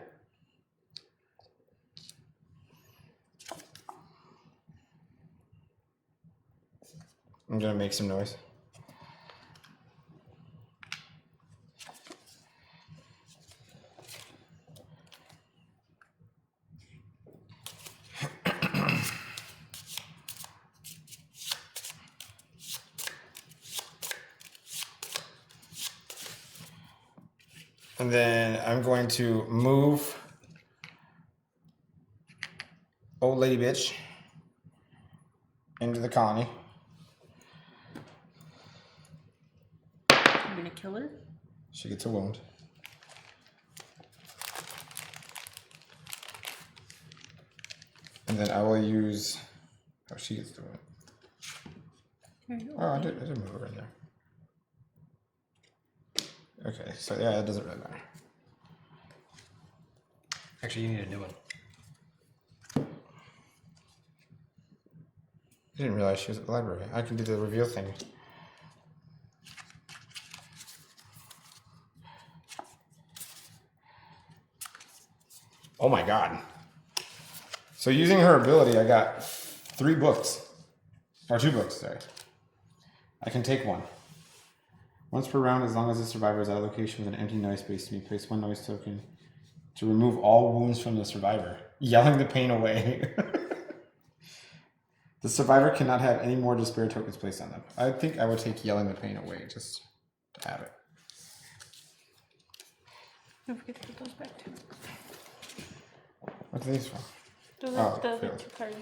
I'm going to make some noise. And then I'm going to move old lady bitch into the colony. I'm gonna kill her. She gets a wound. And then I will use... Oh, she gets the wound. Oh, I did move her in there. Okay, so yeah, it doesn't really matter. Actually, you need a new one. I didn't realize she was at the library. I can do the reveal thing. Oh my god. So using her ability, I got 3 books. Or 2 books, sorry. I can take one. Once per round, as long as the survivor is at a location with an empty noise space, you may place 1 noise token to remove all wounds from the survivor, yelling the pain away. The survivor cannot have any more despair tokens placed on them. I think I would take yelling the pain away just to have it. Don't forget to put those back too. What's these for? Those Oh, are the other failed. 2 cards.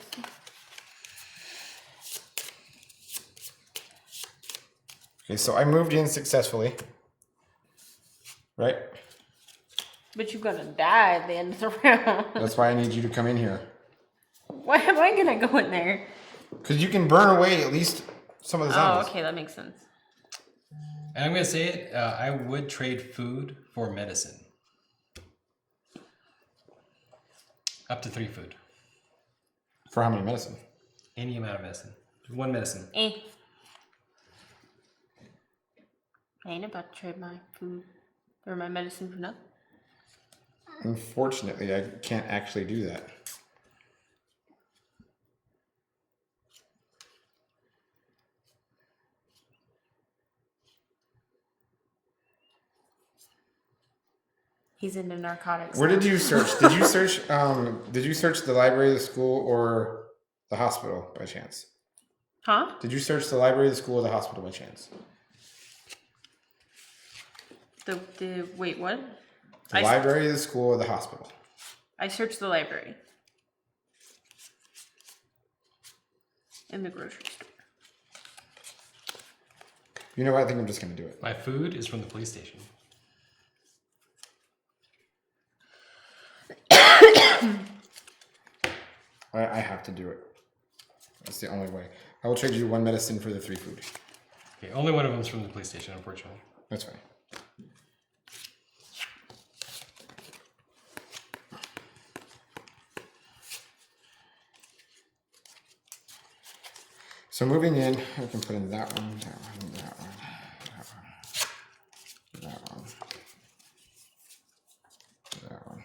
Okay, so I moved in successfully. Right? But you're gonna die at the end of the round. That's why I need you to come in here. Why am I gonna go in there? Because you can burn away at least some of the Oh, zombies. okay, that makes sense. And I'm going to say it, I would trade food for medicine. Up to 3 food. For how many medicine? Any amount of medicine. 1 medicine. I ain't about to trade my food or my medicine for nothing. Unfortunately, I can't actually do that. He's into narcotics. Where did you search? Did you search? Did you search the library, the school, or the hospital by chance? Huh? Did you search the library, the school, or the hospital by chance? The wait, what? The library, the school, or the hospital. I searched the library. In the grocery store. You know what? I think I'm just going to do it. My food is from the police station. I have to do it. That's the only way. I will trade you 1 medicine for the 3 food. Okay, only one of them's from the police station, unfortunately. That's fine. So moving in, I can put in that one, that one, that one, that one, that one.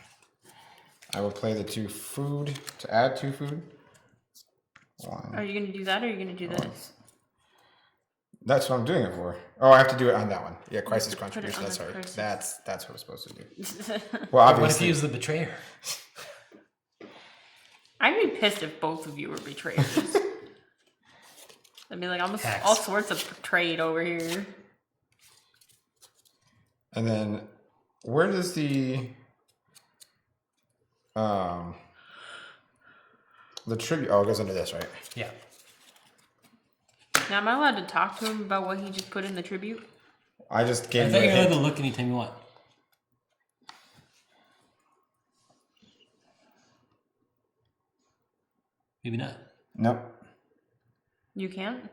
I will play the 2 food to add 2 food. 1. Are you going to do that or are you going to do this? That's what I'm doing it for. Oh, I have to do it on that one. Yeah, crisis Put it contribution. on That's the right. crisis. That's what I'm supposed to do. Well, What if obviously. he was the betrayer? I'd be pissed if both of you were betrayers. I'd be like, almost Hex. all sorts of betrayed over here. And then, where does the tribute? Oh, it goes under this, right? Yeah. Now, am I allowed to talk to him about what he just put in the tribute? I just I gave you think a you're allowed hint. to look anytime you want. Maybe not. Nope. You can't?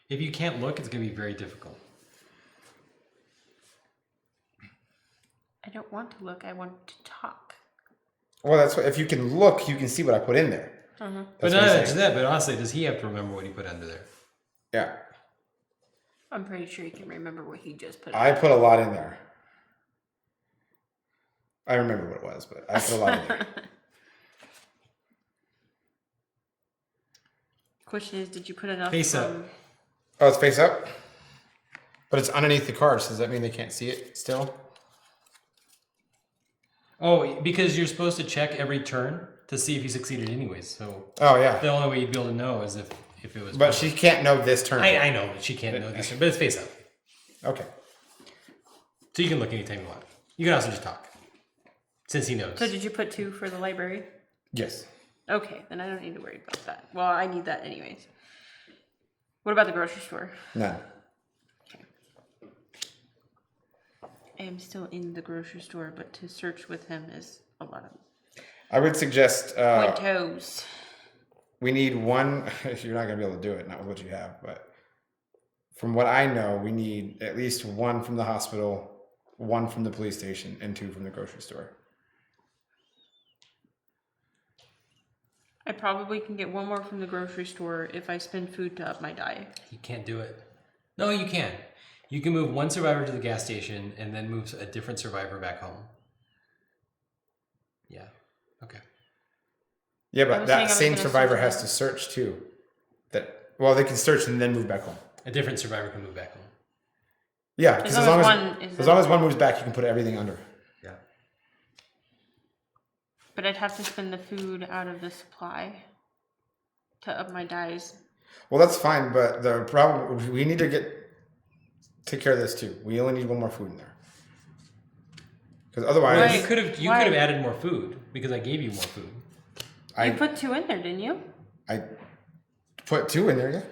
If you can't look, it's going to be very difficult. I don't want to look. I want to talk. Well, that's what. If you can look, you can see what I put in there. But That's not what he's just saying. that, but honestly, does he have to remember what he put under there? Yeah, I'm pretty sure you can remember what he just put. I put a lot in there. I remember what it was, but I put a lot in there. Question is, did you put enough? Face up. Oh, it's face up, but it's underneath the cards. Does that mean they can't see it still? Oh, because you're supposed to check every turn to see if you succeeded anyways. So Oh yeah, the only way you'd be able to know is if it was. but she can't know this turn. I know, but she can't know this, but it's face up. Okay. So you can look anytime you want. You can also just talk. Since he knows. So did you put 2 for the library? Yes. Okay, then I don't need to worry about that. Well, I need that anyways. What about the grocery store? None. I am still in the grocery store, but to search with him is a lot of I would suggest pointos. we need 1. You're not gonna be able to do it, not with what you have, but from what I know, we need at least 1 from the hospital, 1 from the police station, and 2 from the grocery store. I probably can get 1 more from the grocery store if I spend food to up my die. You can't do it. No, you can. You can move 1 survivor to the gas station and then move a different survivor back home. Yeah. Okay. Yeah, I but was saying that I was same gonna survivor search has it. to search too. Well, they can search and then move back home. A different survivor can move back home. Yeah, because As long as one is one moves back, you can put everything under. Yeah. But I'd have to spend the food out of the supply to up my dies. Well, that's fine, but the problem we need to take care of this too. We only need 1 more food in there. Because otherwise, Right. You could have added more food because I gave you more food. You put 2 in there, didn't you? I put 2 in there. Yeah.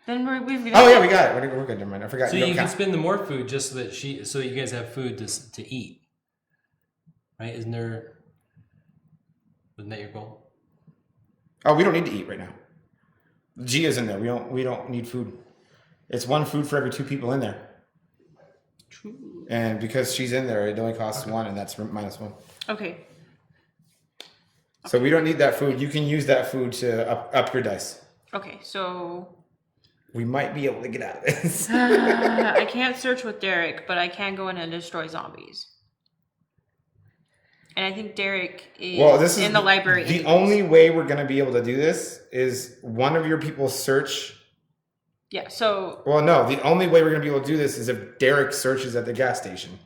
Then we've Oh yeah, we got it. We're good. Never mind. I forgot. So You you don't can count. spend the more food just so that you guys have food to eat. Right? Wasn't that your goal? Oh, we don't need to eat right now. G is in there. We don't need food. It's 1 food for every 2 people in there. True. And because she's in there, it only costs 1, and that's -1. Okay. So we don't need that food. You can use that food to up your dice. Okay, so We might be able to get out of this. I can't search with Derek, but I can go in and destroy zombies. And I think Derek is This is in the library. The anyways. only way we're going to be able to do this is 1 of your people search. Yeah, so Well, no, the only way we're going to be able to do this is if Derek searches at the gas station.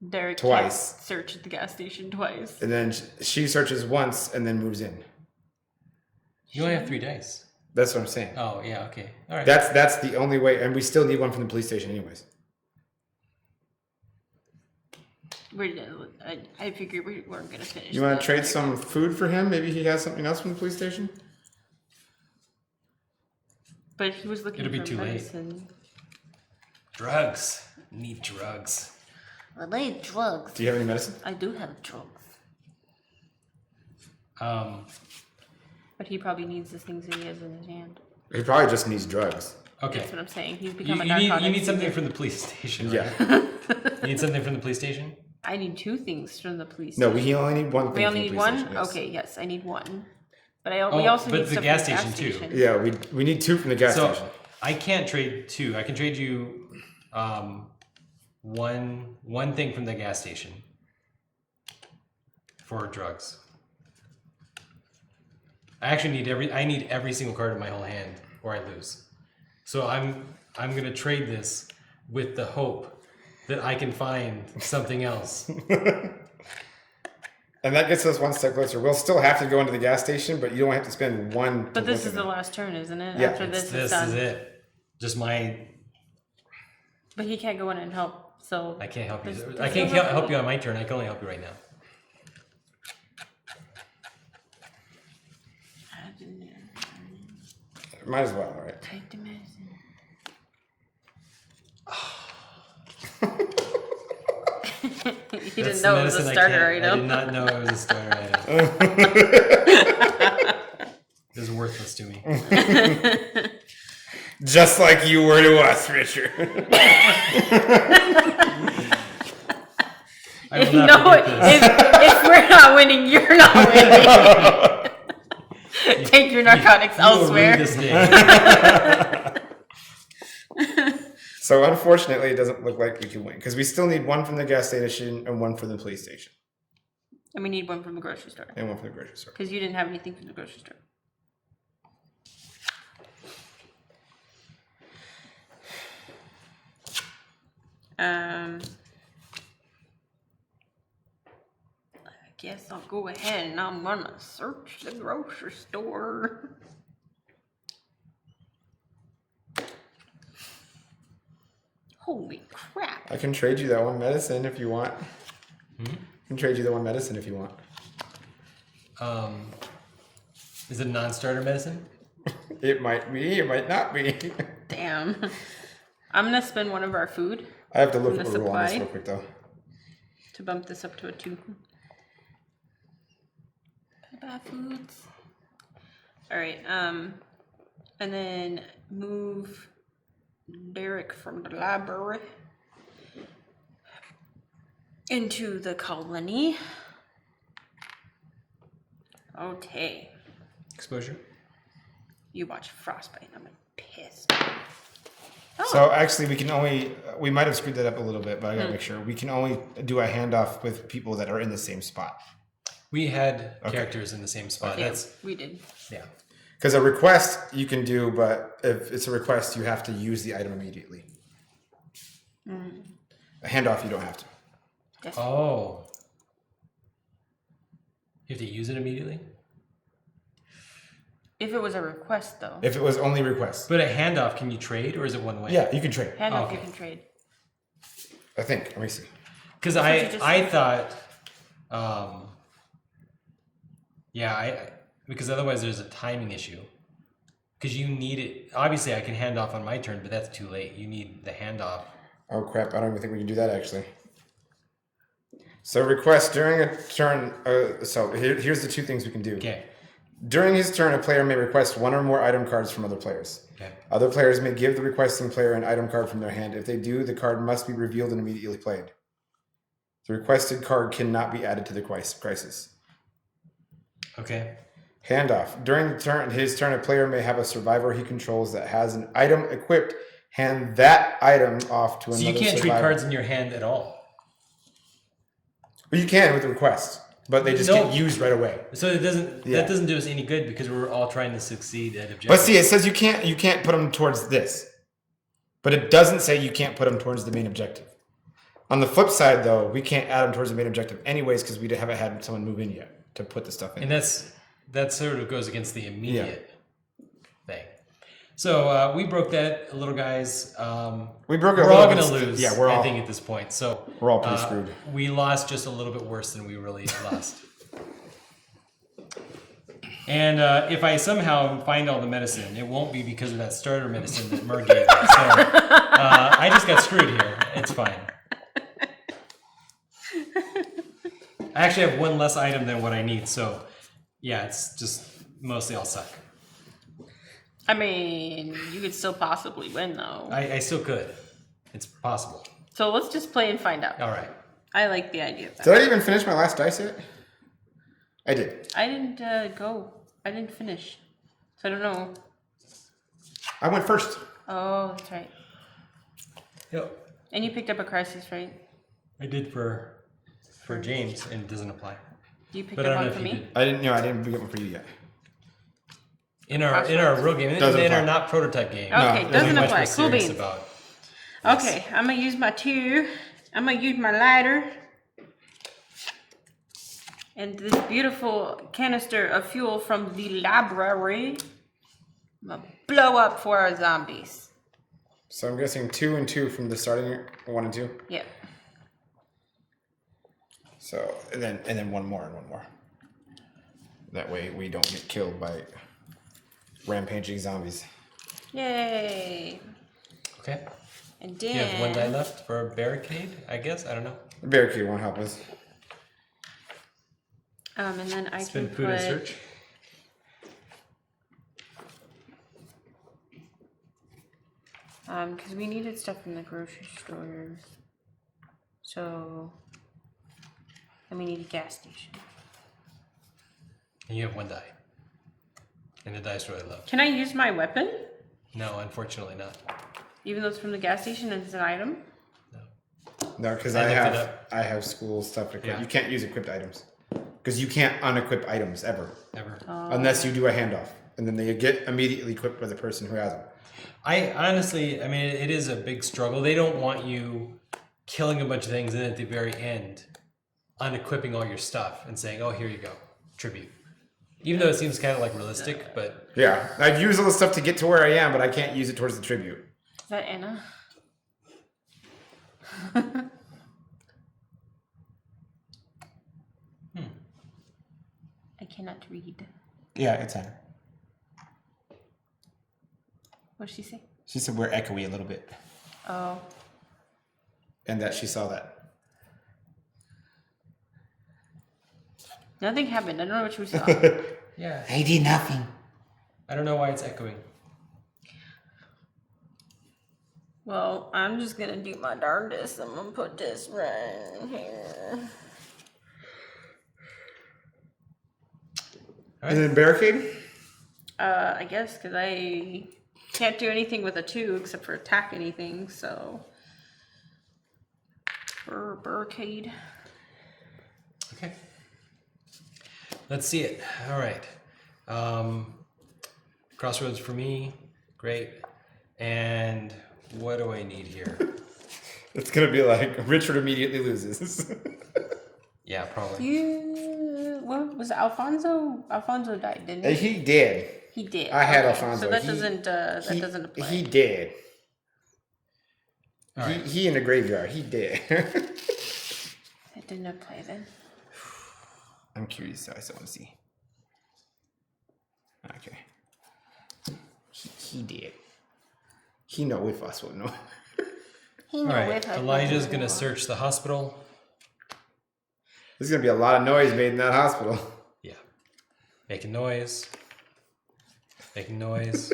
Derek Twice. can't search at the gas station twice. And then she searches once and then moves in. You only have 3 dice. That's what I'm saying. Oh, yeah, okay. All right. That's the only way, and we still need one from the police station anyways. I figured we weren't going to finish. You want to trade some food for him? Maybe he has something else from the police station? But he was looking It'll be for too late. medicine. Drugs. Need drugs. I need drugs. Do you have any medicine? I do have drugs. But he probably needs the things that he has in his hand. He probably just needs drugs. Okay. That's what I'm saying. He's You, become a you need narcotics something user. from the police station, Yeah. right? You need something from the police station? I need 2 things from the police. No, we only need one thing We from only the need police one? station, yes. Okay, yes, I need one. But we also but need the stuff gas from the station, too. station. Yeah, we need 2 from the gas So station. I can't trade 2. I can trade you one thing from the gas station for drugs. I actually need every single card in my whole hand or I lose. So I'm gonna trade this with the hope that I can find something else. And that gets us one step closer. We'll still have to go into the gas station, but you don't have to spend one. But this is the last turn, isn't it? Yeah. After this This is done. is it. Just my. But he can't go in and help, so... I can't help you. Does I he can't have- help you on my turn. I can only help you right now. Might as well, all right? Take the medicine. He didn't know it was a starter I item. did not know it was a starter item. It was worthless to me. Just like you were to us, Richard. I will not No, forget this. if we're not winning, you're not winning. Take your narcotics You will rue elsewhere. this day. So unfortunately, it doesn't look like we can win because we still need one from the gas station and one from the police station And we need one from the grocery store. and one from the grocery store. Because you didn't have anything from the grocery store. I guess I'll go ahead and I'm gonna search the grocery store. Holy crap. I can trade you that one medicine if you want. I can trade you the one medicine if you want. Is it a non-starter medicine? It might be, it might not be. Damn. I'm gonna spend one of our food I have to look From at the the rule on this supply? real quick though. to bump this up to a 2. Bye foods. Alright, and then move Derek from the library into the colony. Okay. Exposure? You watch Frostbite. I'm pissed. Oh, So actually, we might have screwed that up a little bit, but I gotta make sure. We can only do a handoff with people that are in the same spot. We had characters in the same spot. yeah, That's we did. yeah. Because a request you can do, but if it's a request, you have to use the item immediately. A handoff, you don't have to. Yes. Oh. You have to use it immediately? If it was a request, though. If it was only request. But a handoff, can you trade or is it one way? Yeah, you can trade. Handoff okay. you can trade. I think. Let me see. Because what you just I said. thought, because otherwise there's a timing issue. Because you need it. Obviously, I can hand off on my turn, but that's too late. You need the handoff. Oh crap! I don't even think we can do that actually. So request during a turn. Here's the 2 things we can do. Okay. During his turn, a player may request 1 or more item cards from other players. Okay. Other players may give the requesting player an item card from their hand. If they do, the card must be revealed and immediately played. The requested card cannot be added to the crisis. Okay. Handoff. During his turn, a player may have a survivor he controls that has an item equipped. Hand that item off to So another you can't treat survivor. cards in your hand at all. Well, you can with the request, but they just No. get used right away. So it doesn't. Yeah. That doesn't do us any good because we're all trying to succeed at objectives. But see, it says you can't put them towards this, but it doesn't say you can't put them towards the main objective. On the flip side, though, we can't add them towards the main objective anyways because we haven't had someone move in yet to put the stuff in. And that's that sort of goes against the immediate thing. So we broke that, little guys. We broke it. We're all gonna lose. Yeah, I think at this point. So we're all pretty screwed. We lost just a little bit worse than we really lost. And if I somehow find all the medicine, it won't be because of that starter medicine that Mer gave me. So I just got screwed here. It's fine. I actually have one less item than what I need, so yeah, it's just mostly all suck. I mean, you could still possibly win, though. I still could. It's possible. So let's just play and find out. All right. I like the idea of that. Did I even finish my last dice yet? I did. I didn't go. I didn't finish. So I don't know. I went first. Oh, that's right. Yep. And you picked up a crisis, right? I did for James, and it doesn't apply. You picked But I up don't one know for if you me? did. I didn't pick up one for you yet. In our real game, Doesn't in our apply. not prototype game. Okay, No, doesn't We're much apply. more Cool serious beans. about Okay, I'm gonna use my two. I'm gonna use my lighter. And this beautiful canister of fuel from the library. I'm gonna blow up for our zombies. So I'm guessing 2 and 2 from the starting 1 and 2. Yep. So and then one more. That way we don't get killed by rampaging zombies. Yay. Okay. And You then have one die left for a barricade, I guess. I don't know. The barricade won't help us. and then I Spend can food put and search. because we needed stuff in the grocery store. So and we need a gas station. And you have one die. And the dice really low. Can I use my weapon? No, unfortunately not. Even though it's from the gas station and it's an item? No, because I I looked it have up. school stuff equipped. Yeah. You can't use equipped items because you can't unequip items ever Ever. unless you do a handoff, and then they get immediately equipped by the person who has them. I honestly, I mean, it is a big struggle. They don't want you killing a bunch of things and at the very end, unequipping all your stuff and saying, "Oh, here you go, tribute." Even though it seems kind of like realistic, but Yeah, I'd use all the stuff to get to where I am, but I can't use it towards the tribute. Is that Anna? I cannot read. Yeah, it's Anna. What did she say? She said we're echoey a little bit, Oh. and that she saw that. Nothing happened. I don't know what you saw. yeah, I did nothing. I don't know why it's echoing. Well, I'm just gonna do my darndest. I'm gonna put this right here. And then barricade. I guess because I can't do anything with a 2 except for attack anything, so. Barricade. Okay. Let's see it. All right. Crossroads for me. Great. And what do I need here? It's gonna be like Richard immediately loses. Yeah, probably. What was it, Alfonso? Alfonso died, didn't he? He did. He did. I had Okay, Alfonso. So that He- doesn't apply. He did. All right. He in the graveyard. He did. It didn't apply then. I'm curious. So I still want to see. Okay. He did. He know if us will know. He All knew right. with her. Elijah's going to search the hospital. There's gonna be a lot of noise made in that hospital. Yeah. Making noise. Making noise.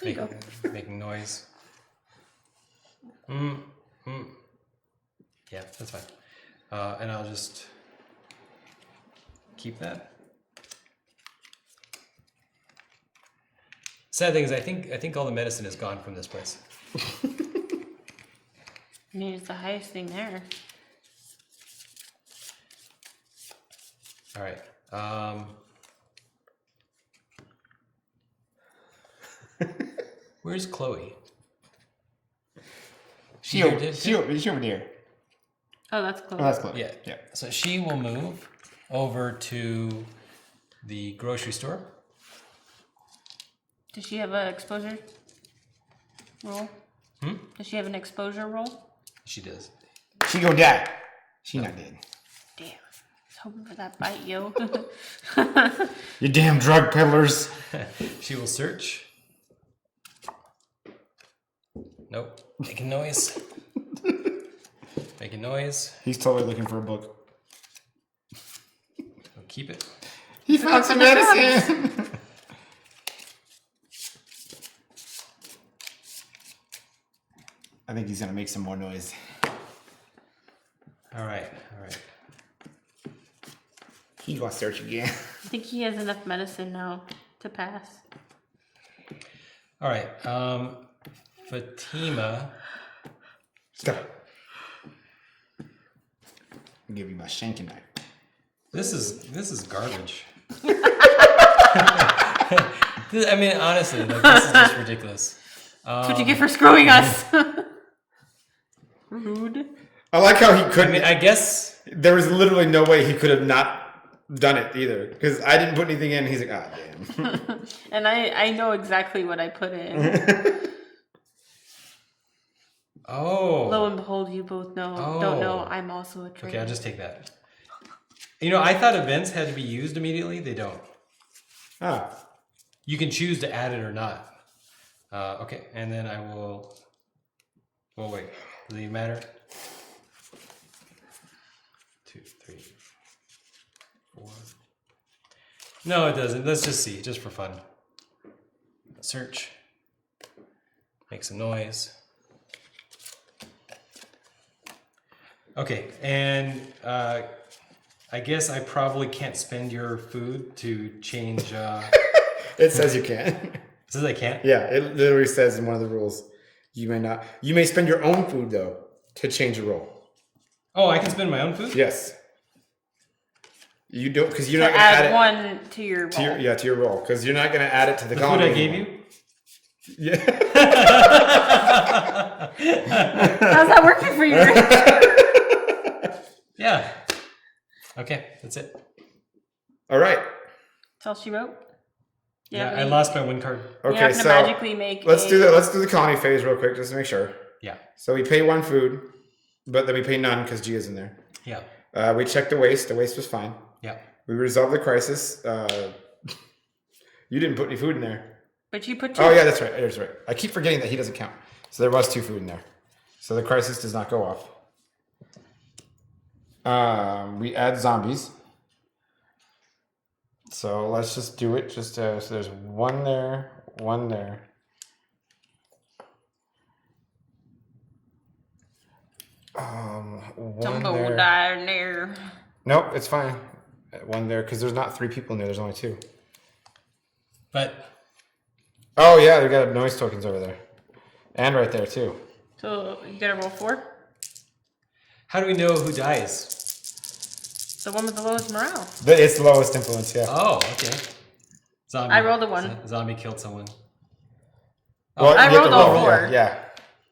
Making noise. Yeah, that's fine. And I'll just keep that. Sad thing is, I think all the medicine is gone from this place. I mean, it's the highest thing there. All right. Where's Chloe? She here, over there. Oh, that's close. Oh, that's close. Yeah. Yeah. So she will move over to the grocery store. Does she have an exposure roll? Does she have an exposure roll? She does. She gonna die. She not dead. Damn. I was hoping for that bite, yo. You damn drug peddlers. She will search. Nope. Making noise. Making noise. He's totally looking for a book. I'll keep it. He found some medicine. I think he's gonna make some more noise. All right. All right. He gonna search again. I think he has enough medicine now to pass. All right. Fatima. Stop. I'll give you my shanking knife. This is garbage. I mean, honestly, like, this is just ridiculous. That's what you get for screwing us. Rude. I like how he couldn't. I mean, I guess There was literally no way he could have not done it either. Because I didn't put anything in. He's like, ah, damn. And I know exactly what I put in. Oh. Lo and behold, you both know. Don't know. I'm also a traitor. Okay, I'll just take that. You know, I thought events had to be used immediately. They don't. Ah. You can choose to add it or not. Okay, and then I will. Well, wait. Does it even matter? 2, 3, 4. No, it doesn't. Let's just see, just for fun. Search. Make some noise. Okay, and I guess I probably can't spend your food to change. It says you can. It says I can't? Yeah, it literally says in one of the rules. You may not. You may spend your own food, though, to change a roll. Oh, I can spend my own food? Yes. You don't, because you're To not going to add add one to your roll. to your roll, because you're not going to add it to the The column. food I gave you? Yeah. How's that working for you? Yeah. Okay, that's it. All right. That's all she wrote? Yeah, I lost my win card. You're Okay, not gonna so magically make let's do that. Let's do the colony phase real quick, just to make sure. Yeah. So we pay one food, but then we pay none because Gia's in there. Yeah. We checked the waste. The waste was fine. Yeah. We resolved the crisis. You didn't put any food in there. But you put two. Oh yeah, that's right. That's right. I keep forgetting that he doesn't count. So there was 2 food in there. So the crisis does not go off. We add zombies. So let's just do it. Just so there's 1 there, 1 there. One Dumbo there. down there. Nope, it's fine. 1 there because there's not 3 people in there. There's only 2. But Oh yeah, they got noise tokens over there, and right there too. So you gotta roll 4? how do we know who dies? The one with the lowest morale. It's the lowest influence. Yeah. Oh, okay. Zombie. I rolled a 1. Zombie killed someone. Well, I you have to rolled all roll, 4. Yeah.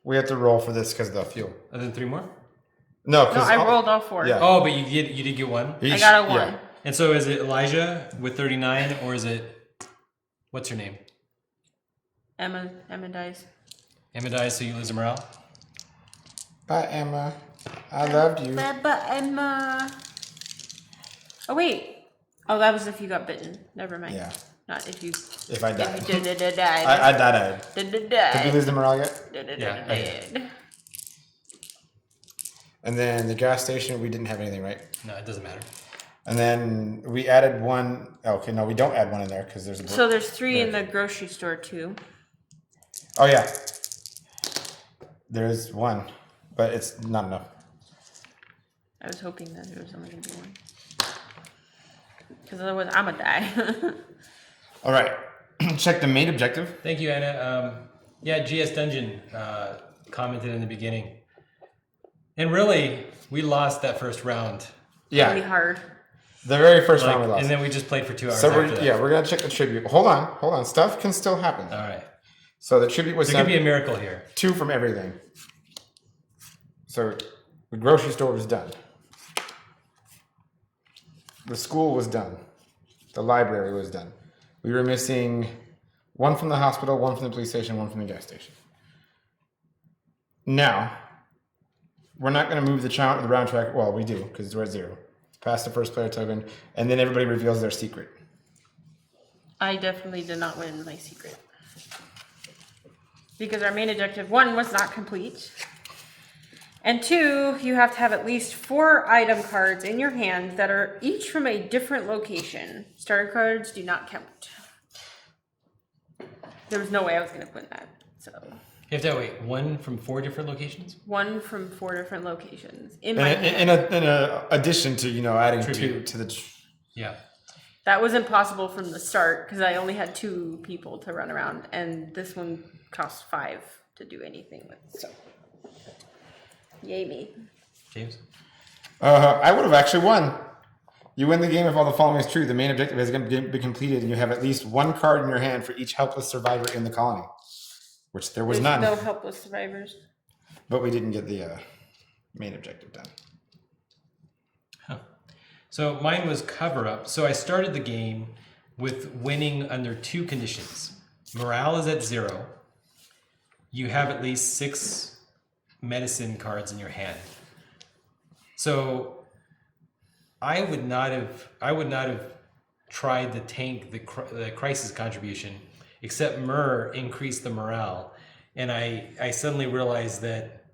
We have to roll for this because of the fuel. And then 3 more? No, No, I rolled all 4. Yeah. Oh, but you did get 1? I got a 1. Yeah. And so is it Elijah with 39 or is it what's her name? Emma dies. Emma dies, so you lose a morale? Bye, Emma. I loved you. But Emma. Oh wait. Oh, that was if you got bitten. Never mind. Yeah. Not if you. If I died. If you died. I died. Did we lose the morale yet? Yeah. And then the gas station, we didn't have anything, right? No, it doesn't matter. And then we added 1. Okay, no, we don't add 1 in there because there's a. So there's 3 in the grocery store too. Oh yeah. There's 1, but it's not enough. I was hoping that there was only gonna be 1. Because otherwise I'm gonna die. All right. Check the main objective. Thank you, Anna. Yeah, GS Dungeon commented in the beginning. And really, we lost that first round. Yeah. Really hard. The very first round we lost. And then we just played for 2 hours So after we're, that. yeah, we're gonna check the tribute. Hold on. Stuff can still happen. All right. So the tribute was There could be a miracle here. 2 from everything. So the grocery store was done. The school was done. The library was done. We were missing one from the hospital, one from the police station, one from the gas station. Now, we're not going to move the round track. Well, we do, because we're at 0. Pass the first player token, and then everybody reveals their secret. I definitely did not win my secret. Because our main objective, 1, was not complete. And 2, you have to have at least 4 item cards in your hand that are each from a different location. Starter cards do not count. There was no way I was going to put that, so... You have to wait, 1 from 4 different locations? 1 from 4 different locations. In addition to, adding Tribute. 2 to the... Yeah. That was impossible from the start because I only had 2 people to run around, and this one costs 5 to do anything with. So, yay me. James? I would have actually won. You win the game if all the following is true. The main objective has been completed, and you have at least 1 card in your hand for each helpless survivor in the colony. Which there was There's none. no helpless survivors. But we didn't get the main objective done. Huh. So mine was cover up. So I started the game with winning under 2 conditions. Morale is at 0. You have at least 6 medicine cards in your hand. So I would not have tried to tank the crisis contribution, except Myrrh increased the morale. And I suddenly realized that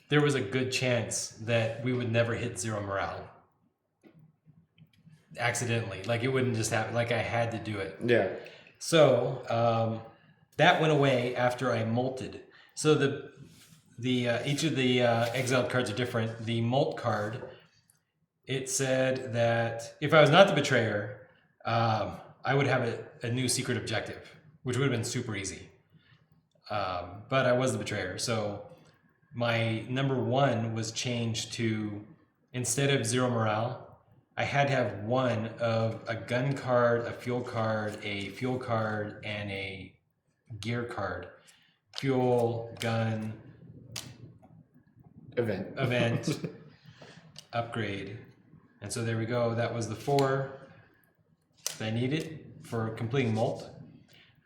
there was a good chance that we would never hit 0 morale. Accidentally. Like, it wouldn't just happen. Like, I had to do it. Yeah. So, that went away after I molted. So each of the exiled cards are different. The molt card, it said that if I was not the betrayer, I would have a new secret objective, which would have been super easy. But I was the betrayer. So my number 1 was changed to, instead of 0 morale, I had to have 1 of a gun card, a fuel card, and a gear card. Fuel, gun, event, upgrade. And so there we go. That was the 4 that I needed for completing molt.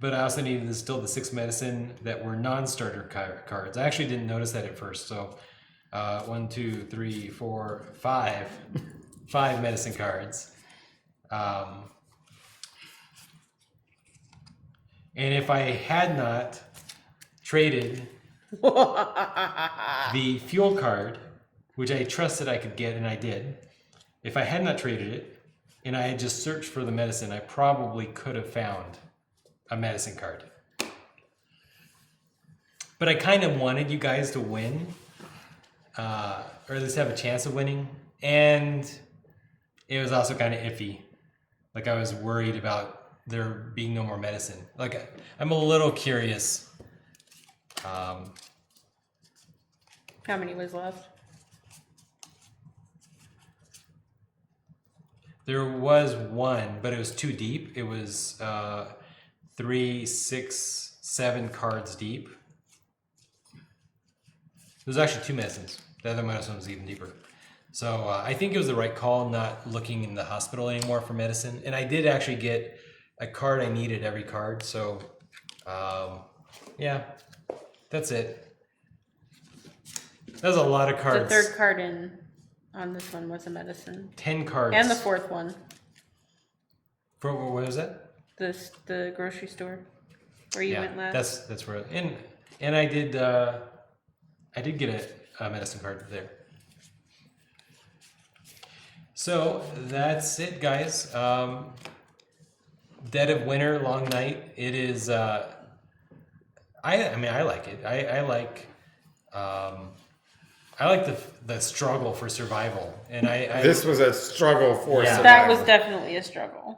But I also needed still the 6 medicine that were non-starter cards. I actually didn't notice that at first. So 1, 2, 3, 4, 5. 5 medicine cards. And if I had not traded the fuel card, which I trusted I could get, and I did, if I had not traded it, and I had just searched for the medicine, I probably could have found a medicine card. But I kind of wanted you guys to win, or at least have a chance of winning, and it was also kind of iffy. Like, I was worried about there being no more medicine. Like, I'm a little curious. How many was left? There was 1, but it was too deep. It was 3, 6, 7 cards deep. There's actually 2 medicines. The other medicine was even deeper. So I think it was the right call not looking in the hospital anymore for medicine. And I did actually get a card I needed every card. So yeah, that's it. That was a lot of cards. The 3rd card on this one was a medicine. 10 cards. And the 4th one. For what was that? The grocery store where you went last. That's where. And I did get a medicine card there. So that's it, guys. Dead of Winter, Long Night. It is. I like it. I like the struggle for survival, and This was a struggle for survival. That was definitely a struggle.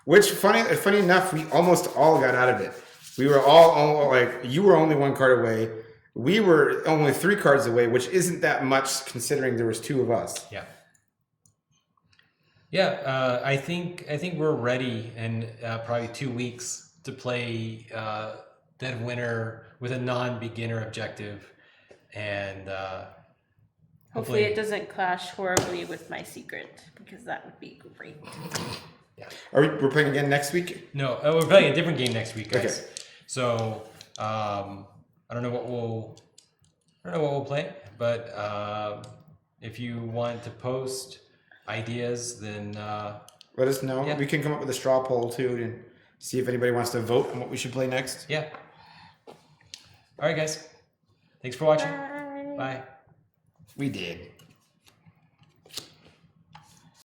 Which, funny enough, we almost all got out of it. We were all like, you were only 1 card away. We were only 3 cards away, which isn't that much considering there was 2 of us. Yeah. Yeah, I think we're ready in probably 2 weeks to play Dead of Winter with a non-beginner objective, and hopefully it doesn't clash horribly with my secret, because that would be great. We're playing again next week? No, we're playing a different game next week, guys. Okay. So I don't know what we'll play, but if you want to post ideas, then let us know. Yeah. We can come up with a straw poll too and see if anybody wants to vote on what we should play next. yeah. All right, guys. Thanks for watching. Bye. We did.